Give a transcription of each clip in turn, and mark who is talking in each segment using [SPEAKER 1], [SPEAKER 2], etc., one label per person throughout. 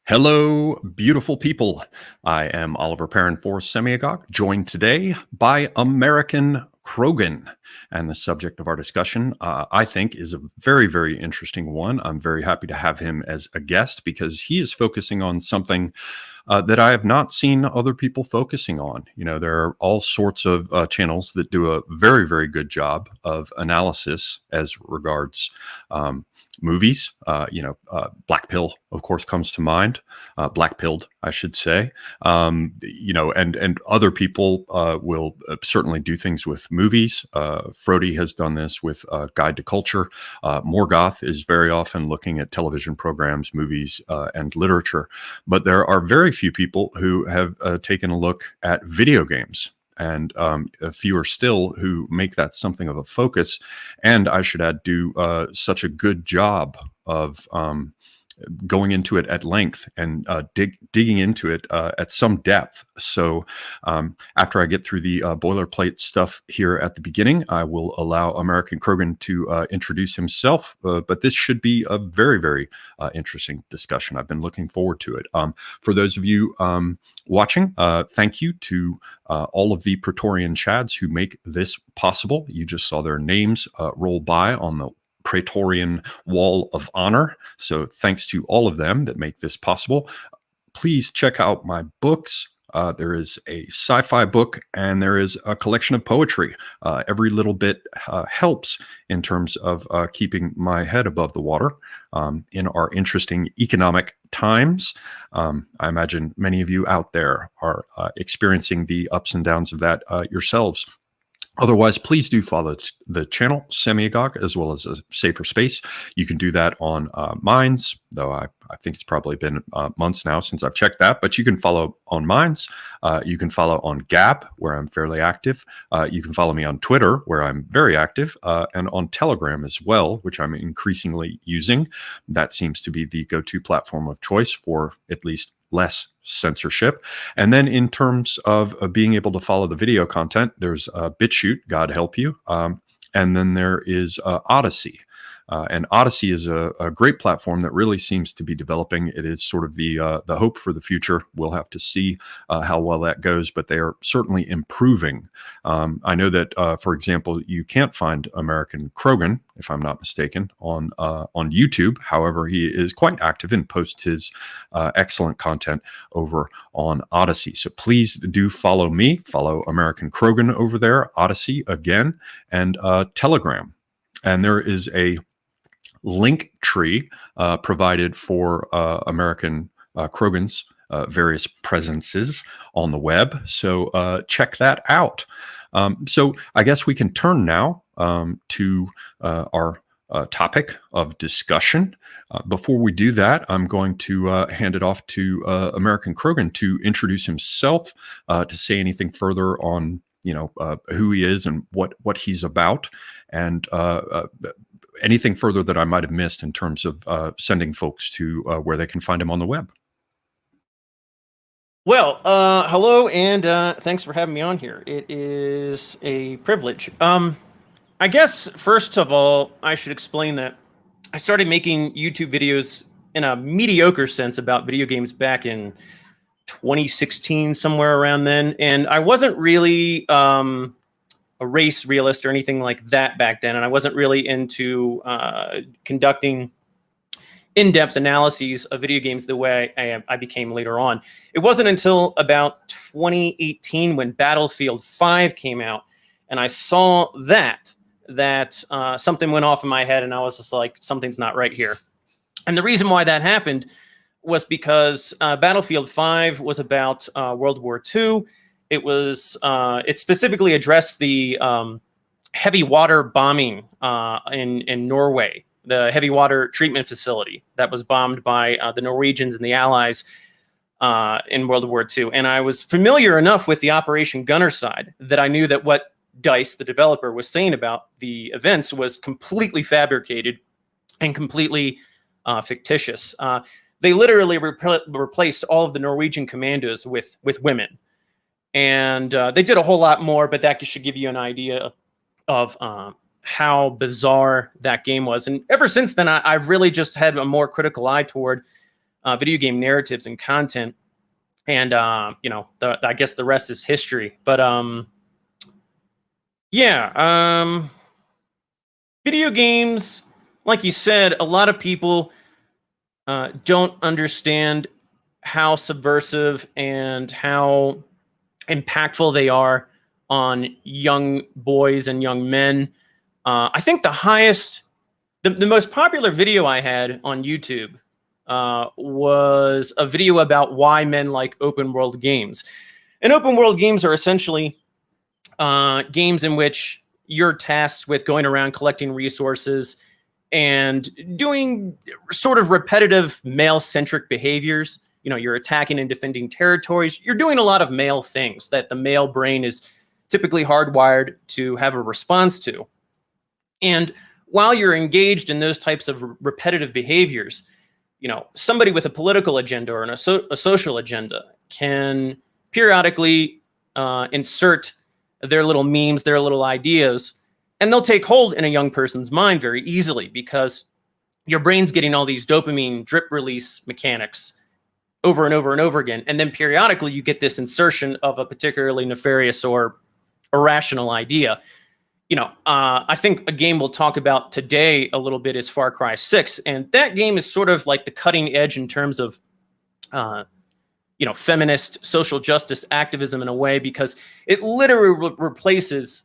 [SPEAKER 1] Hello, beautiful people. I am Oliver Perrin for Semiagog, joined today by American Krogan. And the subject of our discussion, I think, is a very, very interesting one. I'm very happy to have him as a guest because he is focusing on something that I have not seen other people focusing on. You know, there are all sorts of channels that do a very, very good job of analysis as regards movies. Black Pill, of course, comes to mind. Black Pilled, I should say. And other people will certainly do things with movies. Frody has done this with Guide to Culture. Morgoth is very often looking at television programs, movies, and literature. But there are very few people who have taken a look at video games. And fewer still who make that something of a focus. And I should add, do such a good job of going into it at length and digging into it at some depth. So after I get through the boilerplate stuff here at the beginning, I will allow American Krogan to introduce himself. But this should be a very, very interesting discussion. I've been looking forward to it. For those of you watching, thank you to all of the Praetorian Chads who make this possible. You just saw their names roll by on the Praetorian Wall of Honor. So thanks to all of them that make this possible. Please check out my books. There is a sci-fi book and there is a collection of poetry. Every little bit helps in terms of keeping my head above the water in our interesting economic times. I imagine many of you out there are experiencing the ups and downs of that yourselves. Otherwise, please do follow the channel, Semiagog, as well as a safer space. You can do that on Minds, though I think it's probably been months now since I've checked that, but you can follow on Minds. You can follow on Gab, where I'm fairly active. You can follow me on Twitter, where I'm very active, and on Telegram as well, which I'm increasingly using. That seems to be the go-to platform of choice for at least less censorship. And then in terms of being able to follow the video content, there's BitChute, God help you. And then there is Odyssey. And Odyssey is a great platform that really seems to be developing. It is sort of the hope for the future. We'll have to see how well that goes, but they are certainly improving. I know that, for example, you can't find American Krogan, if I'm not mistaken, on YouTube. However, he is quite active and posts his excellent content over on Odyssey. So please do follow me, follow American Krogan over there, Odyssey again, and Telegram. And there is a link tree provided for American Krogan's various presences on the web. So check that out. So I guess we can turn now to our topic of discussion. Before we do that, I'm going to hand it off to American Krogan to introduce himself, to say anything further on who he is and what he's about, and anything further that I might have missed in terms of sending folks to where they can find him on the web.
[SPEAKER 2] Well, hello, and thanks for having me on here. It is a privilege. I guess, first of all, I should explain that I started making YouTube videos in a mediocre sense about video games back in 2016, somewhere around then. And I wasn't really a race realist or anything like that back then. And I wasn't really into conducting in-depth analyses of video games the way I became later on. It wasn't until about 2018 when Battlefield 5 came out and I saw that something went off in my head and I was just like, something's not right here. And the reason why that happened was because Battlefield 5 was about World War II. It specifically addressed the heavy water bombing in Norway, the heavy water treatment facility that was bombed by the Norwegians and the Allies in World War II. And I was familiar enough with the Operation Gunnerside that I knew that what DICE, the developer, was saying about the events was completely fabricated and completely fictitious. They literally replaced all of the Norwegian commandos with women. And they did a whole lot more, but that should give you an idea of how bizarre that game was. And ever since then, I've really just had a more critical eye toward video game narratives and content. And I guess the rest is history. But video games, like you said, a lot of people don't understand how subversive and how impactful they are on young boys and young men. I think the most popular video I had on YouTube was a video about why men like open world games. And open world games are essentially games in which you're tasked with going around collecting resources and doing sort of repetitive male-centric behaviors. You're attacking and defending territories. You're doing a lot of male things that the male brain is typically hardwired to have a response to. And while you're engaged in those types of repetitive behaviors, somebody with a political agenda or a social agenda can periodically insert their little memes, their little ideas, and they'll take hold in a young person's mind very easily because your brain's getting all these dopamine drip release mechanics over and over and over again. And then periodically you get this insertion of a particularly nefarious or irrational idea. I think a game we'll talk about today a little bit is Far Cry 6. And that game is sort of like the cutting edge in terms of, feminist social justice activism in a way, because it literally replaces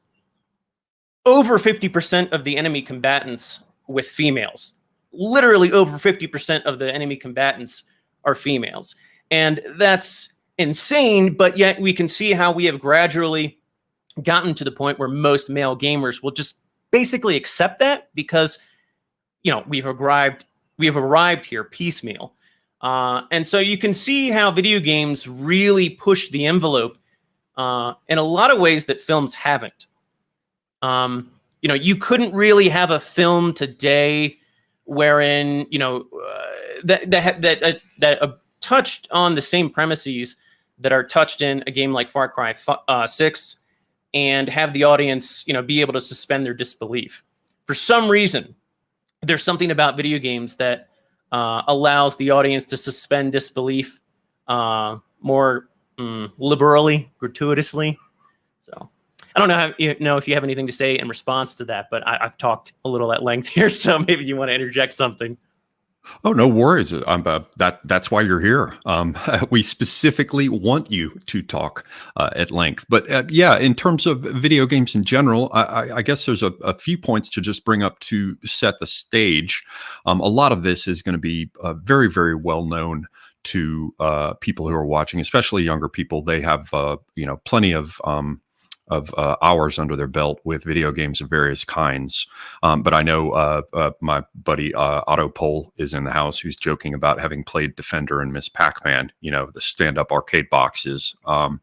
[SPEAKER 2] over 50% of the enemy combatants with females. Literally over 50% of the enemy combatants are females. And that's insane, but yet we can see how we have gradually gotten to the point where most male gamers will just basically accept that because, we've arrived here piecemeal. And so you can see how video games really push the envelope in a lot of ways that films haven't. You couldn't really have a film today wherein, that touched on the same premises that are touched in a game like Far Cry 6 and have the audience, be able to suspend their disbelief. For some reason, there's something about video games that allows the audience to suspend disbelief more liberally, gratuitously. So I don't know if you have anything to say in response to that, but I've talked a little at length here, so maybe you want to interject something.
[SPEAKER 1] Oh, no worries. That's why you're here. We specifically want you to talk at length. But in terms of video games in general, I guess there's a few points to just bring up to set the stage. A lot of this is going to be very, very well known to people who are watching, especially younger people. They have plenty of hours under their belt with video games of various kinds. But I know my buddy Otto Pole is in the house, who's joking about having played Defender and Miss Pac-Man, the stand-up arcade boxes. I'm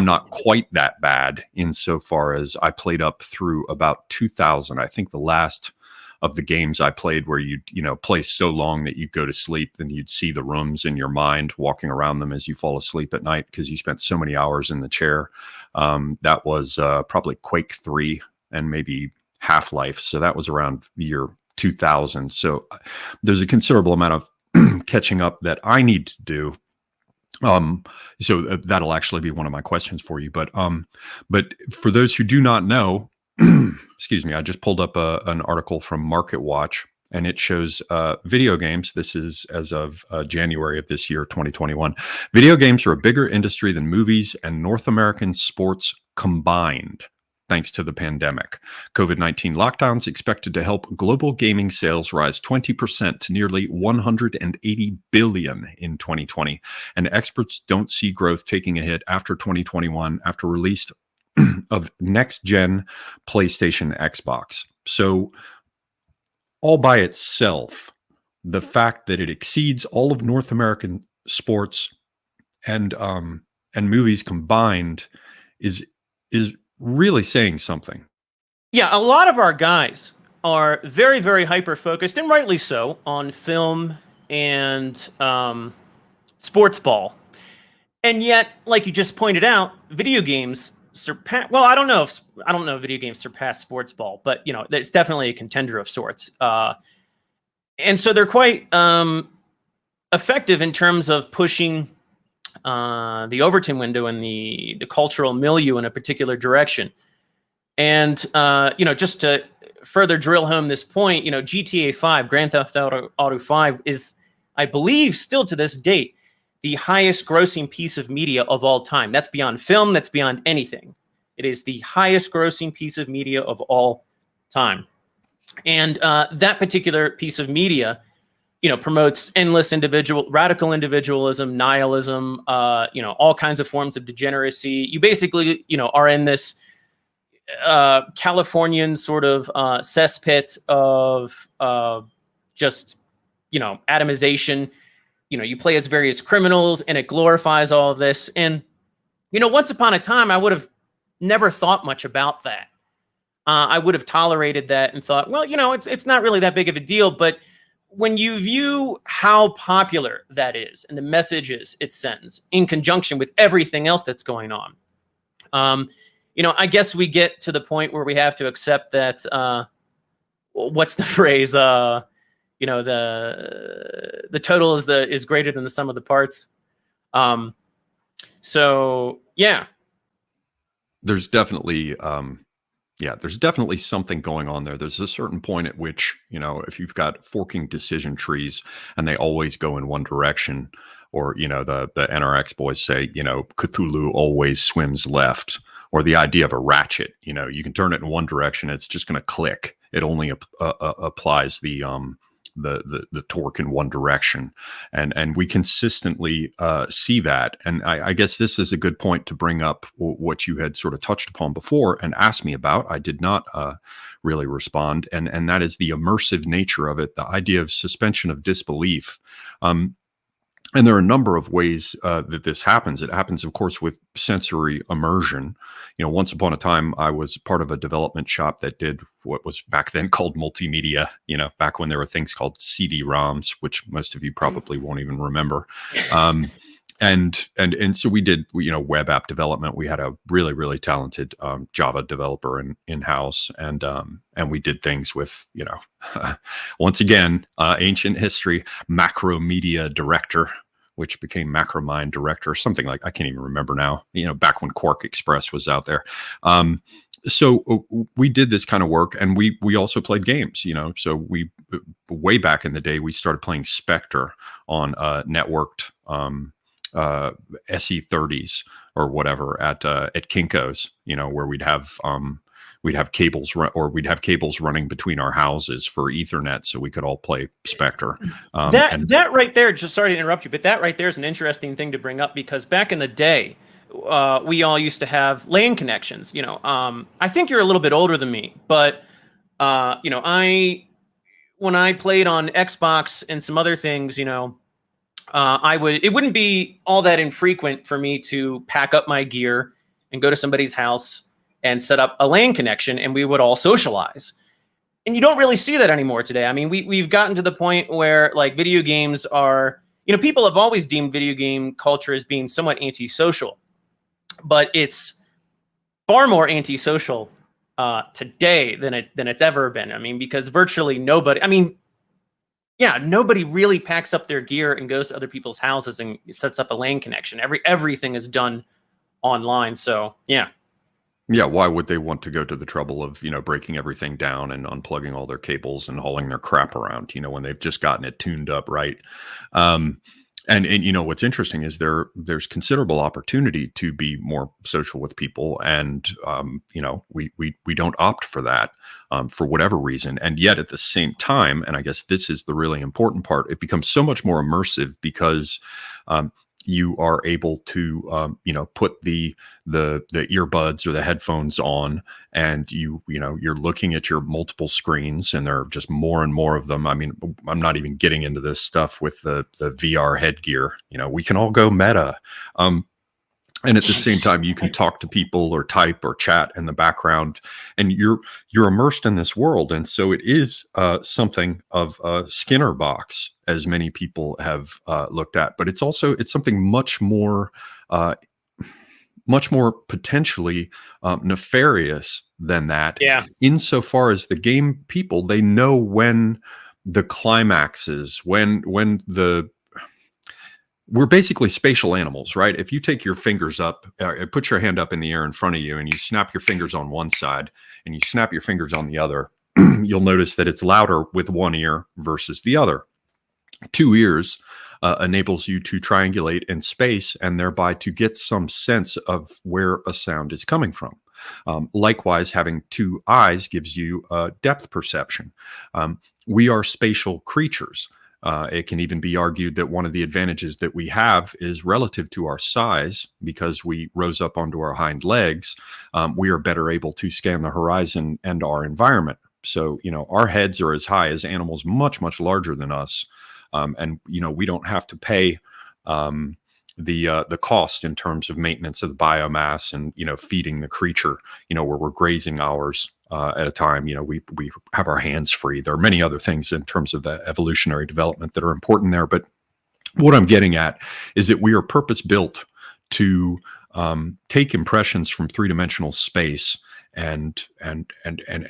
[SPEAKER 1] not quite that bad insofar as I played up through about 2000. I think the last of the games I played where you'd play so long that you'd go to sleep, then you'd see the rooms in your mind walking around them as you fall asleep at night because you spent so many hours in the chair. That was probably Quake 3 and maybe Half-Life. So that was around the year 2000. So there's a considerable amount of catching up that I need to do. So that'll actually be one of my questions for you. But for those who do not know, excuse me, I just pulled up an article from Market Watch, and it shows video games. This is as of January of this year, 2021. Video games are a bigger industry than movies and North American sports combined, thanks to the pandemic. COVID-19 lockdowns expected to help global gaming sales rise 20% to nearly $180 billion in 2020. And experts don't see growth taking a hit after 2021, after release of next-gen PlayStation, Xbox. So all by itself, the fact that it exceeds all of North American sports and movies combined is really saying something.
[SPEAKER 2] Yeah, a lot of our guys are very, very hyper-focused, and rightly so, on film and sports ball. And yet, like you just pointed out, video games surpass. Well, I don't know if video games surpass sports ball, but it's definitely a contender of sorts. And so they're quite effective in terms of pushing the Overton window and the cultural milieu in a particular direction. And just to further drill home this point, GTA 5, Grand Theft Auto 5 is, I believe, still to this date, the highest grossing piece of media of all time. That's beyond film. That's beyond anything. It is the highest grossing piece of media of all time. And that particular piece of media, promotes endless radical individualism, nihilism, all kinds of forms of degeneracy. You basically, are in this Californian sort of cesspit of just, atomization. You play as various criminals, and it glorifies all of this. And, once upon a time, I would have never thought much about that. I would have tolerated that and thought, well, it's not really that big of a deal. But when you view how popular that is and the messages it sends in conjunction with everything else that's going on, I guess we get to the point where we have to accept that, what's the phrase? The total is greater than the sum of the parts. So yeah.
[SPEAKER 1] There's definitely there's definitely something going on there. There's a certain point at which, if you've got forking decision trees and they always go in one direction, or, the NRX boys say, Cthulhu always swims left, or the idea of a ratchet, you can turn it in one direction, it's just going to click. It only applies the torque in one direction, and we consistently see that. And I guess this is a good point to bring up what you had sort of touched upon before and asked me about. I did not really respond, and that is the immersive nature of it, the idea of suspension of disbelief. And there are a number of ways that this happens. It happens, of course, with sensory immersion. Once upon a time, I was part of a development shop that did what was back then called multimedia, back when there were things called CD-ROMs, which most of you probably won't even remember. And so we did, web app development. We had a really, really talented Java developer in-house, and we did things with, once again, ancient history, Macromedia Director, which became Macromind Director, something like, I can't even remember now, back when Quark Express was out there. So we did this kind of work, and we also played games, so we, way back in the day, we started playing Spectre on networked SE30s or whatever at Kinko's, where we'd have cables we'd have cables running between our houses for Ethernet, so we could all play Spectre.
[SPEAKER 2] That right there, just sorry to interrupt you, but that right there is an interesting thing to bring up, because back in the day, we all used to have LAN connections. I think you're a little bit older than me, but when I played on Xbox and some other things, it wouldn't be all that infrequent for me to pack up my gear and go to somebody's house and set up a LAN connection, and we would all socialize. And you don't really see that anymore today. I mean, we've gotten to the point where, like, video games are, people have always deemed video game culture as being somewhat antisocial, but it's far more antisocial today than it's ever been. I mean, because virtually nobody, nobody really packs up their gear and goes to other people's houses and sets up a LAN connection. Everything is done online. So yeah.
[SPEAKER 1] Yeah, why would they want to go to the trouble of, breaking everything down and unplugging all their cables and hauling their crap around, when they've just gotten it tuned up right? And what's interesting is there's considerable opportunity to be more social with people, and we don't opt for that for whatever reason. And yet at the same time, and I guess this is the really important part, it becomes so much more immersive because you are able to put the earbuds or the headphones on, and you're looking at your multiple screens, and there are just more and more of them. I mean, I'm not even getting into this stuff with the VR headgear. We can all go meta. And at the same time, you can talk to people or type or chat in the background, and you're immersed in this world. And so it is something of a Skinner box, as many people have looked at. But it's something much more potentially nefarious than that.
[SPEAKER 2] Yeah.
[SPEAKER 1] Insofar as the game people, they know when the climaxes, when the we're basically spatial animals, right? If you take your fingers up, put your hand up in the air in front of you, and you snap your fingers on one side and you snap your fingers on the other, you'll notice that it's louder with one ear versus the other. Two ears enables you to triangulate in space and thereby to get some sense of where a sound is coming from. Likewise, having two eyes gives you depth perception. We are spatial creatures. It can even be argued that one of the advantages that we have is relative to our size, because we rose up onto our hind legs. We are better able to scan the horizon and our environment. So, our heads are as high as animals much, much larger than us. And we don't have to pay the cost in terms of maintenance of the biomass and feeding the creature, where we're grazing hours at a time. We have our hands free. There are many other things in terms of the evolutionary development that are important there. But what I'm getting at is that we are purpose built to take impressions from three-dimensional space. And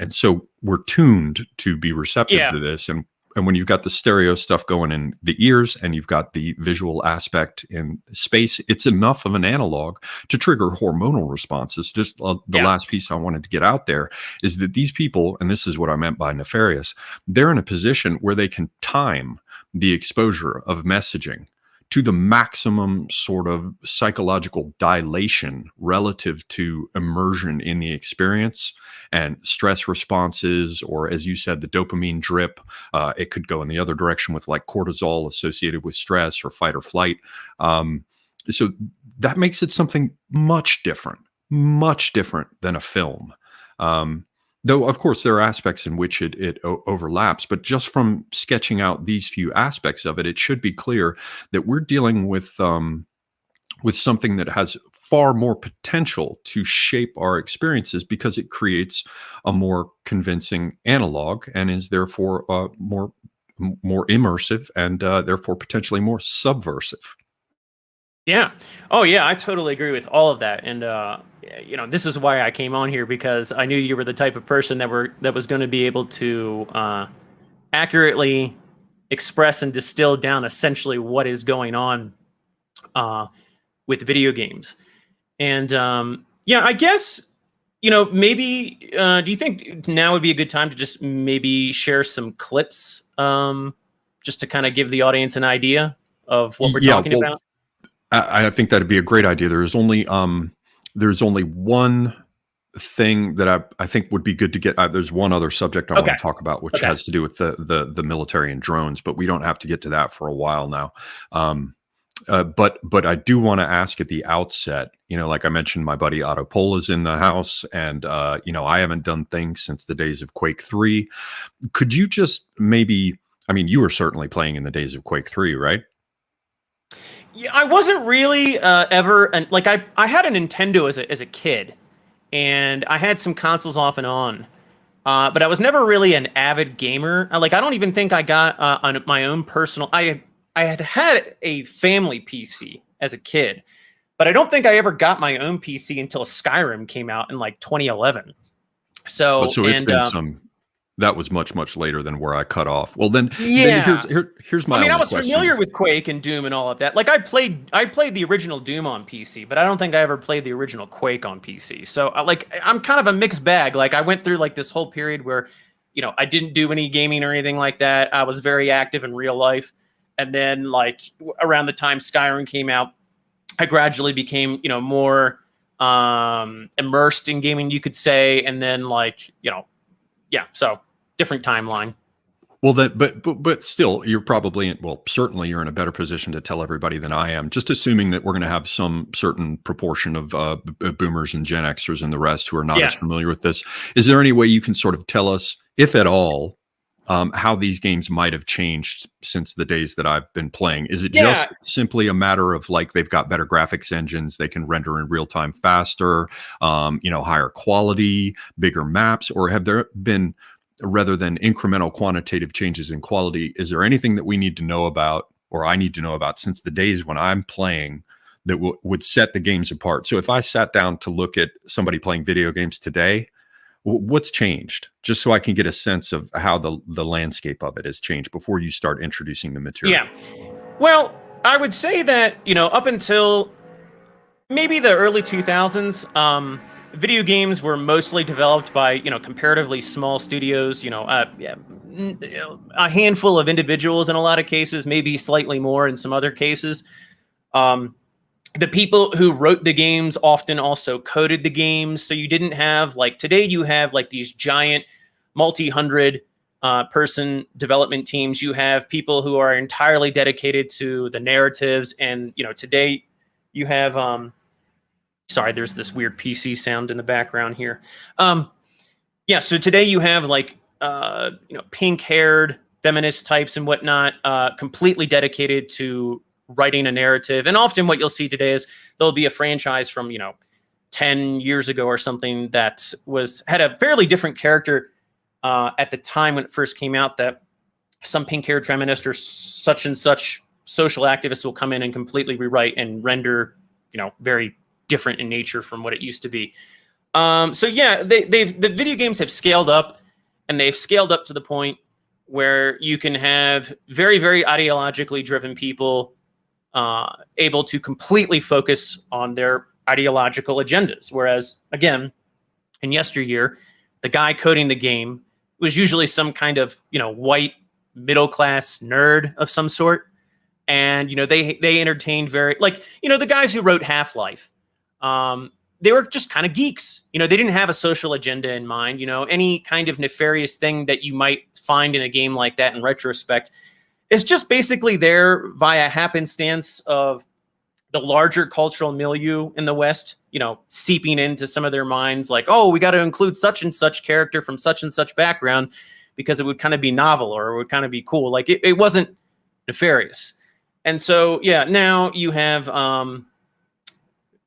[SPEAKER 1] so we're tuned to be receptive to this. And when you've got the stereo stuff going in the ears and you've got the visual aspect in space, it's enough of an analog to trigger hormonal responses. Just the last piece I wanted to get out there is that these people, and this is what I meant by nefarious, they're in a position where they can time the exposure of messaging to the maximum sort of psychological dilation relative to immersion in the experience and stress responses, or as you said, the dopamine drip. It could go in the other direction with like cortisol associated with stress or fight or flight. So that makes it something much different than a film. Though, of course, there are aspects in which it overlaps, but just from sketching out these few aspects of it, it should be clear that we're dealing with something that has far more potential to shape our experiences because it creates a more convincing analog and is therefore more immersive and therefore potentially more subversive.
[SPEAKER 2] Yeah. Oh, yeah. I totally agree with all of that. And this is why I came on here, because I knew you were the type of person that was going to be able to accurately express and distill down essentially what is going on with video games. And I guess maybe do you think now would be a good time to just maybe share some clips just to kind of give the audience an idea of what we're talking about?
[SPEAKER 1] I think that'd be a great idea. There's only one thing that I think would be good to get. There's one other subject I want to talk about, which has to do with the military and drones, but we don't have to get to that for a while now. But I do want to ask at the outset, like I mentioned, my buddy Otto Pohl is in the house, and I haven't done things since the days of Quake 3. Could you just maybe? I mean, you were certainly playing in the days of Quake 3, right?
[SPEAKER 2] Yeah, I wasn't really ever, and like I had a Nintendo as a kid, and I had some consoles off and on, but I was never really an avid gamer. I don't even think I got on my own personal. I had a family PC as a kid, but I don't think I ever got my own PC until Skyrim came out in like 2011. So
[SPEAKER 1] it's been that was much, much later than where I cut off. Well, then here's my.
[SPEAKER 2] I was familiar with Quake and Doom and all of that. Like I played the original Doom on PC, but I don't think I ever played the original Quake on PC. So I'm kind of a mixed bag. Like I went through like this whole period where, I didn't do any gaming or anything like that. I was very active in real life, and then like around the time Skyrim came out, I gradually became more immersed in gaming, you could say, and then so different timeline.
[SPEAKER 1] Well, but still, you're probably certainly you're in a better position to tell everybody than I am. Just assuming that we're going to have some certain proportion of boomers and Gen Xers and the rest who are not as familiar with this. Is there any way you can sort of tell us, if at all, how these games might have changed since the days that I've been playing? Is it just simply a matter of like they've got better graphics engines, they can render in real time faster, higher quality, bigger maps, or have there been, rather than incremental quantitative changes in quality, is there anything that we need to know about, or I need to know about since the days when I'm playing, that would set the games apart? So if I sat down to look at somebody playing video games today, what's changed, just so I can get a sense of how the landscape of it has changed before you start introducing the material?
[SPEAKER 2] Yeah. Well, I would say that, up until maybe the early 2000s, video games were mostly developed by, comparatively small studios, yeah, a handful of individuals in a lot of cases, maybe slightly more in some other cases. Um, the people who wrote the games often also coded the games. So you didn't have, like, today you have like these giant multi-hundred person development teams. You have people who are entirely dedicated to the narratives. And, today you have, sorry, there's this weird PC sound in the background here. Yeah, so today you have like, pink-haired feminist types and whatnot, completely dedicated to writing a narrative. And often what you'll see today is there'll be a franchise from 10 years ago or something that had a fairly different character at the time when it first came out, that some pink-haired feminist or such and such social activists will come in and completely rewrite and render very different in nature from what it used to be. So yeah, the video games have scaled up, and they've scaled up to the point where you can have very, very ideologically driven people able to completely focus on their ideological agendas. Whereas, again, in yesteryear, the guy coding the game was usually some kind of, white middle-class nerd of some sort. And, they entertained the guys who wrote Half-Life, they were just kind of geeks. They didn't have a social agenda in mind. Any kind of nefarious thing that you might find in a game like that in retrospect is just basically there via happenstance of the larger cultural milieu in the West, seeping into some of their minds, like, oh, we got to include such and such character from such and such background because it would kind of be novel, or it would kind of be cool. Like, it wasn't nefarious. And so, yeah, now you have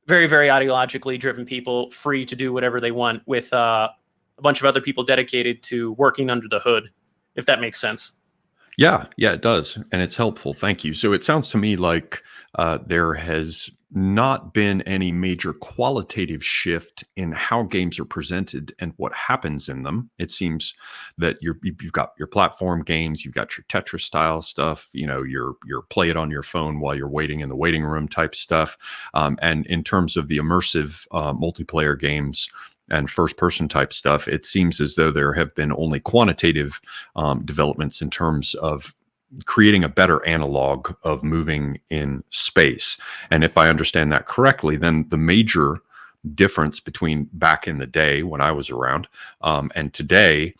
[SPEAKER 2] very, very ideologically driven people free to do whatever they want, with a bunch of other people dedicated to working under the hood, if that makes sense.
[SPEAKER 1] Yeah, it does. And it's helpful. Thank you. So it sounds to me like there has not been any major qualitative shift in how games are presented and what happens in them. It seems that you've got your platform games, you've got your Tetris style stuff, your play it on your phone while you're waiting in the waiting room type stuff. And in terms of the immersive multiplayer games and first-person type stuff, it seems as though there have been only quantitative developments in terms of creating a better analog of moving in space. And if I understand that correctly, then the major difference between back in the day when I was around and today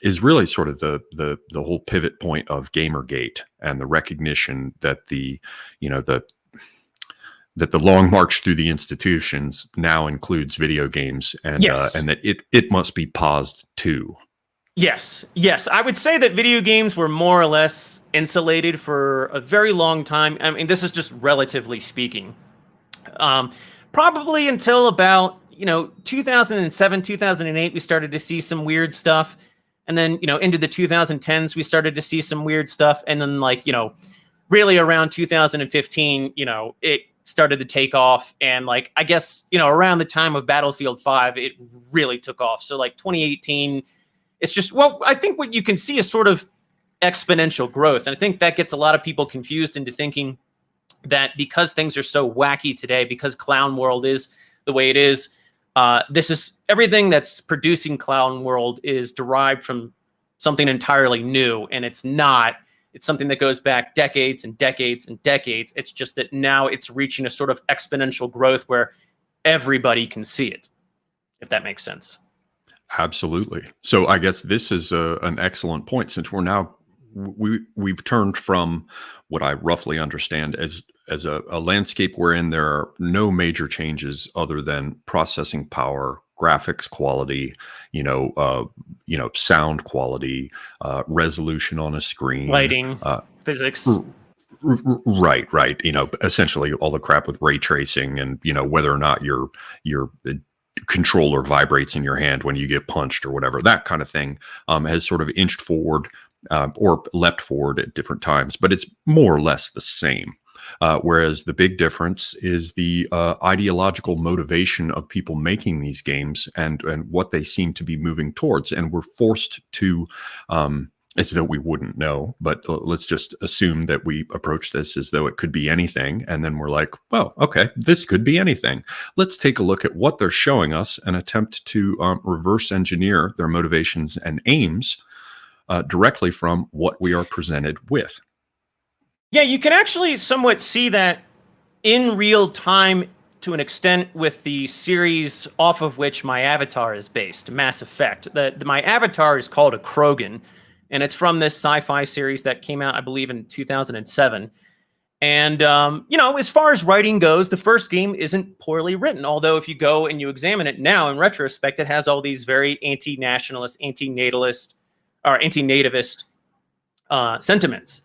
[SPEAKER 1] is really sort of the whole pivot point of Gamergate and the recognition that the long march through the institutions now includes video games, and
[SPEAKER 2] Yes.
[SPEAKER 1] And that it must be paused too.
[SPEAKER 2] Yes. I would say that video games were more or less insulated for a very long time. I mean, this is just relatively speaking. Probably until about 2007, 2008, we started to see some weird stuff, and then into the 2010s, we started to see some weird stuff, and then really around 2015, it started to take off. And I guess, around the time of Battlefield 5, it really took off. So 2018, it's just, well, I think what you can see is sort of exponential growth. And I think that gets a lot of people confused into thinking that because things are so wacky today, because Clown World is the way it is, this is everything that's producing Clown World is derived from something entirely new. And it's not. It's something that goes back decades and decades and decades. It's just that now it's reaching a sort of exponential growth where everybody can see it, if that makes sense.
[SPEAKER 1] Absolutely. So I guess this is an excellent point, since we've turned from what I roughly understand as a landscape wherein there are no major changes other than processing power, graphics quality, sound quality, resolution on a screen,
[SPEAKER 2] lighting, physics.
[SPEAKER 1] Right. Essentially all the crap with ray tracing, and whether or not your controller vibrates in your hand when you get punched or whatever, that kind of thing has sort of inched forward or leapt forward at different times, but it's more or less the same. Whereas the big difference is the ideological motivation of people making these games and what they seem to be moving towards. And we're forced to as though we wouldn't know, but let's just assume that we approach this as though it could be anything. And then we're like, well, okay, this could be anything. Let's take a look at what they're showing us and attempt to reverse engineer their motivations and aims directly from what we are presented with.
[SPEAKER 2] Yeah, you can actually somewhat see that in real time to an extent with the series off of which my avatar is based, Mass Effect. My avatar is called a Krogan, and it's from this sci-fi series that came out, I believe, in 2007. And, as far as writing goes, the first game isn't poorly written, although if you go and you examine it now in retrospect, it has all these very anti-nationalist, anti-natalist, or anti-nativist sentiments.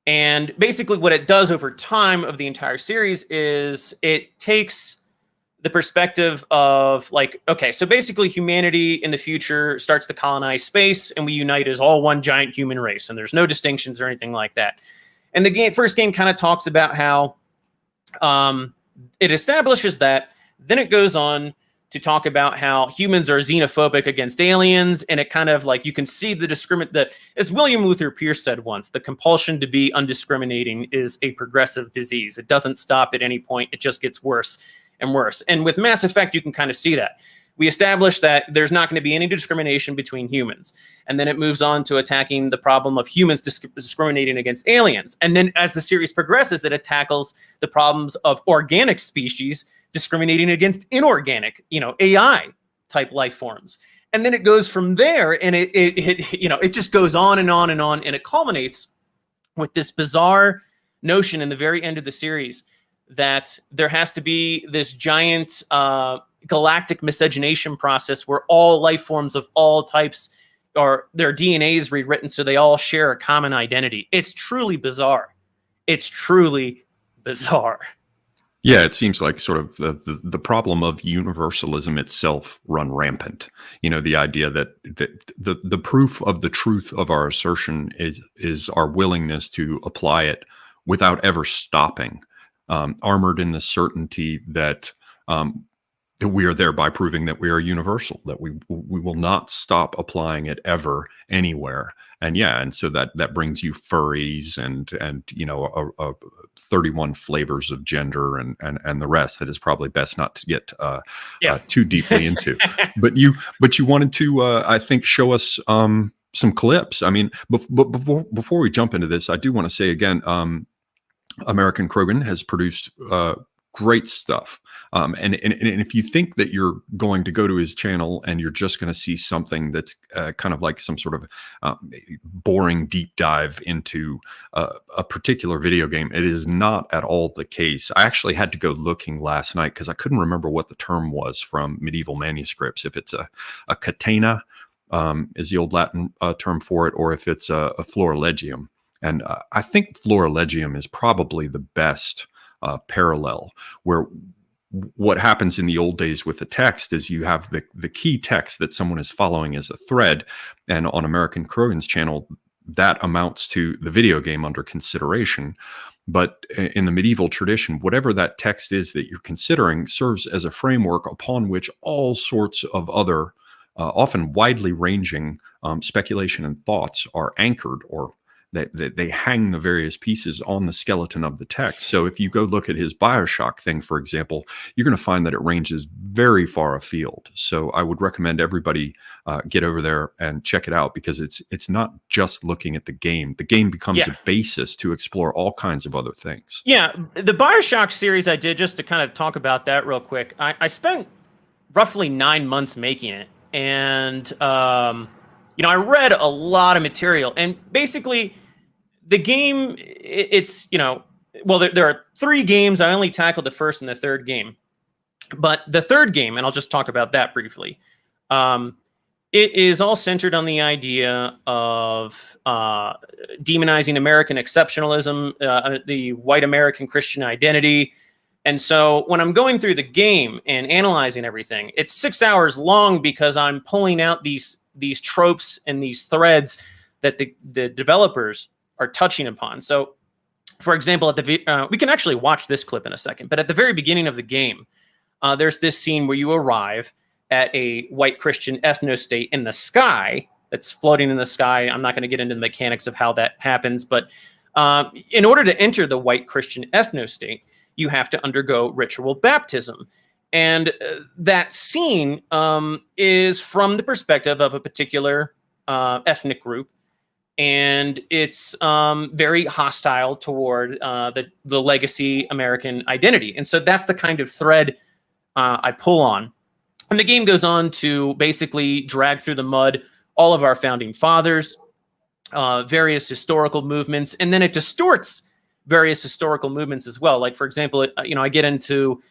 [SPEAKER 2] And basically what it does over time of the entire series is it takes the perspective of like, okay, so basically humanity in the future starts to colonize space and we unite as all one giant human race, and there's no distinctions or anything like that. And the first game kind of talks about how it establishes that. Then it goes on to talk about how humans are xenophobic against aliens, and it kind of like you can see as William Luther Pierce said once, the compulsion to be undiscriminating is a progressive disease. It doesn't stop at any point. It just gets worse and worse. And with Mass Effect, you can kind of see that. We established that there's not going to be any discrimination between humans. And then it moves on to attacking the problem of humans discriminating against aliens. And then as the series progresses, it tackles the problems of organic species discriminating against inorganic, AI type life forms. And then it goes from there, and it just goes on and on and on, and it culminates with this bizarre notion in the very end of the series that there has to be this giant galactic miscegenation process where all life forms of all types or their DNA is rewritten so they all share a common identity. It's truly bizarre. It's truly bizarre.
[SPEAKER 1] Yeah, it seems like sort of the problem of universalism itself run rampant. The idea that the proof of the truth of our assertion is our willingness to apply it without ever stopping, armored in the certainty that we are thereby proving that we are universal, that we will not stop applying it ever anywhere. And so that brings you furries and 31 flavors of gender and the rest that is probably best not to get too deeply into. But you wanted to I think show us some clips. I mean, before we jump into this, I do want to say again, American Krogan has produced great stuff. And if you think that you're going to go to his channel and you're just going to see something that's kind of like some sort of boring deep dive into a particular video game, it is not at all the case. I actually had to go looking last night because I couldn't remember what the term was from medieval manuscripts. If it's a catena is the old Latin term for it, or if it's a florilegium. And I think florilegium is probably the best parallel, where what happens in the old days with the text is you have the key text that someone is following as a thread. And on American Krogan's channel, that amounts to the video game under consideration. But in the medieval tradition, whatever that text is that you're considering serves as a framework upon which all sorts of other, often widely ranging speculation and thoughts are anchored, or they hang the various pieces on the skeleton of the text. So if you go look at his BioShock thing, for example, you're going to find that it ranges very far afield. So I would recommend everybody get over there and check it out, because it's not just looking at the game. The game becomes a basis to explore all kinds of other things. Yeah,
[SPEAKER 2] the BioShock series I did, just to kind of talk about that real quick, I spent roughly 9 months making it. And, I read a lot of material. And basically, the game, it's, there are 3 games. I only tackled the first and the third game. But the third game, and I'll just talk about that briefly, it is all centered on the idea of demonizing American exceptionalism, the white American Christian identity. And so when I'm going through the game and analyzing everything, it's 6 hours long because I'm pulling out these tropes and these threads that the developers are touching upon. So, for example, we can actually watch this clip in a second, but at the very beginning of the game, there's this scene where you arrive at a white Christian ethno-state in the sky, that's floating in the sky. I'm not going to get into the mechanics of how that happens, but in order to enter the white Christian ethno-state, you have to undergo ritual baptism. And that scene is from the perspective of a particular ethnic group. And it's very hostile toward the legacy American identity. And so that's the kind of thread I pull on. And the game goes on to basically drag through the mud all of our founding fathers, various historical movements, and then it distorts various historical movements as well. Like, for example, I get into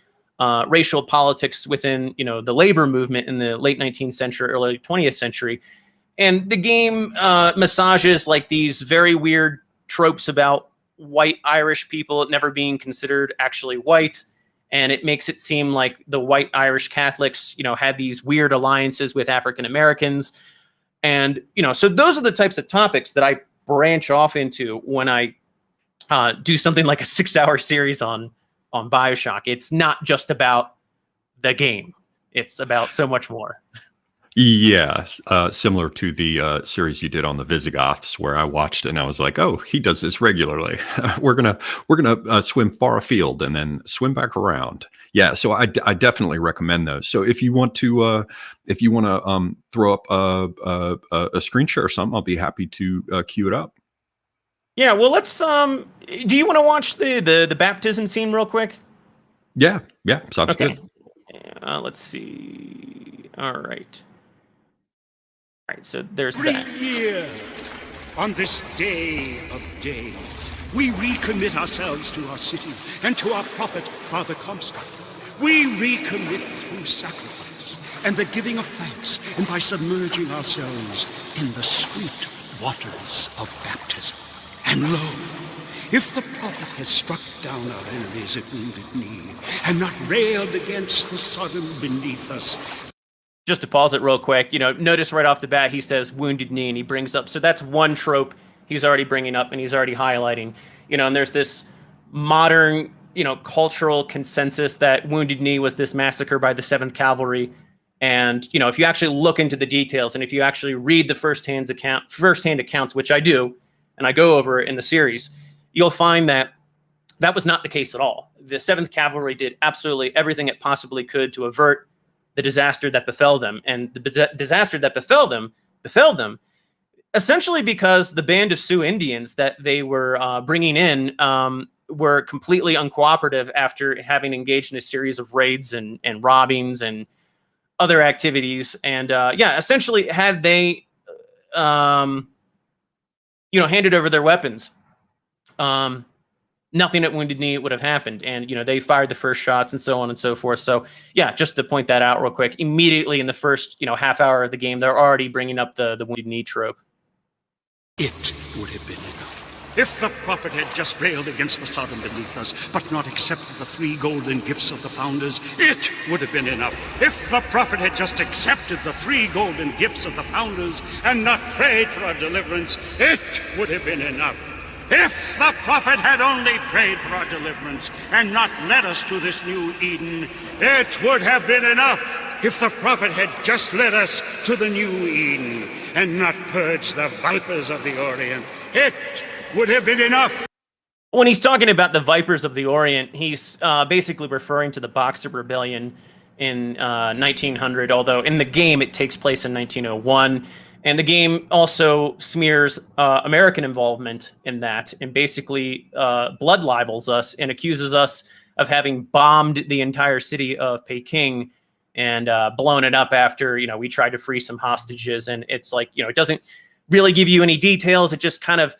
[SPEAKER 2] racial politics within, the labor movement in the late 19th century, early 20th century. And the game massages like these very weird tropes about white Irish people never being considered actually white. And it makes it seem like the white Irish Catholics, had these weird alliances with African Americans. And, so those are the types of topics that I branch off into when I do something like a 6-hour series on BioShock. It's not just about the game. It's about so much more.
[SPEAKER 1] Yeah, similar to the series you did on the Visigoths, where I watched it and I was like, "Oh, he does this regularly." we're gonna swim far afield and then swim back around. Yeah, so I definitely recommend those. So if you want to throw up a screen share or something, I'll be happy to cue it up.
[SPEAKER 2] Yeah, well, let's. Do you want to watch the baptism scene real quick?
[SPEAKER 1] Yeah, sounds good.
[SPEAKER 2] Let's see. All right. All right, so there's
[SPEAKER 3] Every
[SPEAKER 2] that.
[SPEAKER 3] year, on this day of days, we recommit ourselves to our city and to our prophet, Father Comstock. We recommit through sacrifice and the giving of thanks, and by submerging ourselves in the sweet waters of baptism. And lo, if the prophet had struck down our enemies at wounded knee and not railed against the Sodom beneath us.
[SPEAKER 2] Just to pause it real quick, notice right off the bat, he says wounded knee, and he brings up, so that's one trope he's already bringing up and he's already highlighting, and there's this modern, cultural consensus that Wounded Knee was this massacre by the 7th Cavalry. And, if you actually look into the details and if you actually read the firsthand accounts, which I do, and I go over in the series, you'll find that that was not the case at all. The 7th Cavalry did absolutely everything it possibly could to avert the disaster that befell them. And the disaster that befell them essentially because the band of Sioux Indians that they were bringing in were completely uncooperative after having engaged in a series of raids and robbings and other activities. And essentially had they, handed over their weapons, nothing at Wounded Knee would have happened. And, they fired the first shots and so on and so forth. So yeah, just to point that out real quick, immediately in the first, half hour of the game, they're already bringing up the Wounded Knee trope.
[SPEAKER 3] It would have been enough if the prophet had just railed against the Sodom beneath us, but not accepted the 3 golden gifts of the pounders. It would have been enough if the prophet had just accepted the 3 golden gifts of the pounders and not prayed for our deliverance. It would have been enough if the prophet had only prayed for our deliverance and not led us to this new Eden. It would have been enough if the prophet had just led us to the new Eden and not purged the vipers of the Orient. It would have been enough.
[SPEAKER 2] When he's talking about the Vipers of the Orient, he's basically referring to the Boxer Rebellion in 1900, although in the game it takes place in 1901. And the game also smears American involvement in that and basically blood libels us and accuses us of having bombed the entire city of Peking and blown it up after, we tried to free some hostages. And it's like, it doesn't really give you any details. It just kind of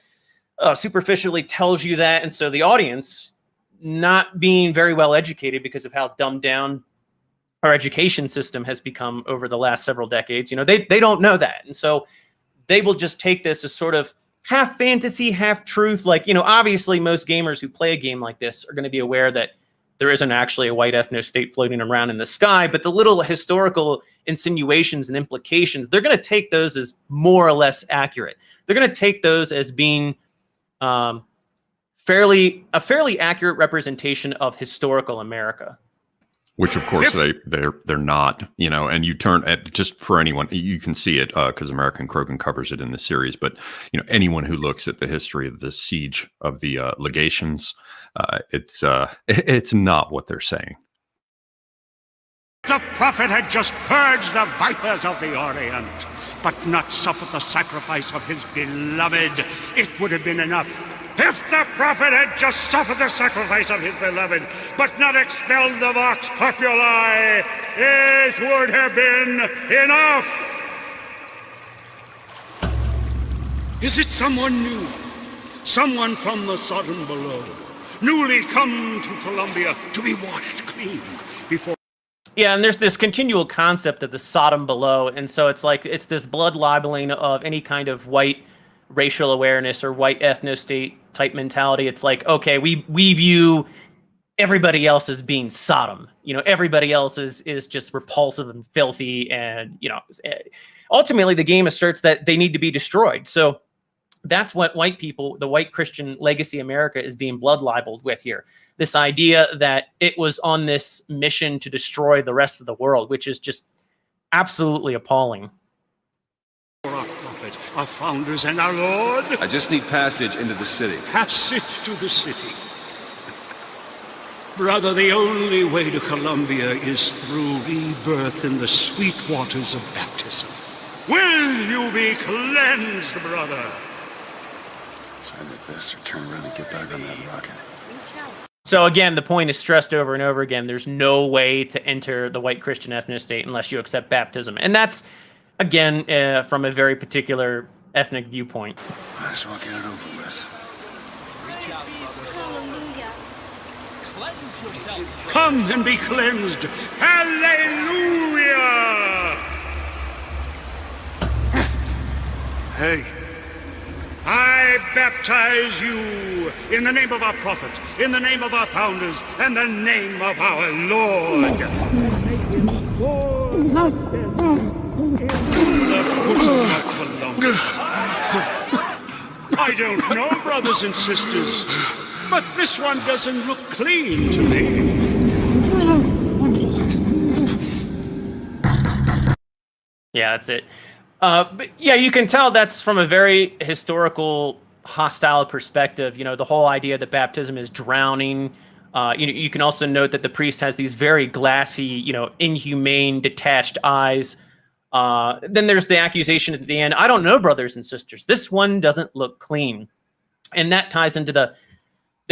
[SPEAKER 2] superficially tells you that. And so the audience, not being very well educated because of how dumbed down our education system has become over the last several decades, they don't know that. And so they will just take this as sort of half fantasy, half truth. Like, obviously most gamers who play a game like this are going to be aware that there isn't actually a white ethno-state floating around in the sky, but the little historical insinuations and implications, they're going to take those as more or less accurate. They're going to take those as being a fairly accurate representation of historical America.
[SPEAKER 1] which of course they're not, and you turn at, just for anyone, you can see it because American Krogan covers it in the series, but anyone who looks at the history of the siege of the legations, it's not what they're saying.
[SPEAKER 3] The prophet had just purged the vipers of the Orient, but not suffered the sacrifice of his beloved. It would have been enough. If the prophet had just suffered the sacrifice of his beloved, but not expelled the vox populi, it would have been enough. Is it someone new? Someone from the Sodom below, newly come to Columbia to be washed clean before...
[SPEAKER 2] Yeah, and there's this continual concept of the Sodom below, and so it's like it's this blood libeling of any kind of white racial awareness or white ethno-state type mentality. It's like, okay, we view everybody else as being Sodom. Everybody else is just repulsive and filthy, and ultimately the game asserts that they need to be destroyed. So that's what white people, the white Christian legacy America, is being blood libeled with here. This idea that it was on this mission to destroy the rest of the world, which is just absolutely appalling.
[SPEAKER 3] Our prophet, our founders, and our Lord.
[SPEAKER 4] I just need passage into the city.
[SPEAKER 3] Passage to the city. Brother, the only way to Columbia is through rebirth in the sweet waters of baptism. Will you be cleansed, brother?
[SPEAKER 4] Let's either this or turn around and get back on that rocket.
[SPEAKER 2] So again, the point is stressed over and over again. There's no way to enter the white Christian ethno-state unless you accept baptism. And that's, again, from a very particular ethnic viewpoint.
[SPEAKER 4] Might as well get it over with.
[SPEAKER 5] Hallelujah. Cleanse yourselves.
[SPEAKER 3] Come and be cleansed. Hallelujah!
[SPEAKER 4] Hey.
[SPEAKER 3] I baptize you in the name of our prophet, in the name of our founders, and the name of our Lord. I don't know, brothers and sisters, but this one doesn't look clean to me.
[SPEAKER 2] Yeah, that's it. But yeah, you can tell that's from a very historical, hostile perspective. The whole idea that baptism is drowning. You can also note that the priest has these very glassy, inhumane, detached eyes. Then there's the accusation at the end. I don't know, brothers and sisters. This one doesn't look clean. And that ties into the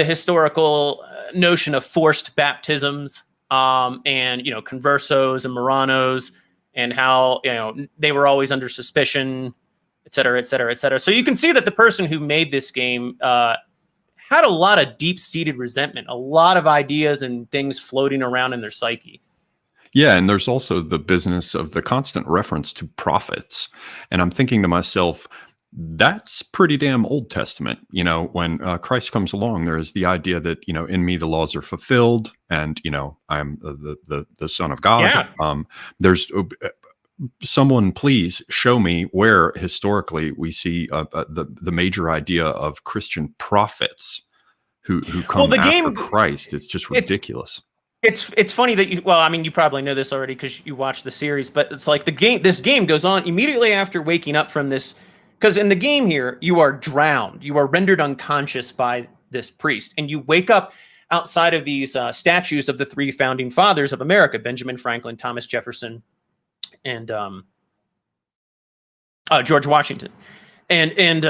[SPEAKER 2] historical notion of forced baptisms and, conversos and moranos, and how, they were always under suspicion, et cetera, et cetera, et cetera. So you can see that the person who made this game had a lot of deep-seated resentment, a lot of ideas and things floating around in their psyche.
[SPEAKER 1] Yeah, and there's also the business of the constant reference to prophets. And I'm thinking to myself, that's pretty damn Old Testament. When Christ comes along, there is the idea that, in me the laws are fulfilled, and, I am the Son of God.
[SPEAKER 2] Yeah.
[SPEAKER 1] There's someone, please show me where historically we see the major idea of Christian prophets who come after Christ. It's just ridiculous.
[SPEAKER 2] It's funny that you probably know this already because you watched the series, but it's like this game goes on immediately after waking up from this. Because in the game here, you are drowned. You are rendered unconscious by this priest. And you wake up outside of these statues of the three founding fathers of America, Benjamin Franklin, Thomas Jefferson, and George Washington. And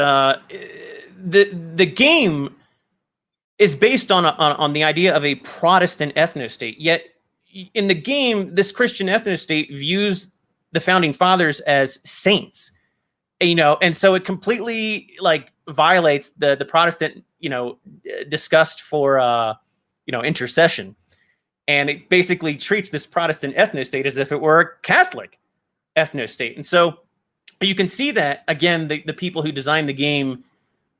[SPEAKER 2] the game is based on the idea of a Protestant ethno-state. Yet in the game, this Christian ethno-state views the founding fathers as saints. And so it completely violates the Protestant, disgust for, intercession. And it basically treats this Protestant ethno-state as if it were a Catholic ethno-state. And so you can see that, again, the people who designed the game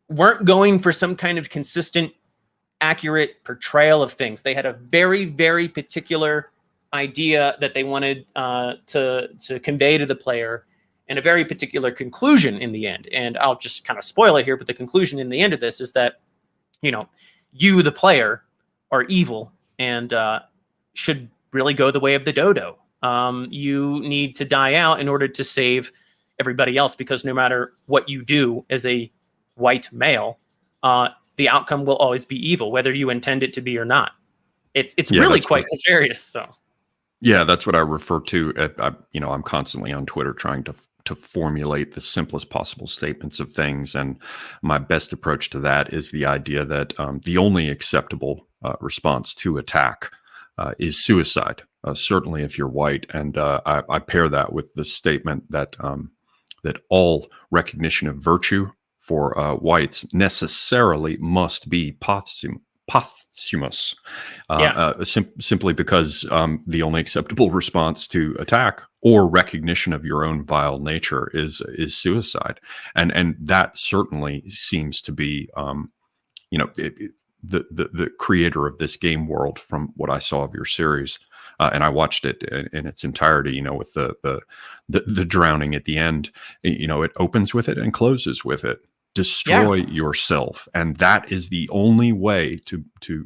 [SPEAKER 2] weren't going for some kind of consistent, accurate portrayal of things. They had a very, very particular idea that they wanted to convey to the player, and a very particular conclusion in the end. And I'll just kind of spoil it here, but the conclusion in the end of this is that, you, the player, are evil and should really go the way of the dodo. You need to die out in order to save everybody else, because no matter what you do as a white male, the outcome will always be evil, whether you intend it to be or not. It's really quite nefarious. So,
[SPEAKER 1] yeah, that's what I refer to. I'm constantly on Twitter trying to formulate the simplest possible statements of things, and my best approach to that is the idea that the only acceptable response to attack is suicide. Certainly, if you're white, and I pair that with the statement that that all recognition of virtue for whites necessarily must be posthumous, simply because the only acceptable response to attack or recognition of your own vile nature is suicide, and that certainly seems to be, the creator of this game world from what I saw of your series, and I watched it in its entirety. With the drowning at the end, it opens with it and closes with it. Destroy yourself, and that is the only way to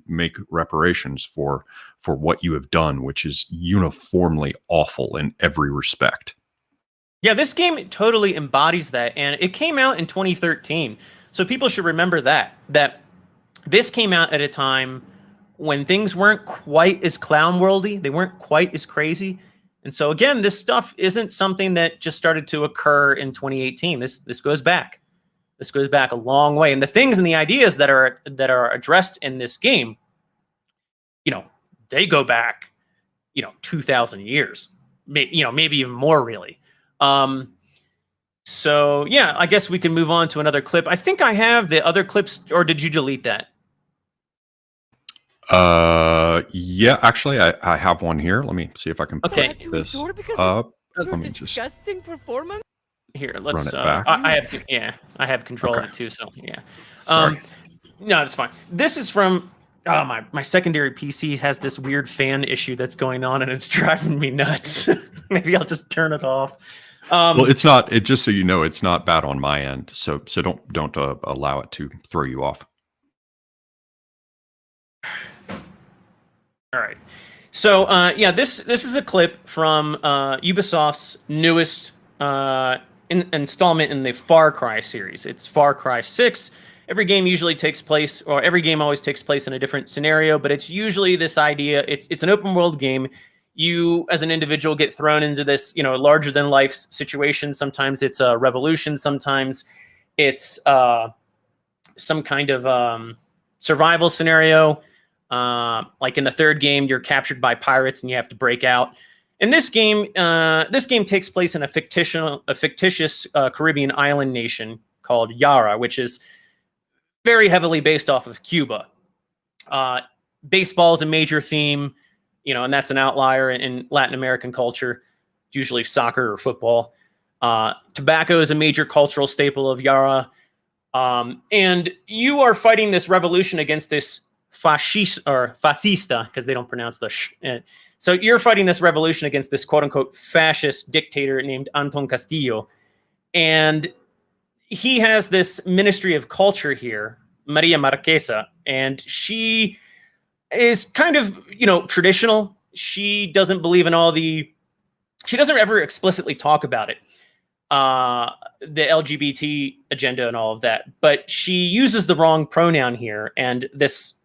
[SPEAKER 1] make reparations for what you have done, which is uniformly awful in every respect.
[SPEAKER 2] Yeah, this game totally embodies that, and it came out in 2013, so people should remember that this came out at a time when things weren't quite as clown worldy, they weren't quite as crazy. And so again, this stuff isn't something that just started to occur in 2018. This goes back. This goes back a long way. And the things and the ideas that are addressed in this game, they go back, 2,000 years, maybe even more, really. So yeah, I guess we can move on to another clip. I think I have the other clips, or did you delete that?
[SPEAKER 1] Yeah, actually, I have one here. Let me see if I can put this up. Let me just
[SPEAKER 6] disgusting performance.
[SPEAKER 2] Here, let's
[SPEAKER 1] run it back.
[SPEAKER 2] I have control of it too, so yeah.
[SPEAKER 1] Sorry.
[SPEAKER 2] No, it's fine. This is from my secondary PC has this weird fan issue that's going on, and it's driving me nuts. Maybe I'll just turn it off.
[SPEAKER 1] Well, it's not. Just so you know, it's not bad on my end. So don't allow it to throw you off.
[SPEAKER 2] All right. So this is a clip from Ubisoft's newest installment in the Far Cry series. It's Far Cry 6. Every game usually takes place, or every game always takes place in a different scenario, but it's usually this idea. It's an open world game. You, as an individual, get thrown into this, larger than life situation. Sometimes it's a revolution. Sometimes it's some kind of survival scenario. Like in the third game, you're captured by pirates and you have to break out. And this game takes place in a fictitious Caribbean island nation called Yara, which is very heavily based off of Cuba. Baseball is a major theme, and that's an outlier in Latin American culture, usually soccer or football. Tobacco is a major cultural staple of Yara. And you are fighting this revolution against this fascista, because they don't pronounce the sh. So you're fighting this revolution against this quote-unquote fascist dictator named Anton Castillo. And he has this Ministry of Culture here, Maria Marquesa, and she is kind of, traditional. She doesn't believe in she doesn't ever explicitly talk about it, the LGBT agenda and all of that, but she uses the wrong pronoun here. And this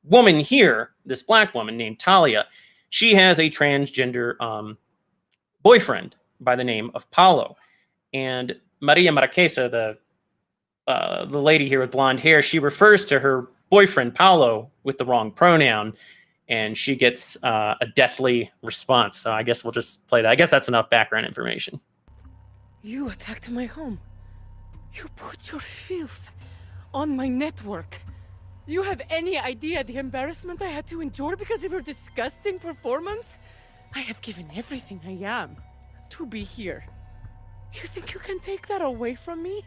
[SPEAKER 2] woman here, this black woman named Talia, she has a transgender boyfriend by the name of Paulo. And Maria Marquesa, the lady here with blonde hair, she refers to her boyfriend Paulo with the wrong pronoun, and she gets a deathly response. So I guess we'll just play that. I guess that's enough background information.
[SPEAKER 6] You attacked my home. You put your filth on my network. You have any idea the embarrassment I had to endure because of your disgusting performance? I have given everything I am to be here. You think you can take that away from me?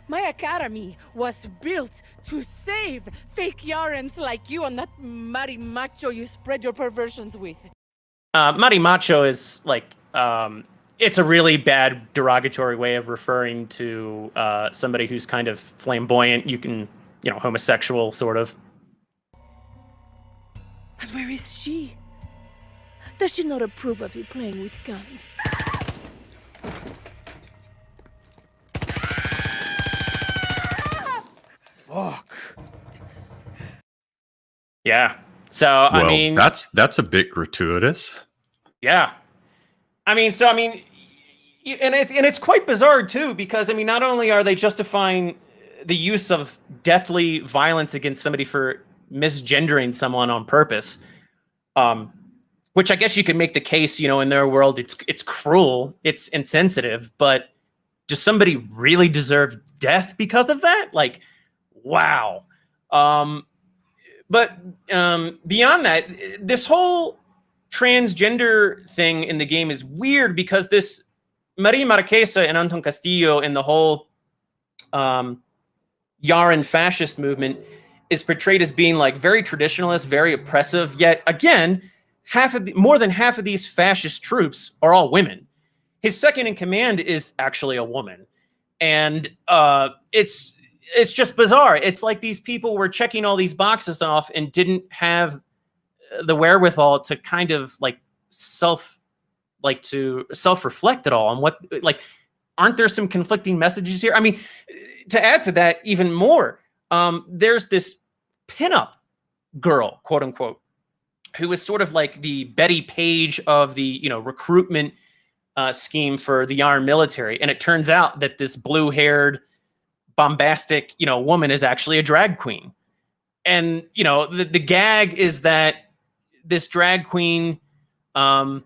[SPEAKER 6] My academy was built to save fake Yarans like you and that marimacho you spread your perversions with.
[SPEAKER 2] Marimacho is like, it's a really bad derogatory way of referring to somebody who's kind of flamboyant. You can, homosexual, sort of.
[SPEAKER 6] And where is she? Does she not approve of you playing with guns?
[SPEAKER 2] Fuck. Yeah. So, I
[SPEAKER 1] Well,
[SPEAKER 2] mean,
[SPEAKER 1] that's a bit gratuitous.
[SPEAKER 2] yeah. I mean, and it's quite bizarre too, because I mean, not only are they justifying the use of deathly violence against somebody for misgendering someone on purpose, which I guess you could make the case, you know, in their world, it's cruel, it's insensitive, but does somebody really deserve death because of that? Like, wow. But beyond that, this whole transgender thing in the game is weird because this Maria Marquesa and Anton Castillo and the whole Yaren fascist movement is portrayed as being like very traditionalist, very oppressive. Yet again, more than half of these fascist troops are all women. His second in command is actually a woman, and it's just bizarre. It's like these people were checking all these boxes off and didn't have the wherewithal to kind of like self-reflect at all on what, like, aren't there some conflicting messages here? I mean, to add to that even more, there's this pinup girl, quote unquote, who is sort of like the Betty Page of the, you know, recruitment scheme for the Yarn military. And it turns out that this blue-haired, bombastic, you know, woman is actually a drag queen. And, you know, the gag is that this drag queen, you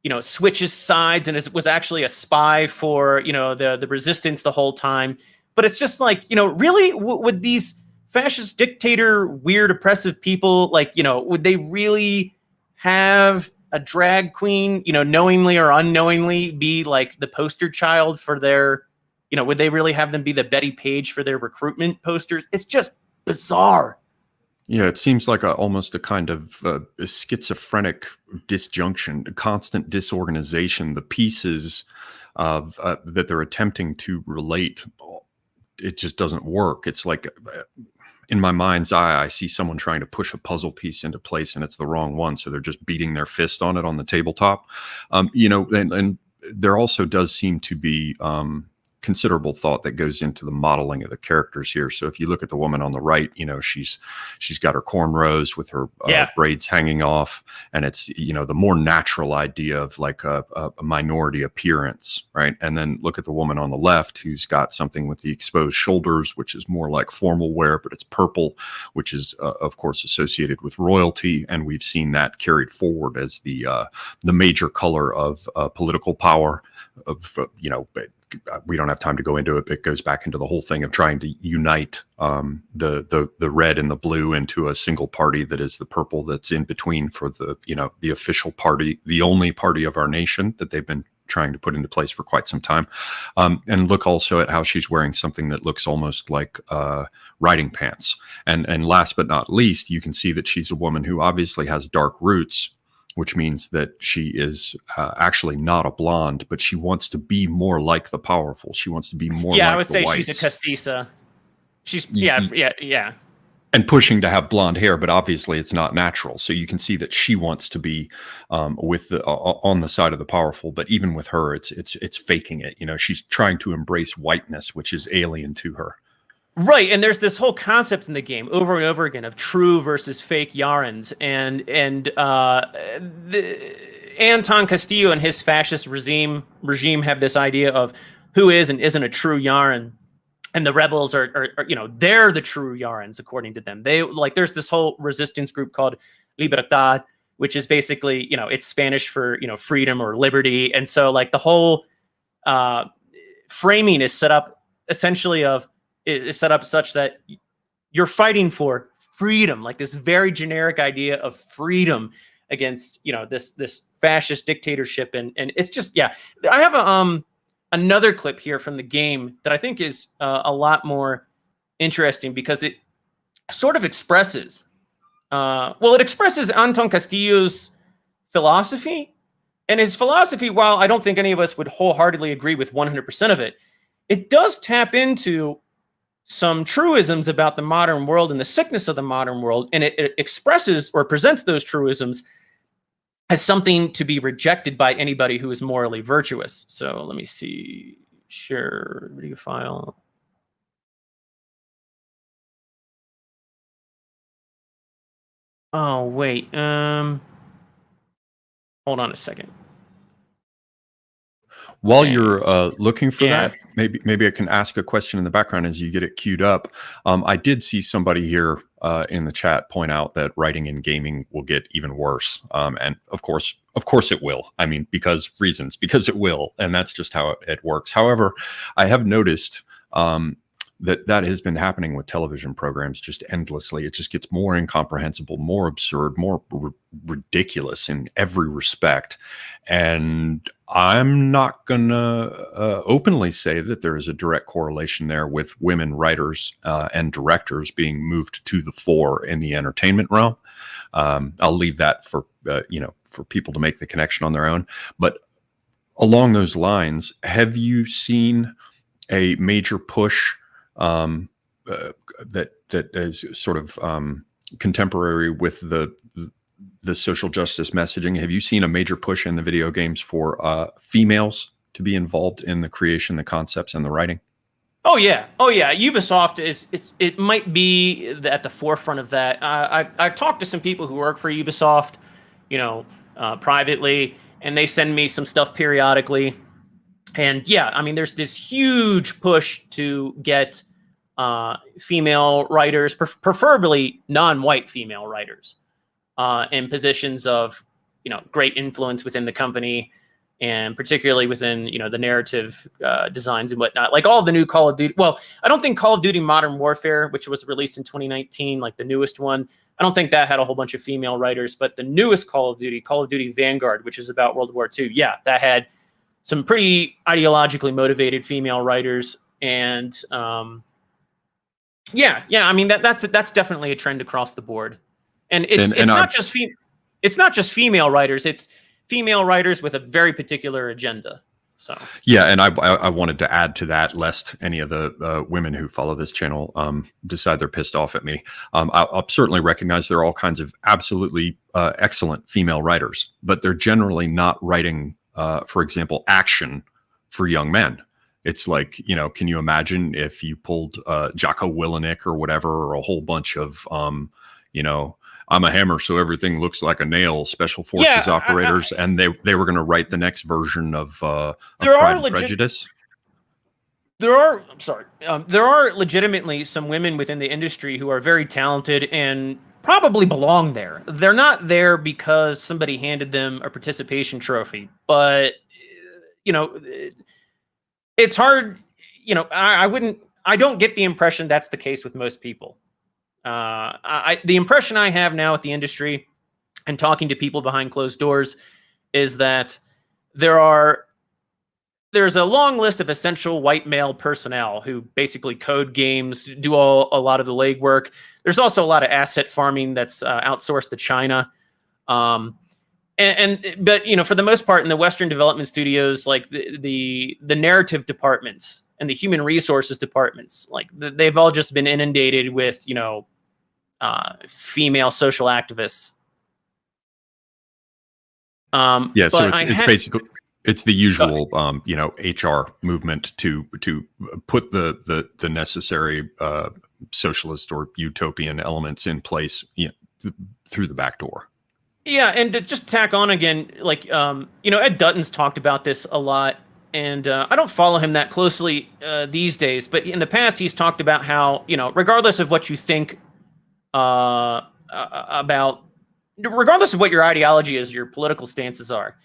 [SPEAKER 2] know, switches sides and was actually a spy for, you know, the resistance the whole time. But it's just like, you know, really, would these fascist dictator, weird, oppressive people, like, you know, would they really have a drag queen, you know, knowingly or unknowingly be like the poster child for their, you know, would they really have them be the Betty Page for their recruitment posters? It's just bizarre.
[SPEAKER 1] Yeah, it seems like almost a kind of a schizophrenic disjunction, a constant disorganization. The pieces of that they're attempting to relate, it just doesn't work. It's like, in my mind's eye, I see someone trying to push a puzzle piece into place and it's the wrong one. So they're just beating their fist on it on the tabletop. You know, and there also does seem to be considerable thought that goes into the modeling of the characters here. So if you look at the woman on the right, you know, she's got her cornrows with her braids hanging off, and it's, you know, the more natural idea of like a minority appearance, right? And then look at the woman on the left who's got something with the exposed shoulders, which is more like formal wear, but it's purple, which is of course associated with royalty, and we've seen that carried forward as the major color of political power of, you know, we don't have time to go into it, but it goes back into the whole thing of trying to unite the red and the blue into a single party that is the purple that's in between for the, you know, the official party, the only party of our nation that they've been trying to put into place for quite some time. And look also at how she's wearing something that looks almost like riding pants. And last but not least, you can see that she's a woman who obviously has dark roots, which means that she is actually not a blonde, but she wants to be more like the powerful. She wants to be more like the whites.
[SPEAKER 2] I would say she's a castiza. She's, yeah.
[SPEAKER 1] And pushing to have blonde hair, but obviously it's not natural. So you can see that she wants to be with the on the side of the powerful, but even with her, it's faking it. You know, she's trying to embrace whiteness, which is alien to her.
[SPEAKER 2] Right, and there's this whole concept in the game over and over again of true versus fake Yarans, and Anton Castillo and his fascist regime have this idea of who is and isn't a true Yaran, and the rebels are you know, they're the true Yarans according to them. They, like, there's this whole resistance group called Libertad, which is basically, you know, it's Spanish for, you know, freedom or liberty, and so like the whole framing is set up essentially is set up such that you're fighting for freedom, like this very generic idea of freedom against, you know, this fascist dictatorship, and it's just, yeah. I have another clip here from the game that I think is a lot more interesting because it sort of expresses, it expresses Anton Castillo's philosophy, and his philosophy, while I don't think any of us would wholeheartedly agree with 100% of it, it does tap into some truisms about the modern world and the sickness of the modern world, and it expresses or presents those truisms as something to be rejected by anybody who is morally virtuous. So let me see. Share video file. Oh, wait. Hold on a second.
[SPEAKER 1] While
[SPEAKER 2] Okay.
[SPEAKER 1] you're looking for
[SPEAKER 2] Yeah.
[SPEAKER 1] that, maybe I can ask a question in the background as you get it queued up. I did see somebody here in the chat point out that writing in gaming will get even worse, and of course it will. I mean, because it will, and that's just how it works. However, I have noticed that has been happening with television programs just endlessly. It just gets more incomprehensible, more absurd, more ridiculous in every respect. And I'm not going to openly say that there is a direct correlation there with women writers and directors being moved to the fore in the entertainment realm. I'll leave that for for people to make the connection on their own. But along those lines, have you seen a major push that is sort of contemporary with the social justice messaging? Have you seen a major push in the video games for females to be involved in the creation, the concepts, and the writing?
[SPEAKER 2] Oh yeah. Ubisoft it might be at the forefront of that. I've talked to some people who work for Ubisoft, privately, and they send me some stuff periodically. And yeah, I mean, there's this huge push to get female writers, preferably non-white female writers, in positions of great influence within the company, and particularly within the narrative designs and whatnot. Like all of the new Call of Duty. Well, I don't think Call of Duty Modern Warfare, which was released in 2019, like the newest one, I don't think that had a whole bunch of female writers. But the newest Call of Duty Vanguard, which is about World War II, yeah, that had some pretty ideologically motivated female writers. And yeah, I mean that's definitely a trend across the board. And it's not just female writers, it's female writers with a very particular agenda. So
[SPEAKER 1] yeah, and I wanted to add to that, lest any of the women who follow this channel decide they're pissed off at me. I'll certainly recognize there are all kinds of absolutely excellent female writers, but they're generally not writing, for example, action for young men. It's like, can you imagine if you pulled Jocko Willenick or whatever, or a whole bunch of, I'm a hammer, so everything looks like a nail, special forces operators, and they were going to write the next version of Pride and Prejudice?
[SPEAKER 2] There are legitimately some women within the industry who are very talented and probably belong there. They're not there because somebody handed them a participation trophy, but it's hard. I don't get the impression that's the case with most people. The impression I have now with the industry and talking to people behind closed doors is that there's a long list of essential white male personnel who basically code games, do a lot of the legwork. There's also a lot of asset farming that's outsourced to China. But for the most part in the Western development studios, like the narrative departments and the human resources departments, like they've all just been inundated with female social activists.
[SPEAKER 1] So it's basically the usual HR movement to put the necessary socialist or utopian elements in place through the back door.
[SPEAKER 2] Yeah, and to just tack on again, like Ed Dutton's talked about this a lot, and I don't follow him that closely these days, but in the past he's talked about how regardless of what you think regardless of what your ideology is, your political stances are,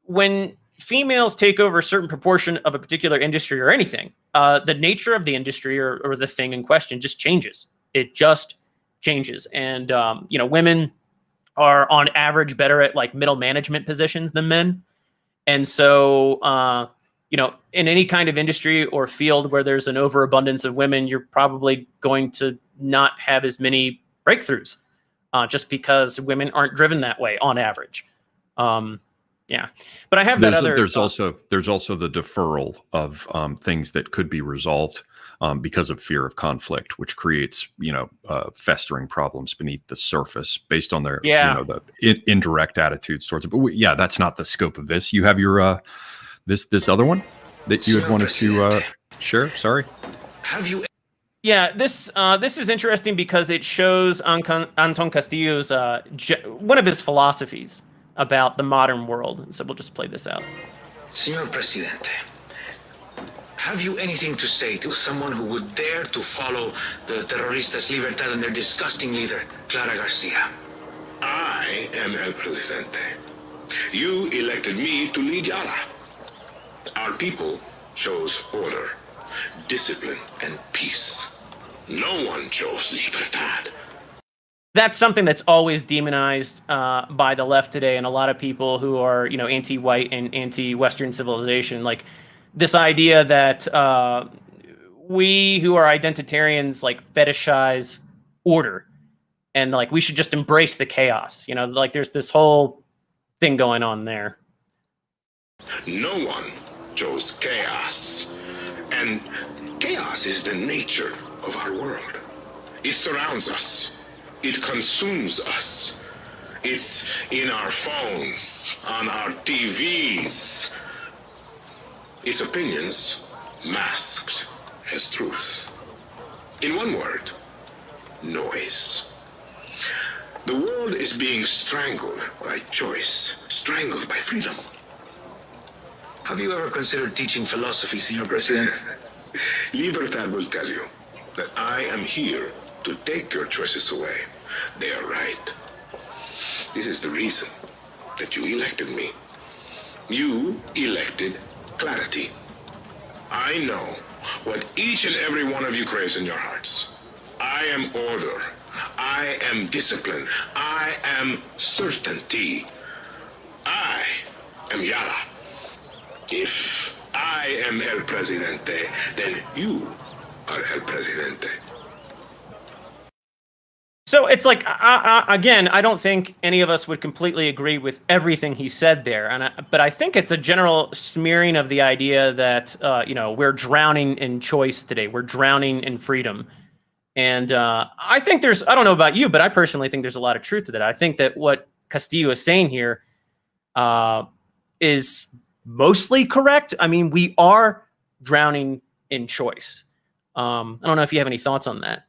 [SPEAKER 2] when females take over a certain proportion of a particular industry or anything, the nature of the industry or the thing in question just changes. It just changes. And women are on average better at like middle management positions than men. And so in any kind of industry or field where there's an overabundance of women, you're probably going to not have as many breakthroughs, just because women aren't driven that way on average. Yeah, but I have there's also the deferral of things that could be resolved
[SPEAKER 1] because of fear of conflict, which creates, festering problems beneath the surface based on their, the indirect attitudes towards it. But that's not the scope of this. You have your this other one that you had wanted to share. Sorry.
[SPEAKER 7] Have you?
[SPEAKER 2] Yeah, this is interesting because it shows Anton Castillo's one of his philosophies about the modern world. So we'll just play this out.
[SPEAKER 7] Señor Presidente, have you anything to say to someone who would dare to follow the Terroristas Libertad and their disgusting leader, Clara Garcia?
[SPEAKER 8] I am El Presidente. You elected me to lead Yara. Our people chose order, discipline, and peace. No one chose Libertad.
[SPEAKER 2] That's something that's always demonized by the left today, and a lot of people who are, anti-white and anti-Western civilization. Like this idea that we who are identitarians fetishize order, and we should just embrace the chaos. There's this whole thing going on there.
[SPEAKER 8] No one chose chaos, and chaos is the nature of our world. It surrounds us. It consumes us. It's in our phones, on our TVs. Its opinions masked as truth. In one word, noise. The world is being strangled by choice, strangled by freedom.
[SPEAKER 7] Have you ever considered teaching philosophy, Señor Presidente?
[SPEAKER 8] Libertad will tell you that I am here to take your choices away. They are right. This is the reason that you elected me. You elected clarity. I know what each and every one of you craves in your hearts. I am order. I am discipline. I am certainty. I am Yara. If I am El Presidente, then you are El Presidente.
[SPEAKER 2] So it's again, I don't think any of us would completely agree with everything he said there, but I think it's a general smearing of the idea that we're drowning in choice today. We're drowning in freedom, and I think I don't know about you, but I personally think there's a lot of truth to that. I think that what Castillo is saying here is mostly correct. I mean, we are drowning in choice. I don't know if you have any thoughts on that.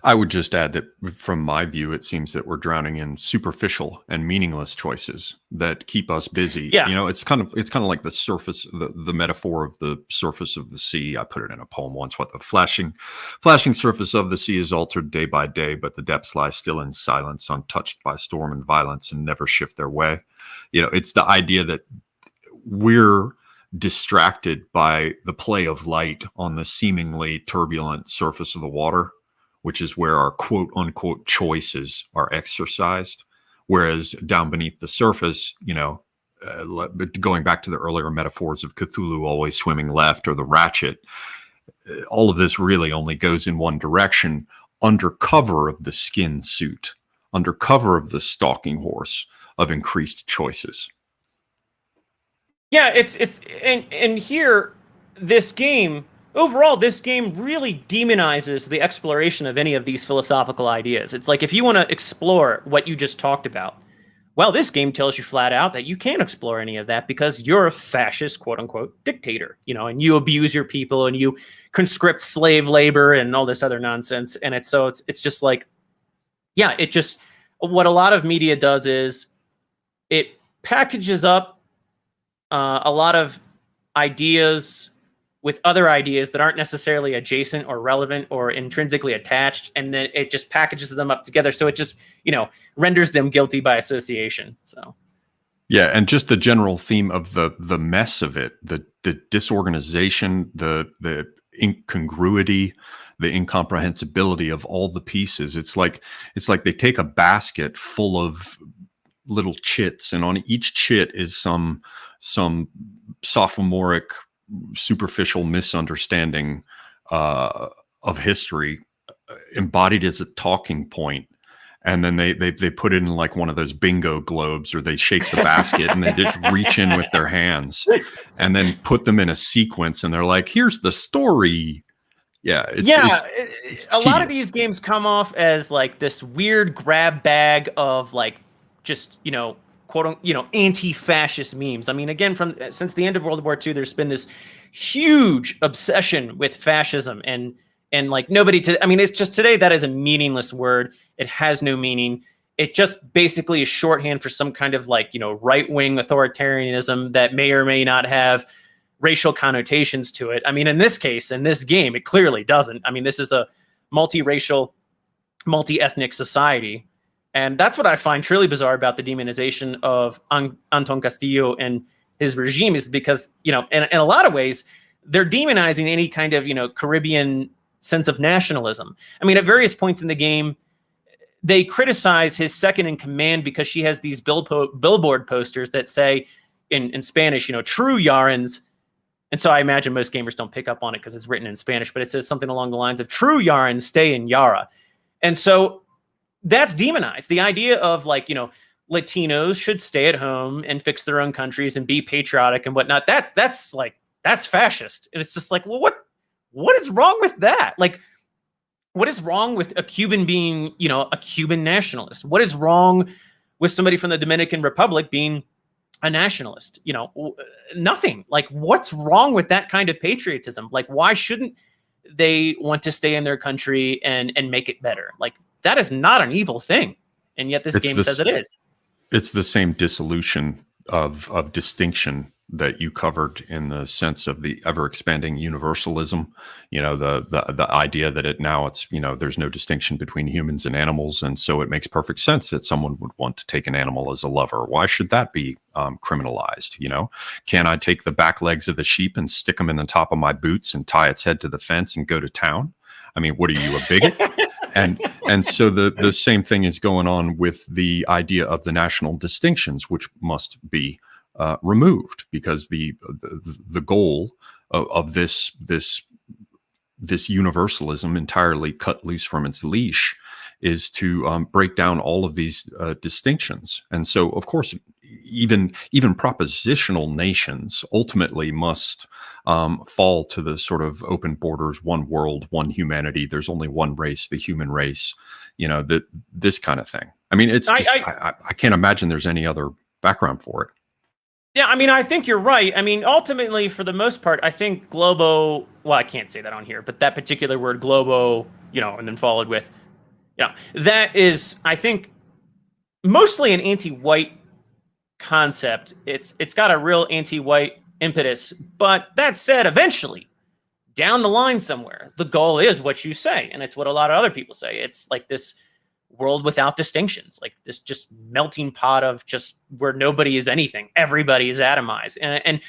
[SPEAKER 1] I would just add that from my view, it seems that we're drowning in superficial and meaningless choices that keep us busy.
[SPEAKER 2] Yeah.
[SPEAKER 1] It's kind of like the surface, the metaphor of the surface of the sea. I put it in a poem once. What the flashing surface of the sea is altered day by day, but the depths lie still in silence, untouched by storm and violence, and never shift their way. It's the idea that we're distracted by the play of light on the seemingly turbulent surface of the water, which is where our quote unquote choices are exercised. Whereas down beneath the surface, going back to the earlier metaphors of Cthulhu always swimming left or the ratchet, all of this really only goes in one direction, under cover of the skin suit, under cover of the stalking horse of increased choices.
[SPEAKER 2] Yeah, and here, this game really demonizes the exploration of any of these philosophical ideas. It's like, if you want to explore what you just talked about, well, this game tells you flat out that you can't explore any of that because you're a fascist, quote unquote, dictator, and you abuse your people and you conscript slave labor and all this other nonsense. And it's just like, yeah, what a lot of media does is it packages up a lot of ideas with other ideas that aren't necessarily adjacent or relevant or intrinsically attached, and then it just packages them up together. So it just, renders them guilty by association. So,
[SPEAKER 1] yeah, and just the general theme of the mess of it, the disorganization, the incongruity, the incomprehensibility of all the pieces. It's like they take a basket full of little chits, and on each chit is some sophomoric, superficial misunderstanding of history embodied as a talking point, and then they put it in like one of those bingo globes, or they shake the basket and they just reach in with their hands and then put them in a sequence, and they're like, here's the story. Yeah, it's
[SPEAKER 2] a lot of
[SPEAKER 1] tedious.
[SPEAKER 2] these games come off as like this weird grab bag of like just quote anti-fascist memes. I mean, again, from since the end of World War II, there's been this huge obsession with fascism and like nobody to. I mean, it's just today that is a meaningless word. It has no meaning. It just basically is shorthand for some kind of like right-wing authoritarianism that may or may not have racial connotations to it. I mean, in this case, in this game, it clearly doesn't. I mean, this is a multiracial, multi-ethnic society. And that's what I find truly bizarre about the demonization of Anton Castillo and his regime is because, in a lot of ways, they're demonizing any kind of, Caribbean sense of nationalism. I mean, at various points in the game, they criticize his second in command because she has these billboard posters that say in Spanish, true Yarans. And so I imagine most gamers don't pick up on it because it's written in Spanish, but it says something along the lines of true Yarans stay in Yara. And so that's demonized. The idea of like, Latinos should stay at home and fix their own countries and be patriotic and whatnot. That's fascist. And it's just like, well, what is wrong with that? Like, what is wrong with a Cuban being, a Cuban nationalist? What is wrong with somebody from the Dominican Republic being a nationalist? Nothing. Like, what's wrong with that kind of patriotism? Like, why shouldn't they want to stay in their country and make it better? Like, that is not an evil thing. And yet this game says it is.
[SPEAKER 1] It's the same dissolution of distinction that you covered in the sense of the ever expanding universalism, the idea that it's there's no distinction between humans and animals. And so it makes perfect sense that someone would want to take an animal as a lover. Why should that be criminalized? Can I take the back legs of the sheep and stick them in the top of my boots and tie its head to the fence and go to town? I mean, what are you, a bigot? And so the same thing is going on with the idea of the national distinctions, which must be removed because the goal of this universalism entirely cut loose from its leash is to break down all of these distinctions. And so, of course, even propositional nations ultimately must fall to the sort of open borders, one world, one humanity. There's only one race, the human race. This kind of thing. I mean, it's just, I can't imagine there's any other background for it.
[SPEAKER 2] Yeah, I mean, I think you're right. I mean, ultimately, for the most part, I think globo, well, I can't say that on here, but that particular word, globo, and then followed with, that is, I think, mostly an anti-white concept. It's got a real anti-white impetus. But that said, eventually, down the line somewhere, the goal is what you say. And it's what a lot of other people say. It's like this world without distinctions, like this just melting pot of just where nobody is anything. Everybody is atomized. And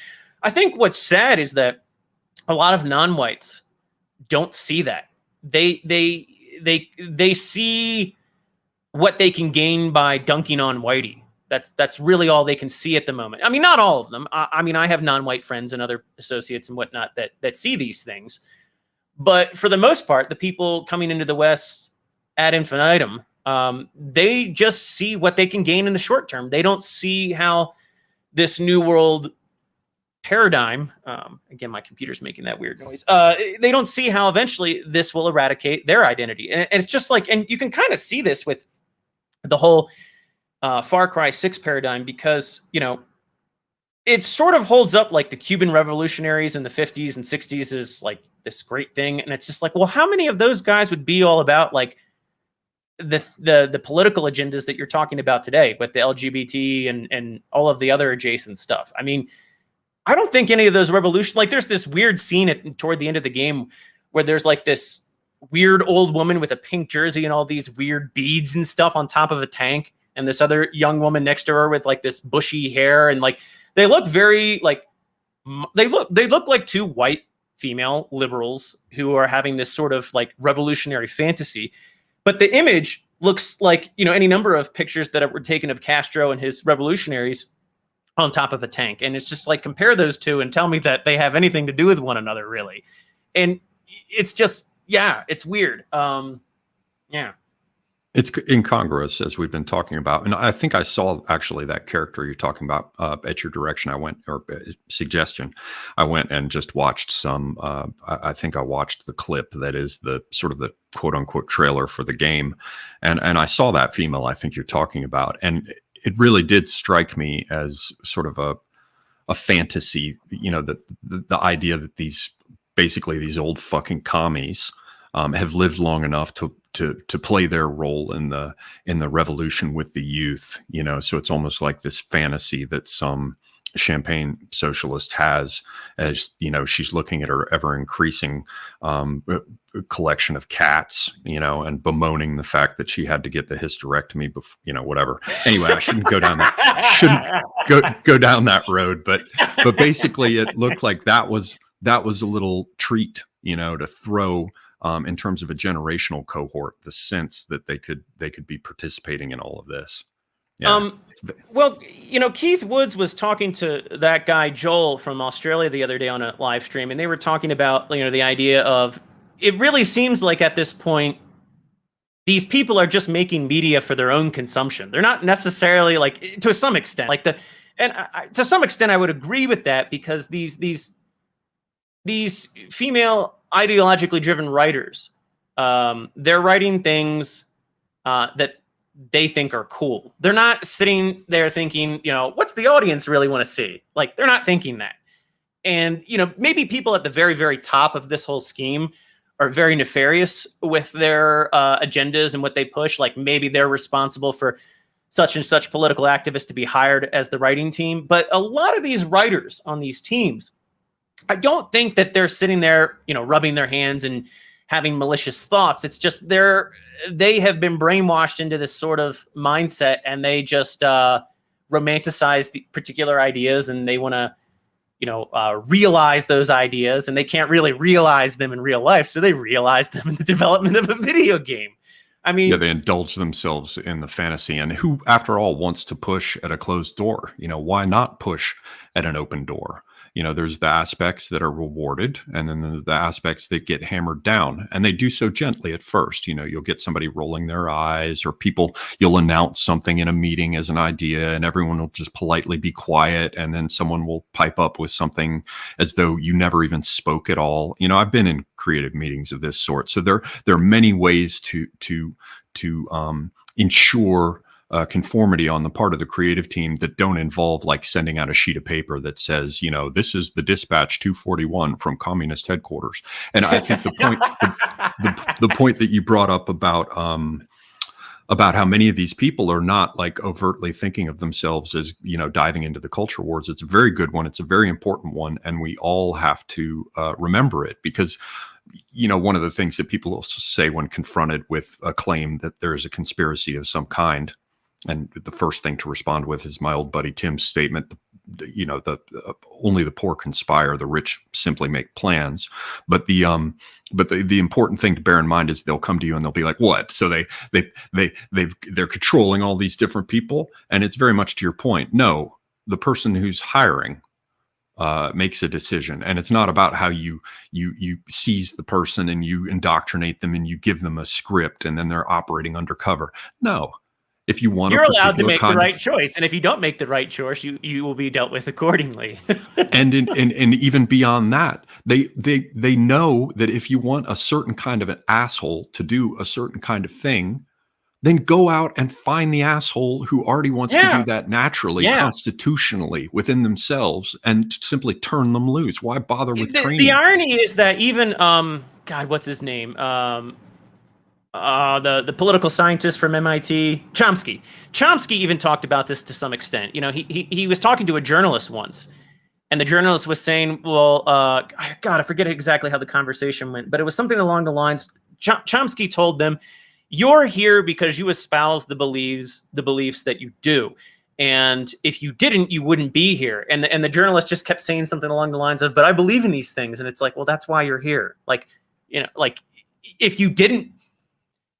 [SPEAKER 2] I think what's sad is that a lot of non-whites don't see that. They see what they can gain by dunking on whitey. That's really all they can see at the moment. I mean, not all of them. I mean, I have non-white friends and other associates and whatnot that see these things. But for the most part, the people coming into the West ad infinitum, they just see what they can gain in the short term. They don't see how this new world paradigm, again, my computer's making that weird noise. They don't see how eventually this will eradicate their identity. And it's just like, and you can kind of see this with the whole Far Cry 6 paradigm, because, it sort of holds up like the Cuban revolutionaries in the 50s and 60s is like this great thing. And it's just like, well, how many of those guys would be all about like the political agendas that you're talking about today with the LGBT and all of the other adjacent stuff? I mean, I don't think any of those like there's this weird scene toward the end of the game where there's like this weird old woman with a pink jersey and all these weird beads and stuff on top of a tank, and this other young woman next to her with like this bushy hair, and like they look very like they look like two white female liberals who are having this sort of like revolutionary fantasy. But the image looks like, any number of pictures that were taken of Castro and his revolutionaries on top of a tank. And it's just like, compare those two and tell me that they have anything to do with one another, really. And it's just, yeah, it's weird. Yeah.
[SPEAKER 1] It's incongruous, as we've been talking about. And I think I saw actually that character you're talking about at your direction. Suggestion. I went and just watched some, I think I watched the clip that is the sort of the quote unquote trailer for the game. And I saw that female I think you're talking about. And it really did strike me as sort of a fantasy, the idea that these old fucking commies have lived long enough to play their role in the revolution with the youth, so it's almost like this fantasy that some champagne socialist has, as she's looking at her ever increasing collection of cats, and bemoaning the fact that she had to get the hysterectomy before, whatever. Anyway, I shouldn't go down go down that road, but basically it looked like that was a little treat, to throw in terms of a generational cohort, the sense that they could be participating in all of this. Yeah.
[SPEAKER 2] Well, Keith Woods was talking to that guy Joel from Australia the other day on a live stream, and they were talking about the idea of, it really seems like at this point these people are just making media for their own consumption. They're not necessarily, like, to some extent, to some extent I would agree with that, because these female ideologically driven writers, they're writing things that they think are cool. They're not sitting there thinking, what's the audience really want to see? Like, they're not thinking that. And, maybe people at the very, very top of this whole scheme are very nefarious with their agendas and what they push. Like, maybe they're responsible for such and such political activists to be hired as the writing team. But a lot of these writers on these teams, I don't think that they're sitting there, rubbing their hands and having malicious thoughts. It's just they have been brainwashed into this sort of mindset, and they just romanticize the particular ideas, and they want to, realize those ideas, and they can't really realize them in real life, so they realize them in the development of a video game. I mean,
[SPEAKER 1] yeah, they indulge themselves in the fantasy, and who, after all, wants to push at a closed door? Why not push at an open door? There's the aspects that are rewarded, and then there's the aspects that get hammered down, and they do so gently at first. You'll get somebody rolling their eyes, or you'll announce something in a meeting as an idea, and everyone will just politely be quiet, and then someone will pipe up with something as though you never even spoke at all. I've been in creative meetings of this sort, so there are many ways to ensure conformity on the part of the creative team that don't involve like sending out a sheet of paper that says, this is the dispatch 241 from communist headquarters. And I think the point, the point that you brought up about how many of these people are not like overtly thinking of themselves as, diving into the culture wars. It's a very good one. It's a very important one. And we all have to remember it, because one of the things that people also say when confronted with a claim that there is a conspiracy of some kind, and the first thing to respond with is my old buddy Tim's statement, only the poor conspire, the rich simply make plans. But the important thing to bear in mind is they'll come to you and they'll be like, what? So they're controlling all these different people. And it's very much to your point. No, the person who's hiring makes a decision, and it's not about how you seize the person and you indoctrinate them and you give them a script and then they're operating undercover. No. If you want,
[SPEAKER 2] you're allowed to make the right choice, and if you don't make the right choice, you will be dealt with accordingly.
[SPEAKER 1] and even beyond that, they know that if you want a certain kind of an asshole to do a certain kind of thing, then go out and find the asshole who already wants to do that naturally, constitutionally within themselves, and simply turn them loose. Why bother with training?
[SPEAKER 2] The irony is that even God, what's his name? The political scientist from MIT, Chomsky. Chomsky even talked about this to some extent. He was talking to a journalist once, and the journalist was saying, well, God, I forget exactly how the conversation went, but it was something along the lines, Chomsky told them, you're here because you espouse the beliefs that you do. And if you didn't, you wouldn't be here. And the journalist just kept saying something along the lines of, but I believe in these things. And it's like, well, that's why you're here. Like, if you didn't,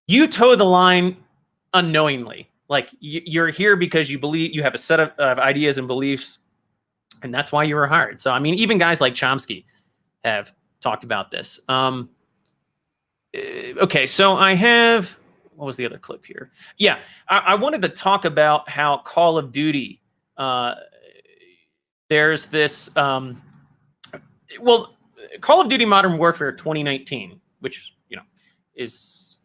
[SPEAKER 2] you toe the line unknowingly. Like, you're here because you believe, you have a set of ideas and beliefs, and that's why you were hired. So, I mean, even guys like Chomsky have talked about this. Okay, so I have what was the other clip here? Yeah, I wanted to talk about how Call of Duty, there's this, Call of Duty Modern Warfare 2019, which, is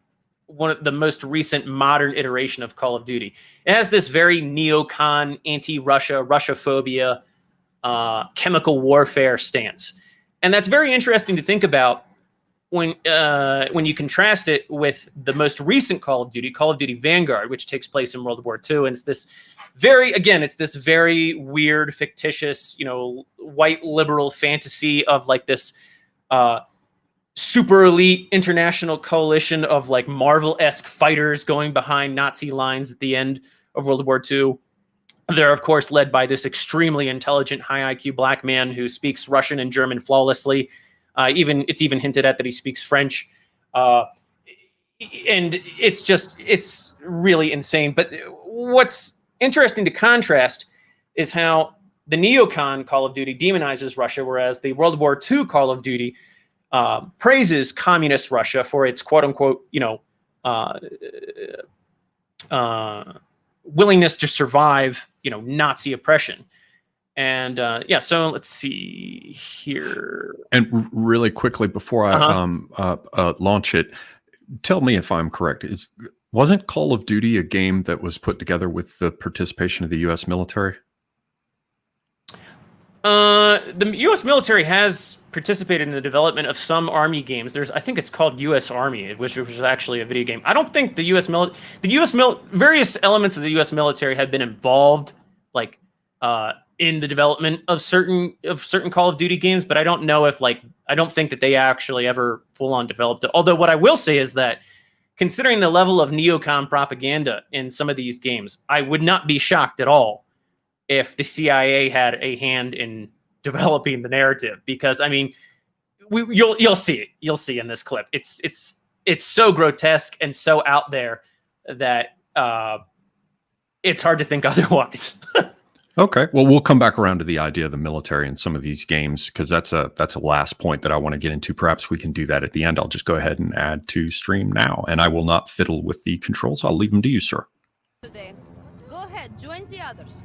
[SPEAKER 2] one of the most recent modern iteration of Call of Duty. It has this very neocon, anti-Russia, Russophobia, chemical warfare stance. And that's very interesting to think about when you contrast it with the most recent Call of Duty Vanguard, which takes place in World War II. And it's this very weird, fictitious, white liberal fantasy of like this super elite international coalition of like Marvel-esque fighters going behind Nazi lines at the end of World War II. They're, of course, led by this extremely intelligent, high IQ black man who speaks Russian and German flawlessly. It's even hinted at that he speaks French. And it's really insane. But what's interesting to contrast is how the neocon Call of Duty demonizes Russia, whereas the World War II Call of Duty praises communist Russia for its quote unquote, willingness to survive, Nazi oppression. And so let's see here.
[SPEAKER 1] And really quickly before I launch it, tell me if I'm correct. Wasn't Call of Duty a game that was put together with the participation of the U.S. military?
[SPEAKER 2] The U.S. military has participated in the development of some Army games. I think it's called U.S. Army, which is actually a video game. I don't think the various elements of the U.S. military have been involved, like in the development of certain Call of Duty games, but I don't know if I don't think that they actually ever full on developed it. Although what I will say is that considering the level of neocon propaganda in some of these games, I would not be shocked at all if the CIA had a hand in developing the narrative, because I mean, you'll see it. You'll see in this clip. It's so grotesque and so out there that it's hard to think otherwise.
[SPEAKER 1] Okay. Well, we'll come back around to the idea of the military in some of these games, because that's a last point that I want to get into. Perhaps we can do that at the end. I'll just go ahead and add to stream now, and I will not fiddle with the controls. I'll leave them to you, sir.
[SPEAKER 9] Today. Go ahead, join the others.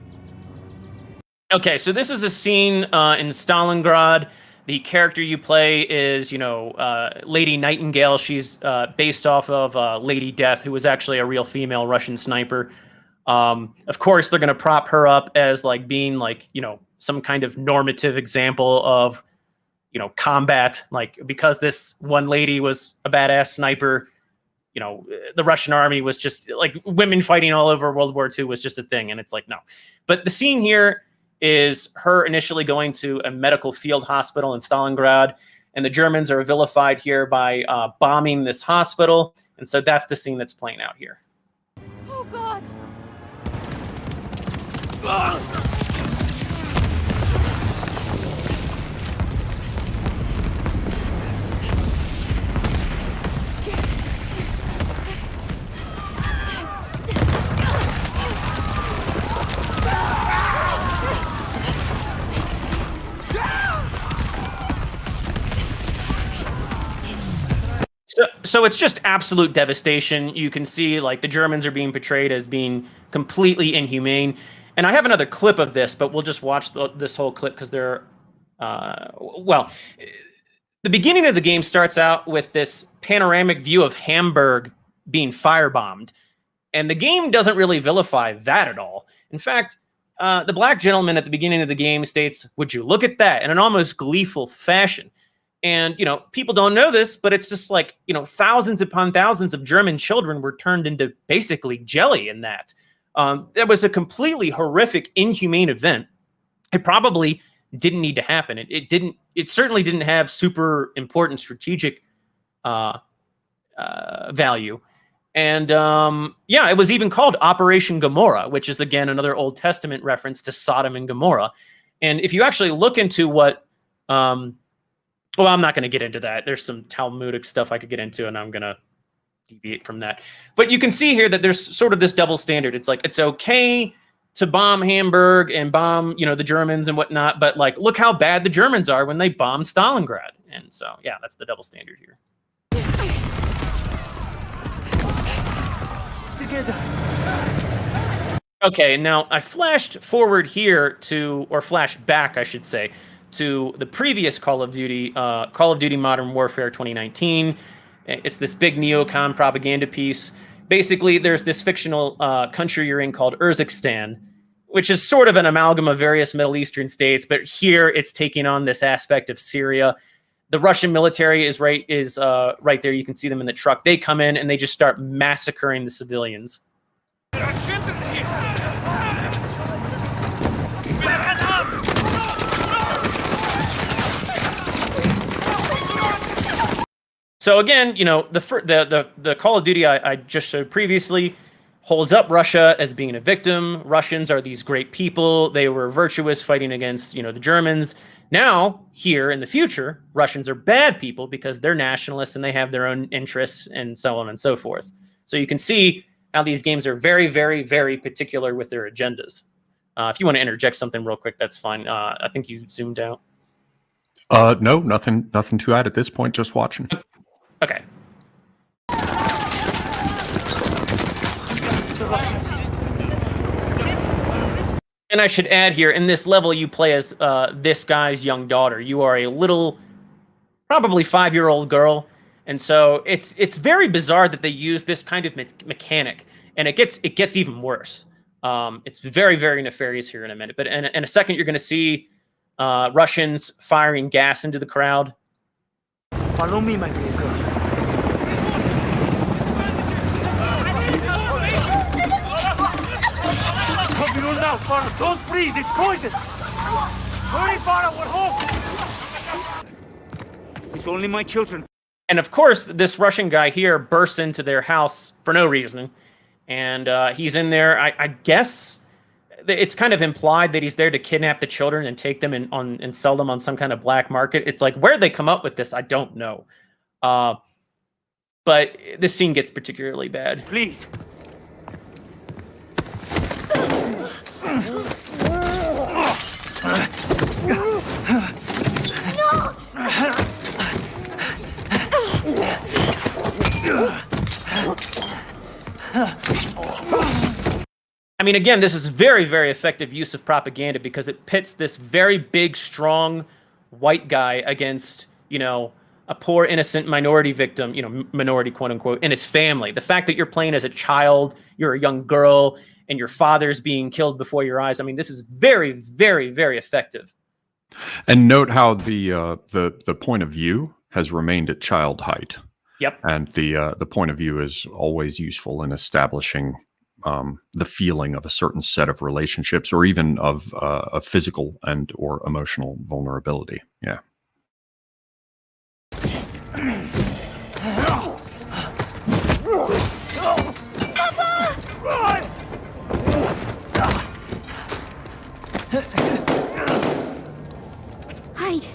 [SPEAKER 2] Okay, so this is a scene in Stalingrad. The character you play is, Lady Nightingale. She's based off of Lady Death, who was actually a real female Russian sniper. Of course, they're going to prop her up as being some kind of normative example of, combat. Because this one lady was a badass sniper, the Russian army was just women fighting all over World War II was just a thing. And it's no. But the scene here is her initially going to a medical field hospital in Stalingrad, and the Germans are vilified here by bombing this hospital. And so that's the scene that's playing out here.
[SPEAKER 9] Oh, God.
[SPEAKER 2] So it's just absolute devastation. You can see the Germans are being portrayed as being completely inhumane. And I have another clip of this, but we'll just watch this whole clip because they're, the beginning of the game starts out with this panoramic view of Hamburg being firebombed. And the game doesn't really vilify that at all. In fact, the black gentleman at the beginning of the game states, "Would you look at that?" in an almost gleeful fashion. And, people don't know this, but it's just thousands upon thousands of German children were turned into basically jelly in that. That was a completely horrific, inhumane event. It probably didn't need to happen. It certainly didn't have super important strategic value. And it was even called Operation Gamora, which is, again, another Old Testament reference to Sodom and Gomorrah. And if you actually look into what... well, I'm not going to get into that. There's some Talmudic stuff I could get into, and I'm going to deviate from that. But you can see here that there's sort of this double standard. It's it's okay to bomb Hamburg and bomb, the Germans and whatnot, but look how bad the Germans are when they bomb Stalingrad. And so, yeah, that's the double standard here. Okay, now I flashed forward here to, or flashed back, I should say, to the previous Call of Duty Modern Warfare 2019. It's this big neocon propaganda piece. Basically, there's this fictional country you're in called Urzikstan, which is sort of an amalgam of various Middle Eastern states, but here it's taking on this aspect of Syria. The Russian military is right there. You can see them in the truck. They come in and they just start massacring the civilians. So again, you know, the Call of Duty I just showed previously holds up Russia as being a victim. Russians are these great people. They were virtuous fighting against, you know, the Germans. Now, here in the future, Russians are bad people because they're nationalists and they have their own interests and so on and so forth. So you can see how these games are very, very, very particular with their agendas. If you want to interject something real quick, that's fine. I think you zoomed out.
[SPEAKER 1] No, nothing to add at this point. Just watching.
[SPEAKER 2] Okay. And I should add here, in this level, you play as this guy's young daughter. You are a little, probably 5-year-old girl, and so it's very bizarre that they use this kind of mechanic, and it gets even worse. It's very, very nefarious here in a minute, but in a second, you're going to see Russians firing gas into the crowd.
[SPEAKER 10] Follow me, my brave girl. Now, Farah, don't breathe, it's poison! Hurry, Farah, we're home! It's only my children.
[SPEAKER 2] And of course, this Russian guy here bursts into their house for no reason. And he's in there, I guess it's kind of implied that he's there to kidnap the children and take them and sell them on some kind of black market. It's like, where'd they come up with this? I don't know. But this scene gets particularly bad.
[SPEAKER 10] Please.
[SPEAKER 2] I mean, again, this is very, very effective use of propaganda because it pits this very big, strong white guy against, you know, a poor, innocent minority victim, you know, minority, quote unquote, and his family. The fact that you're playing as a child, you're a young girl, and your father's being killed before your eyes. I mean, this is very, very, very effective.
[SPEAKER 1] And note how the point of view has remained at child height.
[SPEAKER 2] Yep.
[SPEAKER 1] And the point of view is always useful in establishing the feeling of a certain set of relationships, or even of a physical and or emotional vulnerability. Yeah.
[SPEAKER 9] Hide.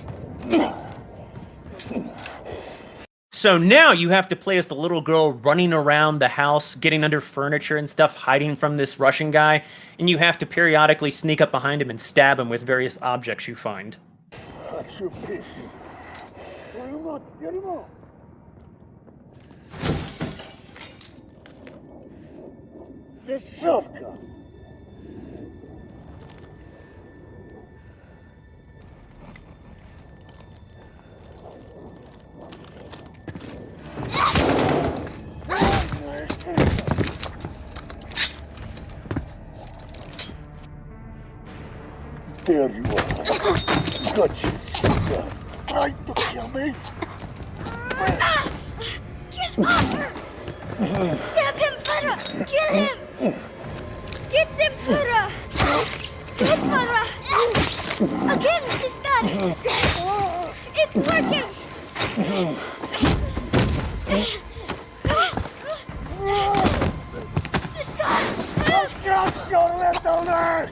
[SPEAKER 2] So now you have to play as the little girl running around the house, getting under furniture and stuff, hiding from this Russian guy, and you have to periodically sneak up behind him and stab him with various objects you find.
[SPEAKER 11] There you are. Got you, sucker. Tried to kill me.
[SPEAKER 9] Stab him, Farah! Kill him! Get them, Farah! Get Farah! Again, sister! It's working! Sister!
[SPEAKER 11] Just your little nerd!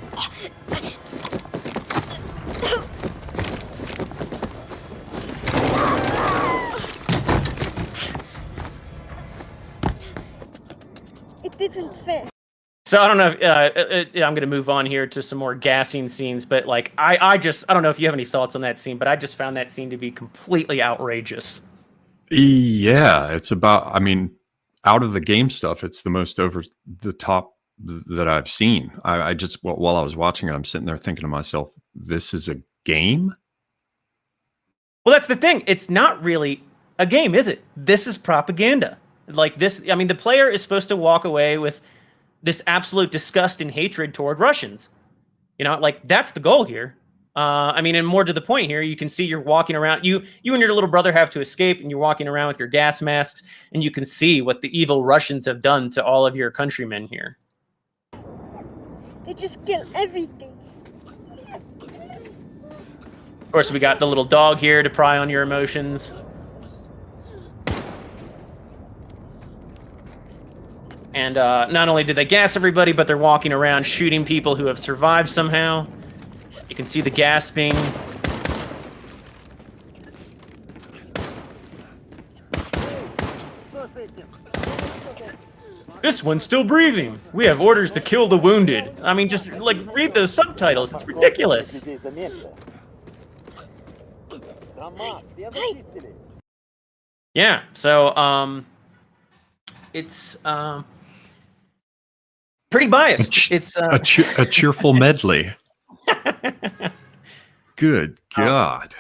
[SPEAKER 9] It isn't fair.
[SPEAKER 2] So I don't know if I'm going to move on here to some more gassing scenes, but like I don't know if you have any thoughts on that scene, but I just found that scene to be completely outrageous.
[SPEAKER 1] Yeah, it's about, I mean, out of the game stuff, it's the most over the top that I've seen. I just, while I was watching it, I'm sitting there thinking to myself, this is a game?
[SPEAKER 2] Well, that's the thing. It's not really a game, is it? This is propaganda. Like this, I mean, the player is supposed to walk away with this absolute disgust and hatred toward Russians. You know, like that's the goal here. I mean, and more to the point here, you can see you're walking around, you and your little brother have to escape, and you're walking around with your gas masks, and you can see what the evil Russians have done to all of your countrymen here.
[SPEAKER 9] They just kill everything.
[SPEAKER 2] Of course, we got the little dog here to pry on your emotions. And not only did they gas everybody, but they're walking around shooting people who have survived somehow. You can see the gasping. This one's still breathing. We have orders to kill the wounded. I mean, just like read those subtitles. It's ridiculous. Yeah. So it's pretty biased. It's
[SPEAKER 1] a cheerful medley. Good God.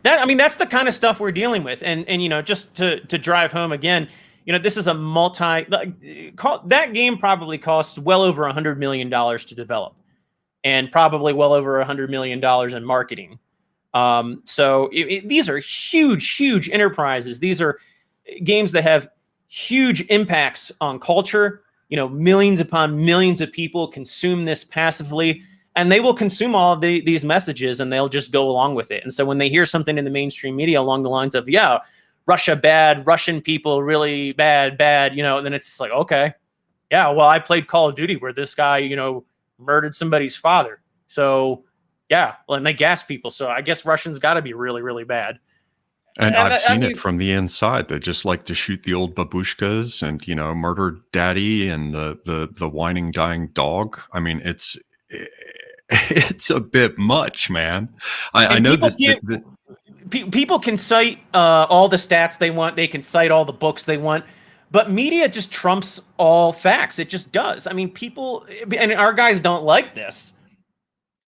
[SPEAKER 2] I mean, that's the kind of stuff we're dealing with. And you know, just to drive home again, you know, this is a that game probably cost well over $100 million to develop, and probably well over $100 million in marketing. So these are huge enterprises. These are games that have huge impacts on culture. You know, millions upon millions of people consume this passively, and they will consume all of these messages, and they'll just go along with it. And so when they hear something in the mainstream media along the lines of, yeah, Russia bad, Russian people really bad, you know, then it's like, okay, yeah, well, I played Call of Duty where this guy, you know, murdered somebody's father. So yeah, well, and they gas people. So I guess Russians got to be really bad.
[SPEAKER 1] And I've seen it from the inside. They just like to shoot the old babushkas and, you know, murder daddy and the whining, dying dog. I mean, it's a bit much, man. I know that
[SPEAKER 2] people can cite all the stats they want. They can cite all the books they want. But media just trumps all facts. It just does. I mean, people, and our guys don't like this.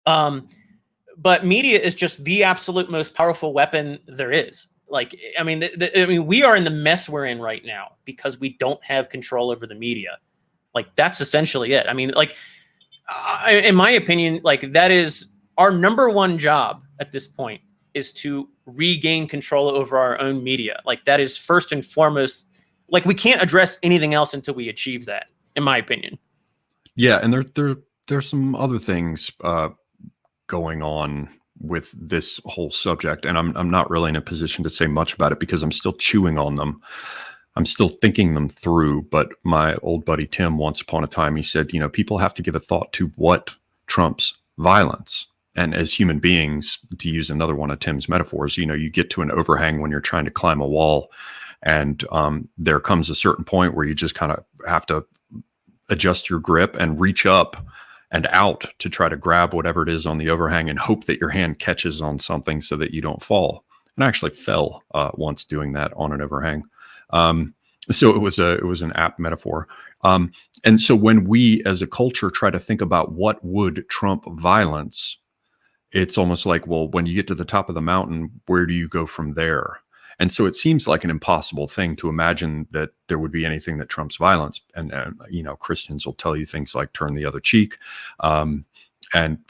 [SPEAKER 2] But media is just the absolute most powerful weapon there is. Like, I mean, we are in the mess we're in right now because we don't have control over the media. Like, that's essentially it. I mean, like, in my opinion, like, that is our number one job at this point, is to regain control over our own media. Like, that is first and foremost. Like, we can't address anything else until we achieve that, in my opinion.
[SPEAKER 1] Yeah, and there's some other things going on with this whole subject, and I'm not really in a position to say much about it because I'm still chewing on them. I'm still thinking them through. But my old buddy Tim, once upon a time, he said, you know, people have to give a thought to what trumps violence. And as human beings, to use another one of Tim's metaphors, you know, you get to an overhang when you're trying to climb a wall, and there comes a certain point where you just kind of have to adjust your grip and reach up and out to try to grab whatever it is on the overhang and hope that your hand catches on something so that you don't fall. And I actually fell once doing that on an overhang. So it was an apt metaphor. And so when we as a culture try to think about what would trump violence, it's almost like, well, when you get to the top of the mountain, where do you go from there? And so it seems like an impossible thing to imagine that there would be anything that trumps violence. And you know, Christians will tell you things like turn the other cheek. And,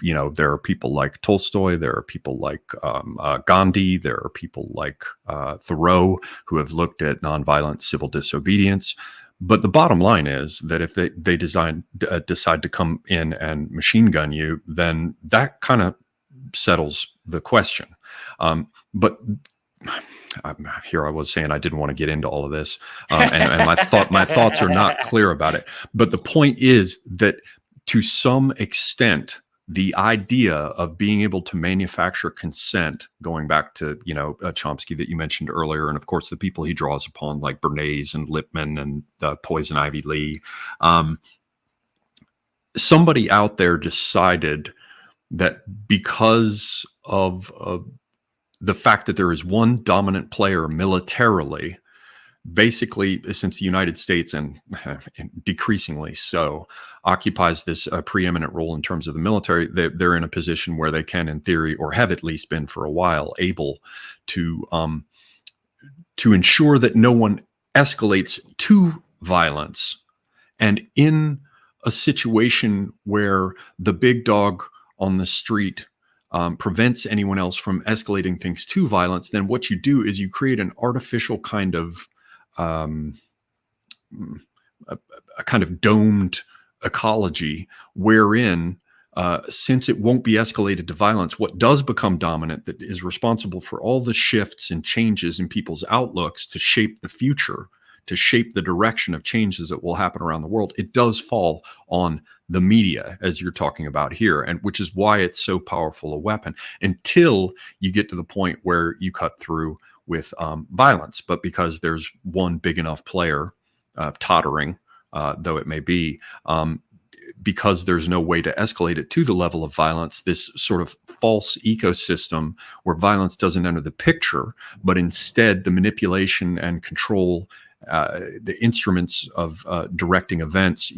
[SPEAKER 1] you know, there are people like Tolstoy, there are people like Gandhi, there are people like Thoreau who have looked at nonviolent civil disobedience. But the bottom line is that if they decide to come in and machine gun you, then that kind of settles the question. But here I was saying I didn't want to get into all of this, and my thoughts are not clear about it. But the point is that to some extent, the idea of being able to manufacture consent, going back to, you know, Chomsky that you mentioned earlier, and of course the people he draws upon like Bernays and Lippmann and Poison Ivy Lee, somebody out there decided that because of the fact that there is one dominant player militarily, basically, since the United States and decreasingly so occupies this preeminent role in terms of the military, they're in a position where they can, in theory, or have at least been for a while, able to ensure that no one escalates to violence. And in a situation where the big dog on the street prevents anyone else from escalating things to violence, then what you do is you create an artificial kind of a kind of domed ecology wherein, since it won't be escalated to violence, what does become dominant, that is responsible for all the shifts and changes in people's outlooks to shape the future, to shape the direction of changes that will happen around the world, it does fall on the media, as you're talking about here, and which is why it's so powerful a weapon, until you get to the point where you cut through with violence. But because there's one big enough player, tottering though it may be, because there's no way to escalate it to the level of violence, this sort of false ecosystem where violence doesn't enter the picture, but instead the manipulation and control, the instruments of directing events,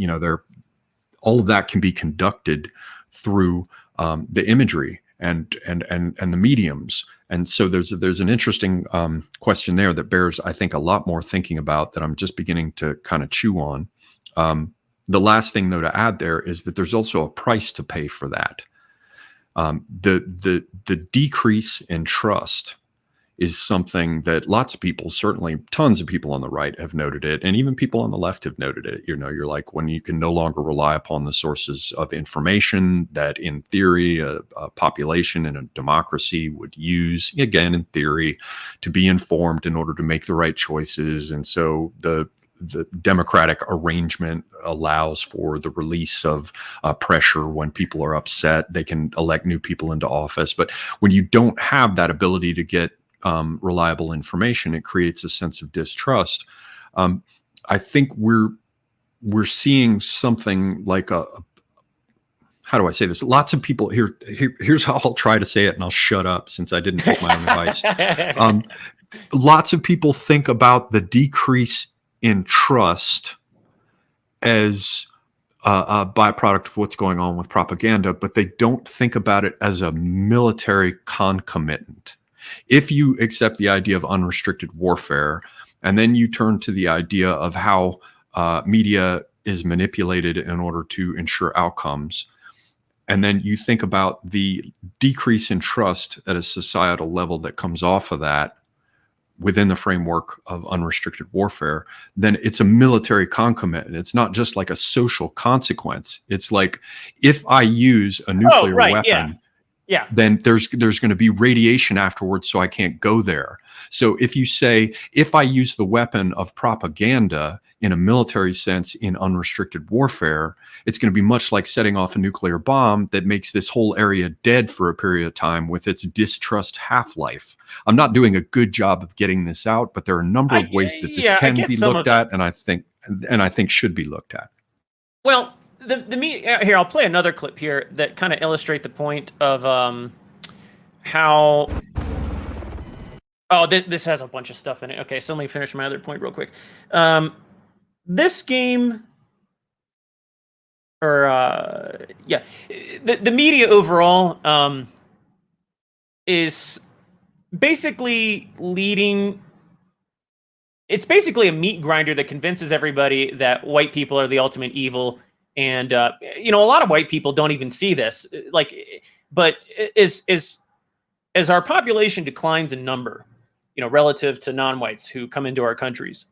[SPEAKER 1] all of that can be conducted through the imagery and the mediums. And so there's an interesting question there that bears, I think, a lot more thinking about, that I'm just beginning to kind of chew on. The last thing, though, to add there is that there's also a price to pay for that. The decrease in trust is something that lots of people, certainly tons of people on the right, have noted it, and even people on the left have noted it. You're like, when you can no longer rely upon the sources of information that, in theory, a population in a democracy would use, again, in theory, to be informed in order to make the right choices. And so the democratic arrangement allows for the release of pressure when people are upset. They can elect new people into office. But when you don't have that ability to get reliable information, it creates a sense of distrust. I think we're seeing something like how do I say this? Lots of people here's how I'll try to say it, and I'll shut up since I didn't take my own advice. Lots of people think about the decrease in trust as a byproduct of what's going on with propaganda, but they don't think about it as a military concomitant. If you accept the idea of unrestricted warfare, and then you turn to the idea of how media is manipulated in order to ensure outcomes, and then you think about the decrease in trust at a societal level that comes off of that within the framework of unrestricted warfare, then it's a military concomitant. It's not just like a social consequence. It's like, if I use a nuclear weapon, then there's going to be radiation afterwards, so I can't go there. So if you say, if I use the weapon of propaganda in a military sense in unrestricted warfare, it's going to be much like setting off a nuclear bomb that makes this whole area dead for a period of time with its distrust half-life. I'm not doing a good job of getting this out, but there are a number of ways that this can be looked at, and I think should be looked at.
[SPEAKER 2] Well, here, I'll play another clip here that kind of illustrate the point of how. Oh, this has a bunch of stuff in it. Okay, so let me finish my other point real quick. This game, the media overall is basically leading. It's basically a meat grinder that convinces everybody that white people are the ultimate evil. And, a lot of white people don't even see this. But as our population declines in number, relative to non-whites who come into our countries,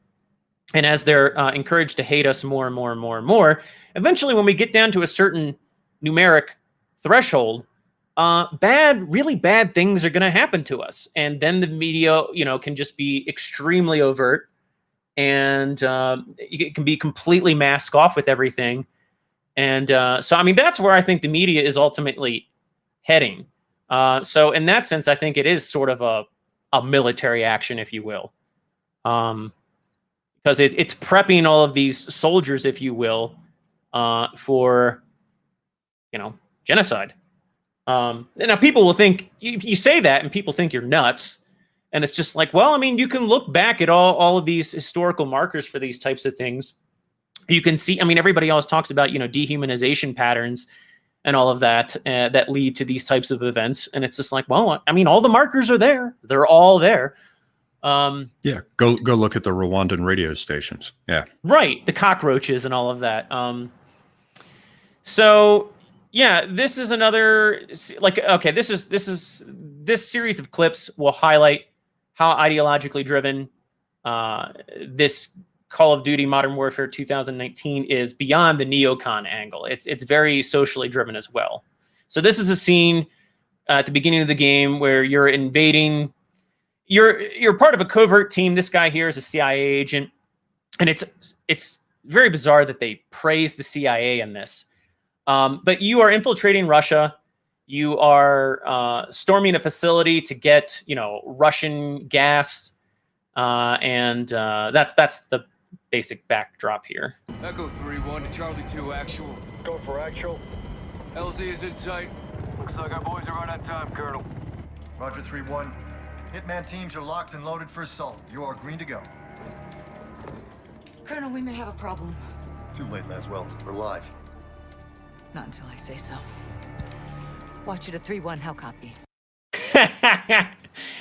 [SPEAKER 2] and as they're encouraged to hate us more and more and more and more, eventually when we get down to a certain numeric threshold, really bad things are going to happen to us. And then the media, can just be extremely overt, and it can be completely mask off with everything. And so, I mean, that's where I think the media is ultimately heading. So in that sense, I think it is sort of a military action, if you will. Because it's prepping all of these soldiers, if you will, for, genocide. Now people will think, you say that and people think you're nuts. And it's just like, well, I mean, you can look back at all of these historical markers for these types of things. You can see, I mean, everybody always talks about, dehumanization patterns and all of that that lead to these types of events. And it's just like, well, I mean, all the markers are there. They're all there.
[SPEAKER 1] Yeah, go look at the Rwandan radio stations. Yeah. Right.
[SPEAKER 2] The cockroaches and all of that. So yeah, this is another, like, okay, this series of clips will highlight how ideologically driven this Call of Duty Modern Warfare 2019 is beyond the neocon angle. It's very socially driven as well. So this is a scene at the beginning of the game where you're invading. You're part of a covert team. This guy here is a CIA agent, and it's very bizarre that they praise the CIA in this. But you are infiltrating Russia. You are storming a facility to get, Russian gas, and that's the basic backdrop here.
[SPEAKER 12] Echo 3-1 to Charlie 2 actual.
[SPEAKER 13] Go for actual.
[SPEAKER 12] LZ is in sight.
[SPEAKER 13] Looks like our boys are right on time, Colonel.
[SPEAKER 14] Roger 3-1. Hitman teams are locked and loaded for assault. You are green to go.
[SPEAKER 15] Colonel, we may have a problem.
[SPEAKER 14] Too late, Laswell. We're live.
[SPEAKER 15] Not until I say so. Watch it at 3-1. How copy?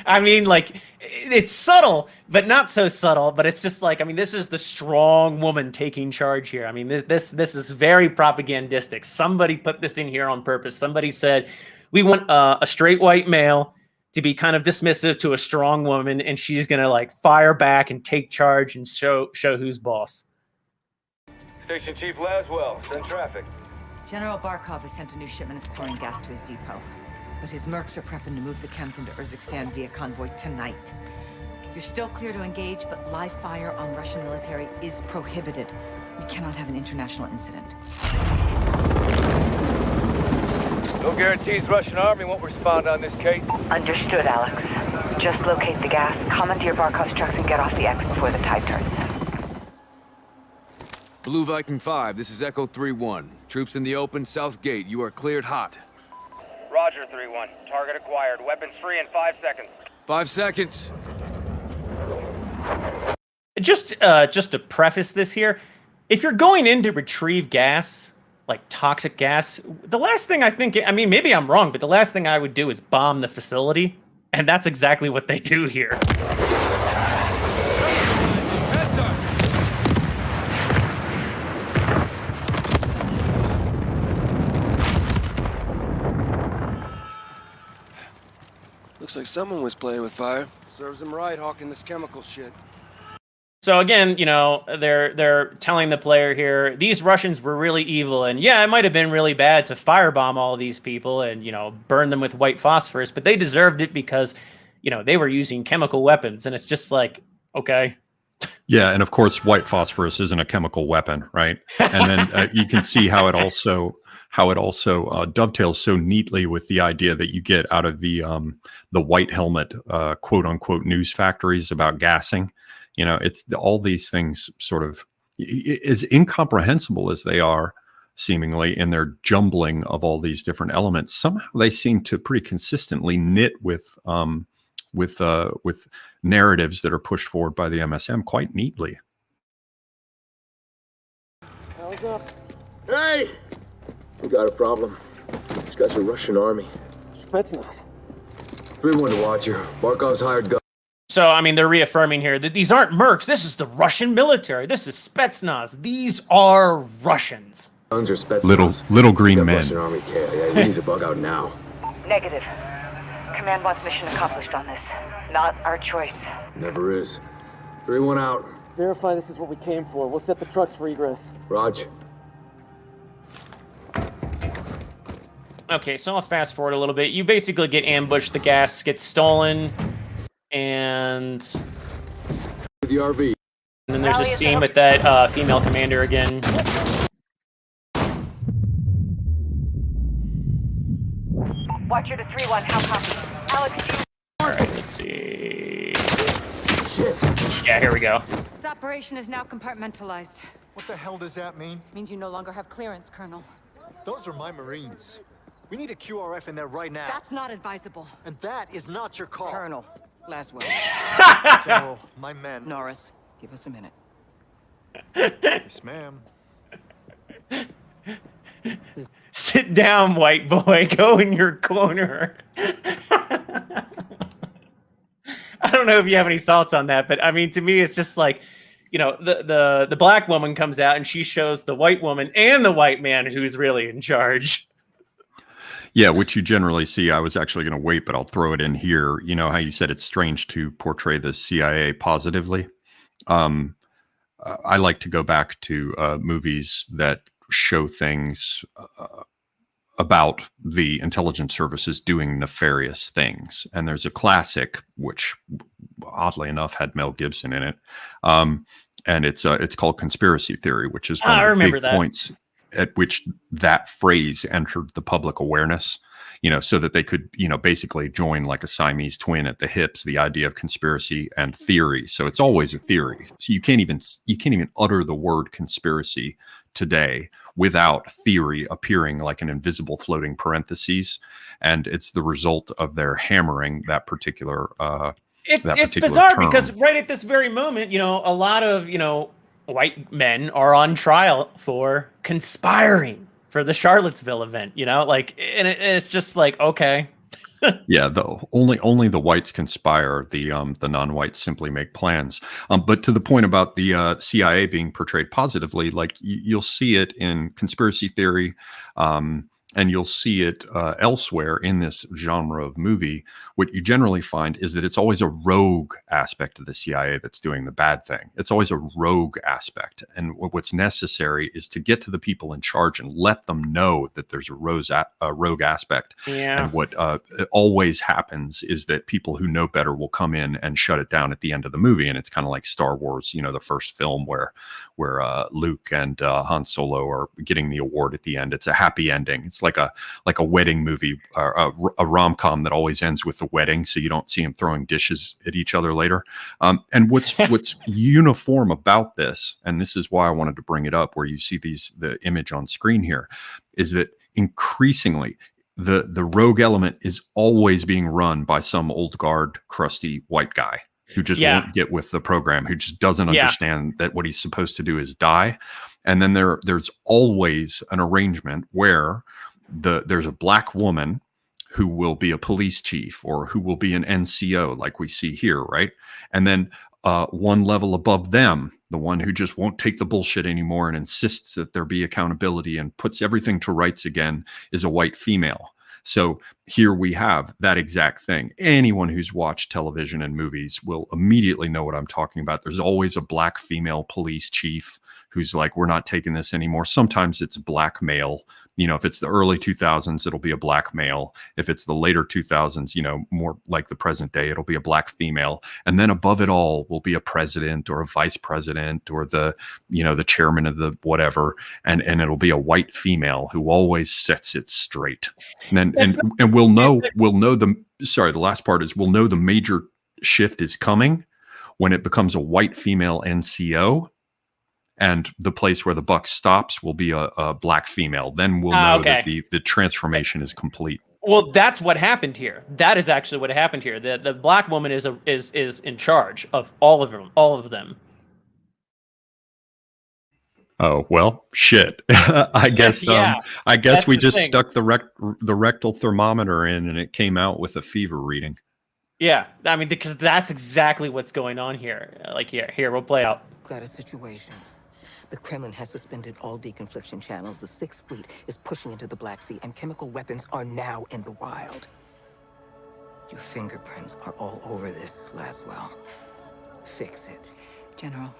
[SPEAKER 2] I mean, like, it's subtle, but not so subtle. But it's just like, I mean, this is the strong woman taking charge here. I mean, this is very propagandistic. Somebody put this in here on purpose. Somebody said, we want a straight white male to be kind of dismissive to a strong woman, and she's gonna like fire back and take charge and show who's boss.
[SPEAKER 13] Station Chief Laswell, send traffic.
[SPEAKER 15] General Barkov has sent a new shipment of chlorine gas to his depot. But his mercs are prepping to move the chems into Urzikstan via convoy tonight. You're still clear to engage, but live fire on Russian military is prohibited. We cannot have an international incident.
[SPEAKER 13] No guarantees Russian army won't respond on this case.
[SPEAKER 16] Understood, Alex. Just locate the gas, commandeer Barkov's trucks, and get off the X before the tide turns.
[SPEAKER 12] Blue Viking 5, this is Echo 3-1. Troops in the open, south gate. You are cleared hot.
[SPEAKER 17] Roger 3-1. Target acquired. Weapons free in 5 seconds.
[SPEAKER 12] 5 seconds.
[SPEAKER 2] Just to preface this here, if you're going in to retrieve gas, like toxic gas, the last thing I think, I mean, maybe I'm wrong, but the last thing I would do is bomb the facility. And that's exactly what they do here.
[SPEAKER 18] Looks like someone was playing with fire. Serves them right, hawking this chemical shit.
[SPEAKER 2] So again, they're telling the player here, these Russians were really evil, and yeah, it might have been really bad to firebomb all these people and, burn them with white phosphorus, but they deserved it because, they were using chemical weapons, and it's just like, okay.
[SPEAKER 1] Yeah, and of course, white phosphorus isn't a chemical weapon, right? And then you can see how it also dovetails so neatly with the idea that you get out of the white helmet, quote unquote, news factories about gassing. It's all these things sort of, as incomprehensible as they are seemingly in their jumbling of all these different elements, somehow they seem to pretty consistently knit with narratives that are pushed forward by the MSM quite neatly.
[SPEAKER 18] How's up? Hey! We got a problem. These guys are Russian army.
[SPEAKER 13] Spetsnaz.
[SPEAKER 18] 3-1 to Watcher. Barkov's hired gun.
[SPEAKER 2] So, I mean, they're reaffirming here that these aren't mercs. This is the Russian military. This is Spetsnaz. These are Russians.
[SPEAKER 18] Guns are Spetsnaz.
[SPEAKER 1] Little green men.
[SPEAKER 18] Russian army care. Yeah, we need to bug out now.
[SPEAKER 16] Negative. Command wants mission accomplished on this. Not our choice.
[SPEAKER 18] Never is. 3-1 out.
[SPEAKER 13] Verify this is what we came for. We'll set the trucks for egress.
[SPEAKER 18] Raj.
[SPEAKER 2] Okay, so I'll fast forward a little bit. You basically get ambushed. The gas gets stolen. And
[SPEAKER 18] the RV.
[SPEAKER 2] And then there's a scene with that female commander again.
[SPEAKER 16] Watcher to 3-1, how copy? Alex.
[SPEAKER 2] Alright, let's see. Shit. Yeah, here we go.
[SPEAKER 15] This operation is now compartmentalized.
[SPEAKER 14] What the hell does that mean?
[SPEAKER 15] Means you no longer have clearance, Colonel.
[SPEAKER 14] Those are my Marines. We need a QRF in there right now.
[SPEAKER 15] That's not advisable.
[SPEAKER 14] And that is not your call.
[SPEAKER 15] Colonel,
[SPEAKER 19] Laswell.
[SPEAKER 14] General, my men.
[SPEAKER 19] Norris, give us a minute.
[SPEAKER 14] Yes, ma'am.
[SPEAKER 2] Sit down, white boy. Go in your corner. I don't know if you have any thoughts on that, but I mean, to me, it's just like, you know, the black woman comes out and she shows the white woman and the white man who's really in charge.
[SPEAKER 1] Yeah, which you generally see. I was actually going to wait, but I'll throw it in here. You know how you said it's strange to portray the CIA positively? I like to go back to movies that show things about the intelligence services doing nefarious things. And there's a classic, which oddly enough had Mel Gibson in it. And it's called Conspiracy Theory, which is one of the big points at which that phrase entered the public awareness, you know, so that they could, you know, basically join like a Siamese twin at the hips, the idea of conspiracy and theory. So it's always a theory. So you can't even utter the word conspiracy today without theory appearing like an invisible floating parentheses. And it's the result of their hammering that particular
[SPEAKER 2] It's bizarre term. Because right at this very moment, you know, a lot of, you know, white men are on trial for conspiring for the Charlottesville event, you know, like, and it's just like, okay.
[SPEAKER 1] Yeah, only the whites conspire. The non-whites simply make plans. But to the point about the CIA being portrayed positively, like you'll see it in conspiracy theory, and you'll see it elsewhere in this genre of movie. What you generally find is that it's always a rogue aspect of the CIA that's doing the bad thing. It's always a rogue aspect. And what's necessary is to get to the people in charge and let them know that there's a rogue aspect.
[SPEAKER 2] Yeah.
[SPEAKER 1] And what always happens is that people who know better will come in and shut it down at the end of the movie. And it's kind of like Star Wars, you know, the first film where Luke and Han Solo are getting the award at the end. It's a happy ending. It's like a wedding movie, a rom-com that always ends with the wedding, so you don't see them throwing dishes at each other later. And what's uniform about this, and this is why I wanted to bring it up, where you see the image on screen here, is that increasingly the rogue element is always being run by some old guard, crusty white guy who just won't get with the program, who just doesn't understand that what he's supposed to do is die. And then there's always an arrangement where there's a black woman who will be a police chief or who will be an NCO, like we see here, right? And then one level above them, the one who just won't take the bullshit anymore and insists that there be accountability and puts everything to rights again, is a white female. So here we have that exact thing. Anyone who's watched television and movies will immediately know what I'm talking about. There's always a black female police chief who's like, we're not taking this anymore. Sometimes it's black male. You know, if it's the early 2000s, it'll be a black male. If it's the later 2000s, you know, more like the present day, it'll be a black female. And then above it all will be a president or a vice president or the chairman of the whatever. And it'll be a white female who always sets it straight. And we'll know the last part is we'll know the major shift is coming when it becomes a white female NCO. And the place where the buck stops will be a black female. Then we'll know that the transformation is complete.
[SPEAKER 2] Well, that's what happened here. That is actually what happened here. The black woman is in charge of all of them.
[SPEAKER 1] Oh well, shit. I guess we just stuck the rectal thermometer in, and it came out with a fever reading.
[SPEAKER 2] Yeah, I mean, because that's exactly what's going on here. Like here, we'll play out.
[SPEAKER 19] Got a situation. The Kremlin has suspended all deconfliction channels. The Sixth Fleet is pushing into the Black Sea, and chemical weapons are now in the wild. Your fingerprints are all over this, Laswell. Fix it.
[SPEAKER 16] General,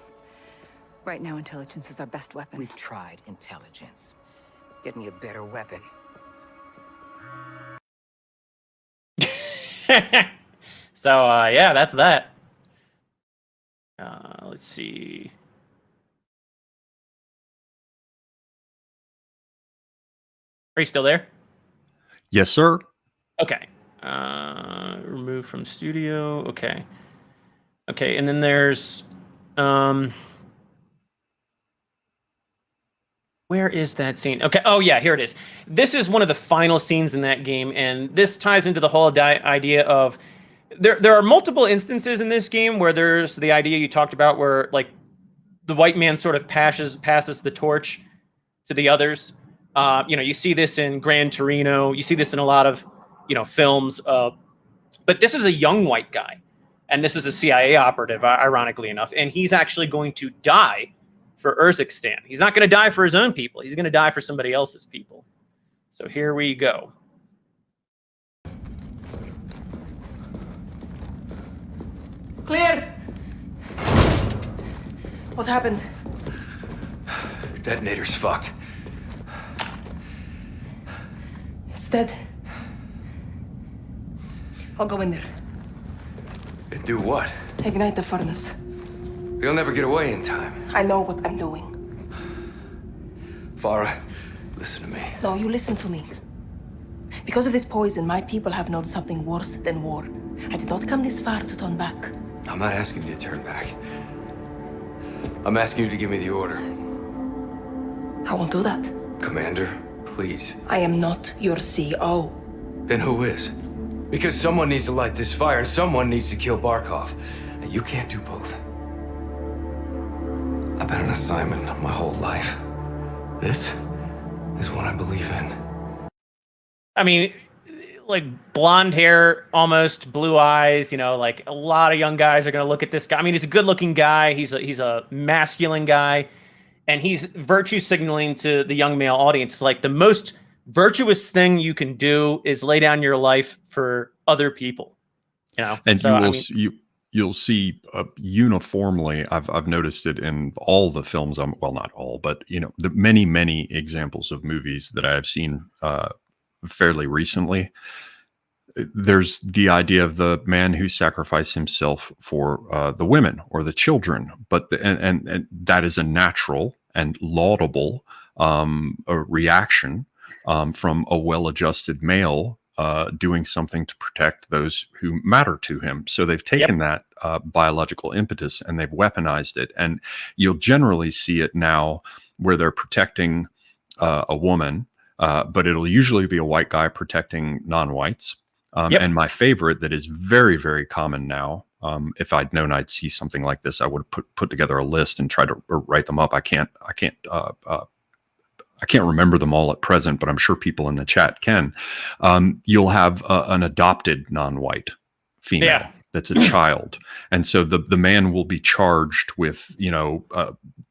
[SPEAKER 16] right now intelligence is our best weapon.
[SPEAKER 19] We've tried intelligence. Get me a better weapon.
[SPEAKER 2] So, yeah, that's that. Let's see. Are you still there?
[SPEAKER 1] Yes, sir.
[SPEAKER 2] Okay. Remove from studio. Okay. Okay, and then there's where is that scene? Okay. Oh yeah, here it is. This is one of the final scenes in that game, and this ties into the whole idea of there are multiple instances in this game where there's the idea you talked about where like the white man sort of passes the torch to the others. You see this in Gran Torino. You see this in a lot of, films. But this is a young white guy, and this is a CIA operative, ironically enough, and he's actually going to die for Urzikstan. He's not going to die for his own people. He's going to die for somebody else's people. So here we go.
[SPEAKER 19] Clear! What happened?
[SPEAKER 12] Detonator's fucked.
[SPEAKER 19] It's dead. I'll go in there.
[SPEAKER 12] And do what?
[SPEAKER 19] Ignite the furnace.
[SPEAKER 12] We'll never get away in time.
[SPEAKER 19] I know what I'm doing.
[SPEAKER 12] Farah, listen to me.
[SPEAKER 19] No, you listen to me. Because of this poison, my people have known something worse than war. I did not come this far to turn back.
[SPEAKER 12] I'm not asking you to turn back. I'm asking you to give me the order.
[SPEAKER 19] I won't do that.
[SPEAKER 12] Commander, please.
[SPEAKER 19] I am not your CO.
[SPEAKER 12] Then who is? Because someone needs to light this fire and someone needs to kill Barkov. And you can't do both. I've been on assignment my whole life. This is what I believe in.
[SPEAKER 2] I mean, like blonde hair, almost blue eyes, like a lot of young guys are going to look at this guy. I mean, he's a good looking guy. He's a masculine guy, and he's virtue signaling to the young male audience. It's like the most virtuous thing you can do is lay down your life for other people,
[SPEAKER 1] And so, you'll see uniformly. I've noticed it in all the films. Well, not all, but the many examples of movies that I have seen fairly recently. There's the idea of the man who sacrificed himself for the women or the children, but and that is a natural and laudable a reaction from a well-adjusted male doing something to protect those who matter to him. So they've taken that biological impetus and they've weaponized it. And you'll generally see it now where they're protecting a woman, but it'll usually be a white guy protecting non-whites. And my favorite that is very, very common now, if I'd known I'd see something like this, I would have put together a list and try to write them up. I can't remember them all at present, but I'm sure people in the chat can. You'll have an adopted non-white female that's a child. And so the man will be charged with,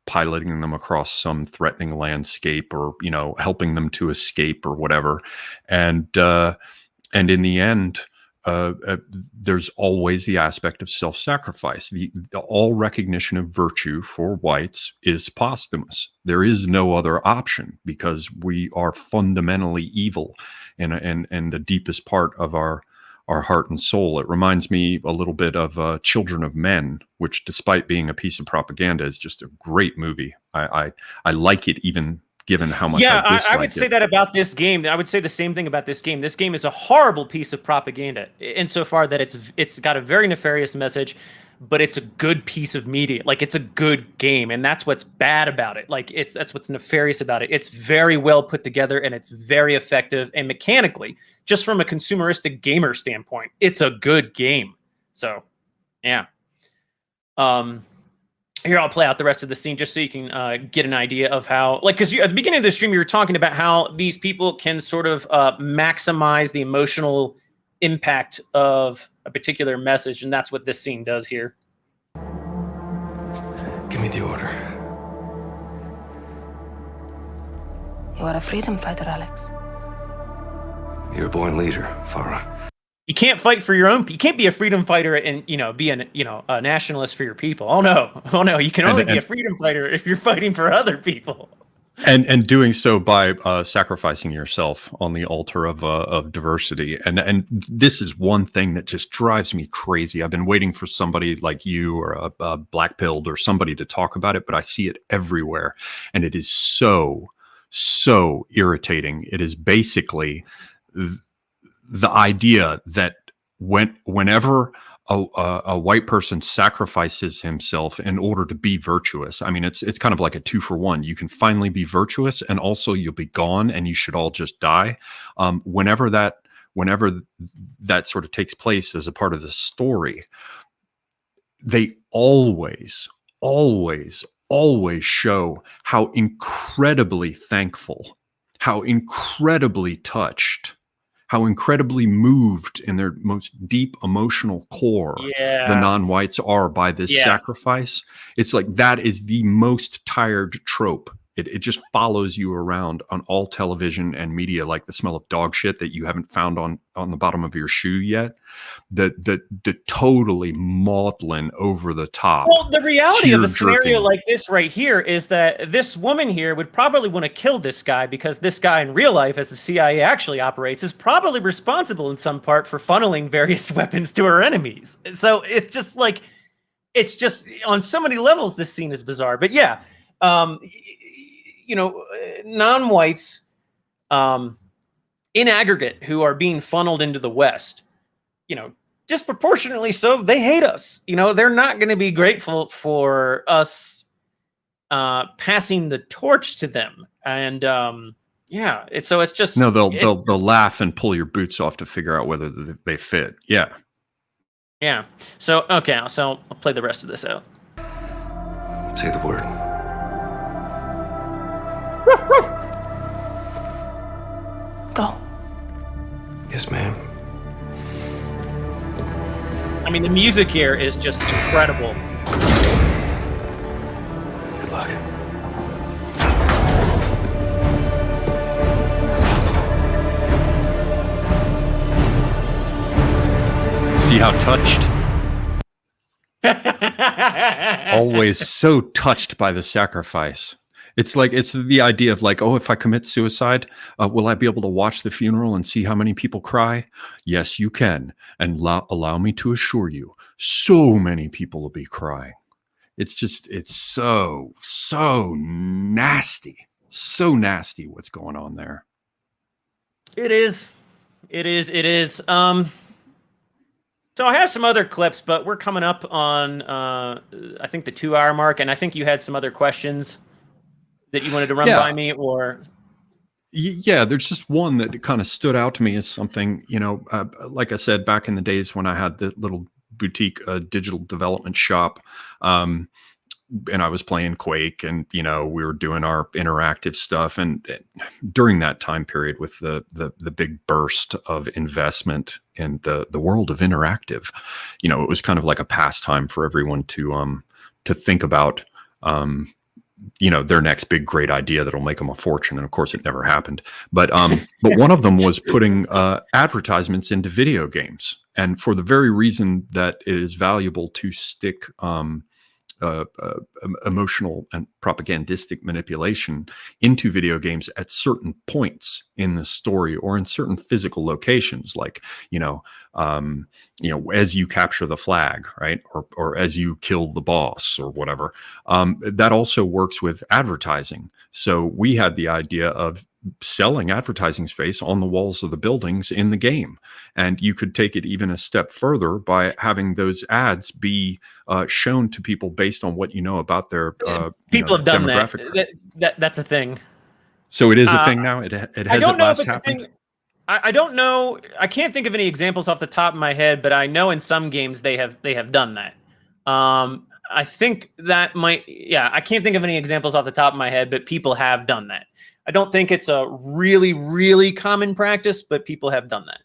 [SPEAKER 1] piloting them across some threatening landscape or, helping them to escape or whatever. And in the end, there's always the aspect of self-sacrifice. All recognition of virtue for whites is posthumous. There is no other option because we are fundamentally evil in the deepest part of our heart and soul. It reminds me a little bit of Children of Men, which, despite being a piece of propaganda, is just a great movie. I like it even given how much I
[SPEAKER 2] would say that about this game. I would say the same thing about this game. This game is a horrible piece of propaganda insofar that it's got a very nefarious message, but it's a good piece of media. Like, it's a good game, and that's what's bad about it. Like, that's what's nefarious about it. It's very well put together, and it's very effective, and mechanically, just from a consumeristic gamer standpoint, it's a good game. So, yeah. Here, I'll play out the rest of the scene just so you can get an idea of how, because at the beginning of the stream, you were talking about how these people can sort of maximize the emotional impact of a particular message, and that's what this scene does here.
[SPEAKER 12] Give me the order.
[SPEAKER 19] You are a freedom fighter, Alex.
[SPEAKER 12] You're a born leader, Farah.
[SPEAKER 2] You can't fight for your own. You can't be a freedom fighter and be a nationalist for your people. Oh no! You can only be a freedom fighter if you're fighting for other people.
[SPEAKER 1] And doing so by sacrificing yourself on the altar of diversity. And this is one thing that just drives me crazy. I've been waiting for somebody like you or a Black Pilled or somebody to talk about it, but I see it everywhere, and it is so irritating. It is basically the idea that whenever a white person sacrifices himself in order to be virtuous, I mean, it's kind of like a 2-for-1. You can finally be virtuous, and also you'll be gone, and you should all just die. Whenever that whenever that sort of takes place as a part of the story, they always show how incredibly thankful, how incredibly touched, how incredibly moved in their most deep emotional core the non-whites are by this sacrifice. It's like that is the most tired trope. It just follows you around on all television and media, like the smell of dog shit that you haven't found on the bottom of your shoe yet. The totally maudlin, over the top.
[SPEAKER 2] Well, the reality of a scenario
[SPEAKER 1] tear-jerking.
[SPEAKER 2] like this right here is that this woman here would probably want to kill this guy because this guy in real life, as the CIA actually operates, is probably responsible in some part for funneling various weapons to her enemies. So it's just like, it's just on so many levels, this scene is bizarre. But yeah, you know, non-whites in aggregate who are being funneled into the West, you know, disproportionately so, they hate us. You know, they're not going to be grateful for us passing the torch to them. And yeah, it's just
[SPEAKER 1] no, they'll laugh and pull your boots off to figure out whether they fit. Yeah.
[SPEAKER 2] Yeah. So okay, so I'll play the rest of this out.
[SPEAKER 12] Say the word.
[SPEAKER 6] Go.
[SPEAKER 12] Yes, ma'am.
[SPEAKER 2] I mean, the music here is just incredible.
[SPEAKER 12] Good luck.
[SPEAKER 1] See how touched? Always so touched by the sacrifice. It's like, it's the idea of like, oh, if I commit suicide, will I be able to watch the funeral and see how many people cry? Yes, you can. And allow me to assure you, so many people will be crying. It's just, it's so nasty. So nasty what's going on there.
[SPEAKER 2] It is. So I have some other clips, but we're coming up on, I think, the 2-hour mark, and I think you had some other questions that you wanted to run by me, or?
[SPEAKER 1] Yeah, there's just one that kind of stood out to me as something, you know, like I said, back in the days when I had the little boutique digital development shop, and I was playing Quake, and, you know, we were doing our interactive stuff. And during that time period with the big burst of investment in the world of interactive, you know, it was kind of like a pastime for everyone to think about, you know, their next big great idea that'll make them a fortune. And of course it never happened. But one of them was putting advertisements into video games. And for the very reason that it is valuable to stick emotional and propagandistic manipulation into video games at certain points in the story or in certain physical locations, like, you know, as you capture the flag, right, or as you kill the boss or whatever. That also works with advertising. So we had the idea of selling advertising space on the walls of the buildings in the game, and you could take it even a step further by having those ads be shown to people based on what you know about their
[SPEAKER 2] people have done
[SPEAKER 1] demographic.
[SPEAKER 2] That's a thing.
[SPEAKER 1] So it is a thing now. It has at last happened.
[SPEAKER 2] I don't know. I can't think of any examples off the top of my head, but I know in some games they have done that. I think that might. Yeah, I can't think of any examples off the top of my head, but people have done that. I don't think it's a really, really common practice, but people have done that.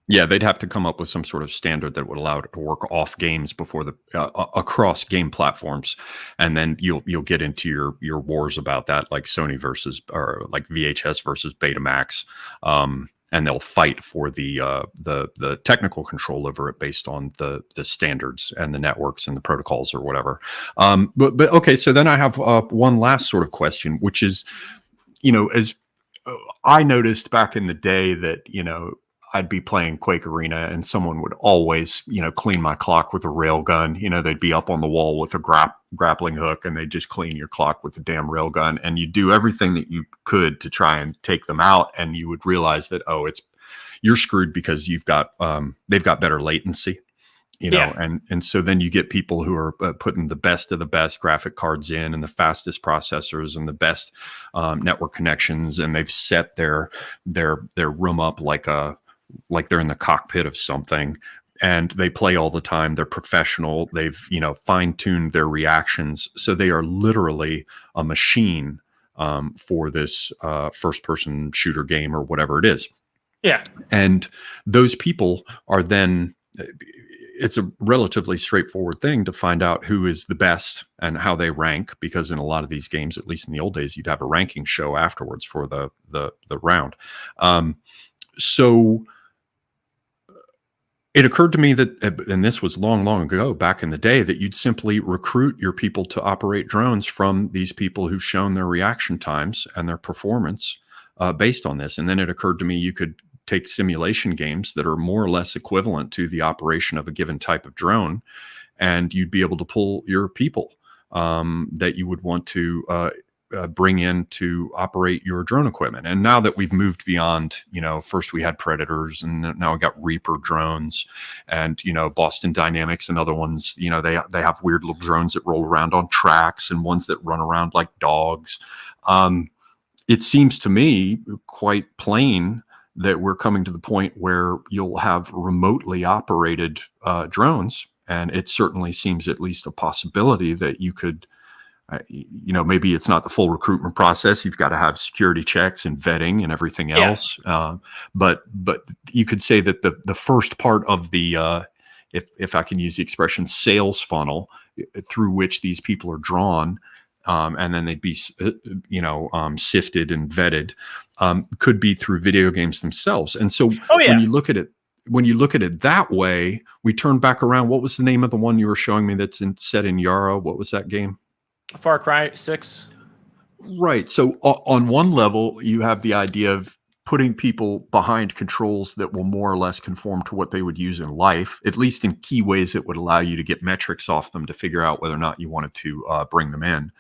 [SPEAKER 1] Yeah, they'd have to come up with some sort of standard that would allow it to work off games before the across game platforms, and then you'll get into your wars about that, like Sony versus, or like VHS versus Betamax, and they'll fight for the technical control over it based on the standards and the networks and the protocols or whatever. But okay, so then I have one last sort of question, which is, you know, as I noticed back in the day that, you know, I'd be playing Quake Arena and someone would always, you know, clean my clock with a rail gun. You know, they'd be up on the wall with a grappling hook and they'd just clean your clock with the damn rail gun. And you do everything that you could to try and take them out. And you would realize that, oh, you're screwed because you've got, they've got better latency. You know, and so then you get people who are putting the best of the best graphic cards in and the fastest processors and the best network connections, and they've set their room up like a like they're in the cockpit of something, and they play all the time. They're professional. They've, fine-tuned their reactions. So they are literally a machine for this first-person shooter game or whatever it is.
[SPEAKER 2] Yeah.
[SPEAKER 1] And those people are then, it's a relatively straightforward thing to find out who is the best and how they rank, because in a lot of these games, at least in the old days, you'd have a ranking show afterwards for the round. So it occurred to me that, and this was long, long ago, back in the day, that you'd simply recruit your people to operate drones from these people who've shown their reaction times and their performance based on this. And then it occurred to me you could take simulation games that are more or less equivalent to the operation of a given type of drone, and you'd be able to pull your people that you would want to bring in to operate your drone equipment. And now that we've moved beyond, first we had Predators, and now we got Reaper drones, and, Boston Dynamics and other ones, they have weird little drones that roll around on tracks and ones that run around like dogs. It seems to me quite plain that we're coming to the point where you'll have remotely operated drones. And it certainly seems at least a possibility that you could, maybe it's not the full recruitment process. You've got to have security checks and vetting and everything else. But you could say that the first part of the, if I can use the expression, sales funnel through which these people are drawn, and then they'd be, sifted and vetted, could be through video games themselves. And so when you look at it that way, we turn back around. What was the name of the one you were showing me that's set in Yarrow? What was that game?
[SPEAKER 2] Far Cry 6.
[SPEAKER 1] Right. So on one level, you have the idea of putting people behind controls that will more or less conform to what they would use in life, at least in key ways that would allow you to get metrics off them to figure out whether or not you wanted to bring them in.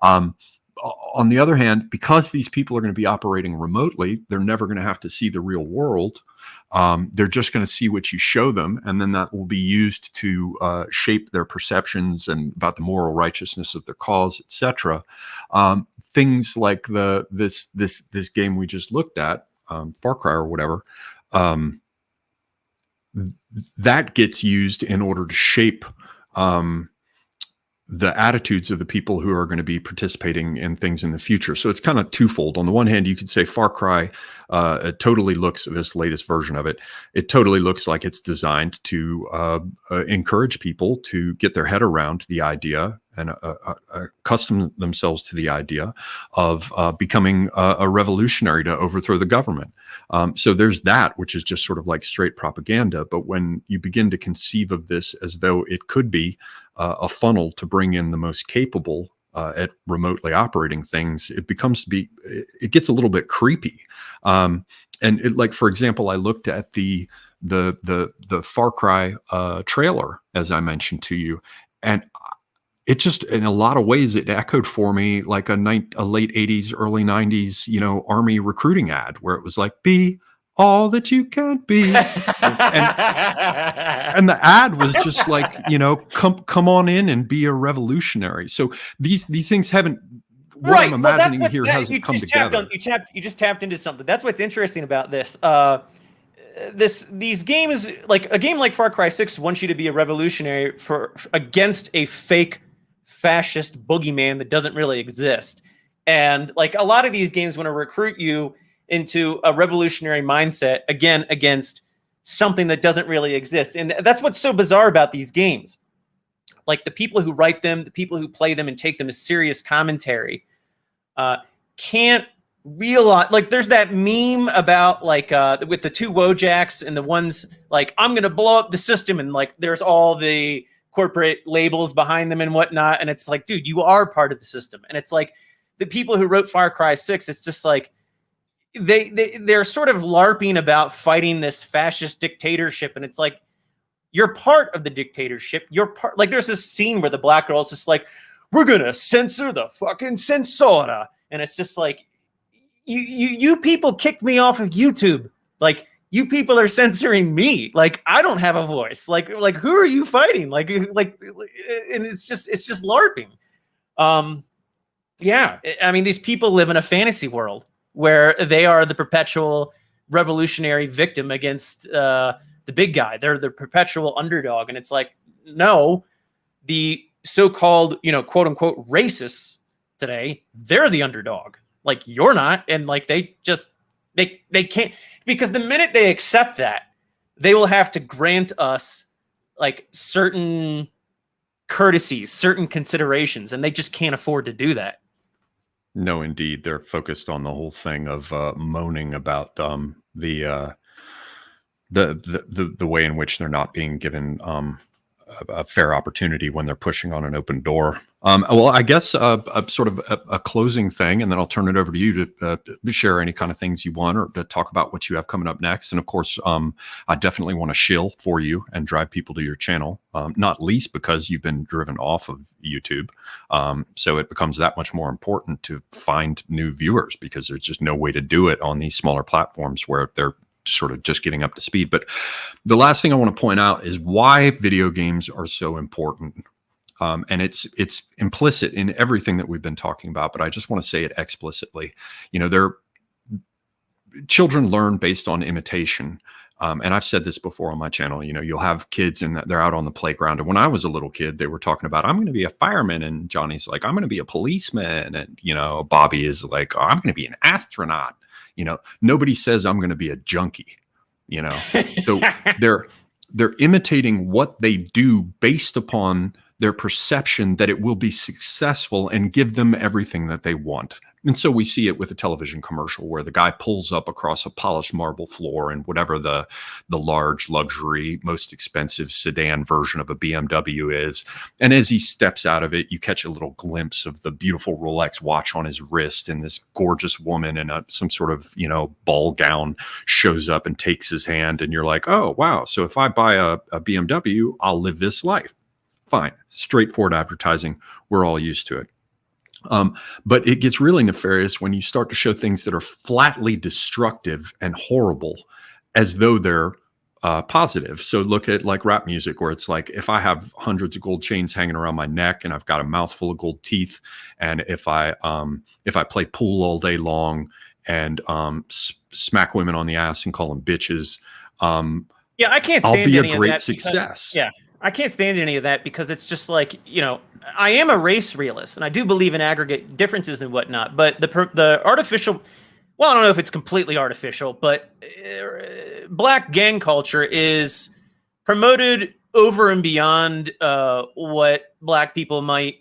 [SPEAKER 1] On the other hand, because these people are going to be operating remotely, they're never going to have to see the real world. They're just going to see what you show them, and then that will be used to shape their perceptions and about the moral righteousness of their cause, etc. Things like this game we just looked at, Far Cry or whatever, that gets used in order to shape the attitudes of the people who are going to be participating in things in the future. So it's kind of twofold. On the one hand, you could say Far Cry, it totally looks, this latest version of it, it totally looks like it's designed to encourage people to get their head around the idea and accustom themselves to the idea of becoming a revolutionary to overthrow the government. So there's that, which is just sort of like straight propaganda. But when you begin to conceive of this as though it could be a funnel to bring in the most capable at remotely operating things, it gets a little bit creepy. And like, for example, I looked at the Far Cry trailer, as I mentioned to you, and it just, in a lot of ways, it echoed for me like a late 80s, early 90s, Army recruiting ad, where it was like, be all that you can be. and the ad was just like, come on in and be a revolutionary. So these things haven't, what I'm imagining here hasn't come together.
[SPEAKER 2] You just tapped into something. That's what's interesting about this. These games, like a game like Far Cry 6 wants you to be a revolutionary against a fake fascist boogeyman that doesn't really exist. And like a lot of these games want to recruit you into a revolutionary mindset, again, against something that doesn't really exist. And that's what's so bizarre about these games. Like the people who write them, the people who play them and take them as serious commentary, can't realize, like there's that meme about like with the two Wojaks and the ones like, I'm going to blow up the system. And like, there's all the corporate labels behind them and whatnot. And it's like, dude, you are part of the system. And it's like the people who wrote Far Cry 6, it's just like, they're sort of LARPing about fighting this fascist dictatorship. And it's like, you're part of the dictatorship. You're part, like there's this scene where the black girl is just like, we're going to censor the fucking censora. And it's just like, you people kicked me off of YouTube. Like you people are censoring me. Like I don't have a voice. Like who are you fighting? Like, and it's just LARPing. Yeah. I mean, these people live in a fantasy world where they are the perpetual revolutionary victim against the big guy. They're the perpetual underdog. And it's like, no, the so-called, quote unquote racists today, they're the underdog. Like, you're not. And like, they can't, because the minute they accept that, they will have to grant us like certain courtesies, certain considerations, and they just can't afford to do that.
[SPEAKER 1] No, indeed. They're focused on the whole thing of moaning about the way in which they're not being given a fair opportunity when they're pushing on an open door. Well, I guess a sort of a closing thing, and then I'll turn it over to you to share any kind of things you want or to talk about what you have coming up next. And of course, I definitely want to shill for you and drive people to your channel, not least because you've been driven off of YouTube. So it becomes that much more important to find new viewers because there's just no way to do it on these smaller platforms where they're sort of just getting up to speed. But the last thing I want to point out is why video games are so important. And it's implicit in everything that we've been talking about, but I just want to say it explicitly. Children learn based on imitation. And I've said this before on my channel, you'll have kids and they're out on the playground. And when I was a little kid, they were talking about, I'm going to be a fireman. And Johnny's like, I'm going to be a policeman. And, Bobby is like, oh, I'm going to be an astronaut. Nobody says I'm going to be a junkie, so they're imitating what they do based upon their perception that it will be successful and give them everything that they want. And so we see it with a television commercial where the guy pulls up across a polished marble floor and whatever the large luxury, most expensive sedan version of a BMW is. And as he steps out of it, you catch a little glimpse of the beautiful Rolex watch on his wrist, and this gorgeous woman in some sort of, ball gown shows up and takes his hand. And you're like, oh, wow. So if I buy a BMW, I'll live this life. Fine. Straightforward advertising. We're all used to it. But it gets really nefarious when you start to show things that are flatly destructive and horrible as though they're positive. So look at like rap music, where it's like, if I have hundreds of gold chains hanging around my neck and I've got a mouthful of gold teeth, and if I play pool all day long and smack women on the ass and call them bitches,
[SPEAKER 2] I can't stand
[SPEAKER 1] I'll be
[SPEAKER 2] any
[SPEAKER 1] a great
[SPEAKER 2] of that
[SPEAKER 1] success.
[SPEAKER 2] I can't stand any of that because it's just like, I am a race realist and I do believe in aggregate differences and whatnot, but the artificial, well, I don't know if it's completely artificial, but black gang culture is promoted over and beyond what black people might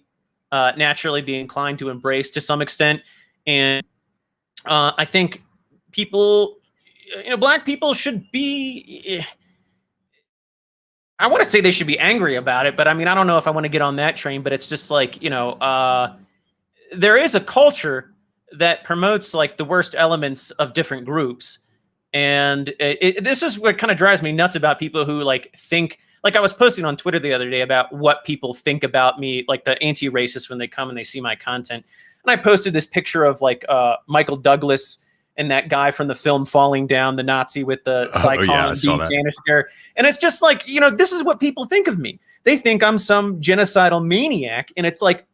[SPEAKER 2] naturally be inclined to embrace to some extent. And I think people, black people should be... I want to say they should be angry about it, but I mean, I don't know if I want to get on that train, but it's just like, there is a culture that promotes like the worst elements of different groups. And this is what kind of drives me nuts about people who like think, like I was posting on Twitter the other day about what people think about me, like the anti-racists when they come and they see my content. And I posted this picture of like Michael Douglas and that guy from the film Falling Down, the Nazi with the Cyclone canister. And it's just like, this is what people think of me. They think I'm some genocidal maniac. And it's like,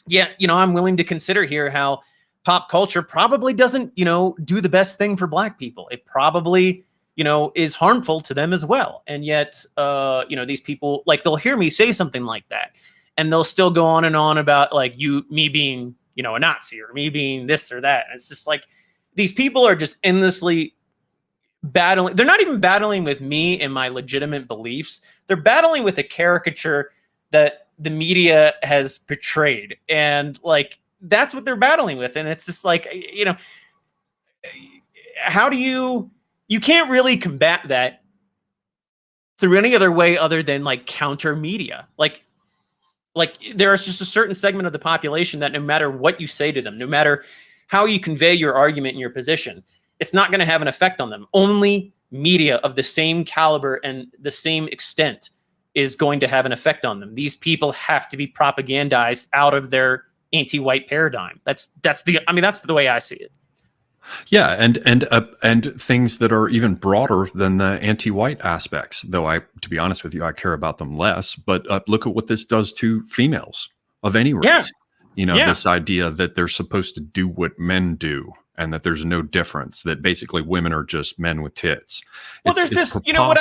[SPEAKER 2] I'm willing to consider here how pop culture probably doesn't, do the best thing for black people. It probably, is harmful to them as well. And yet, these people, like, they'll hear me say something like that, and they'll still go on and on about like me being, a Nazi or me being this or that. And it's just like, these people are just endlessly battling. They're not even battling with me and my legitimate beliefs. They're battling with a caricature that the media has portrayed. And like, that's what they're battling with. And it's just like, how do you can't really combat that through any other way other than like counter media. Like there's just a certain segment of the population that no matter what you say to them, no matter how you convey your argument and your position, it's not going to have an effect on them. Only media of the same caliber and the same extent is going to have an effect on them. These people have to be propagandized out of their anti-white paradigm. That's the way I see it.
[SPEAKER 1] Yeah, and things that are even broader than the anti-white aspects. Though to be honest with you, I care about them less. But look at what this does to females of any race.
[SPEAKER 2] Yeah.
[SPEAKER 1] This idea that they're supposed to do what men do. and that there's no difference, that basically women are just men with tits.
[SPEAKER 2] Well, there's this, you know,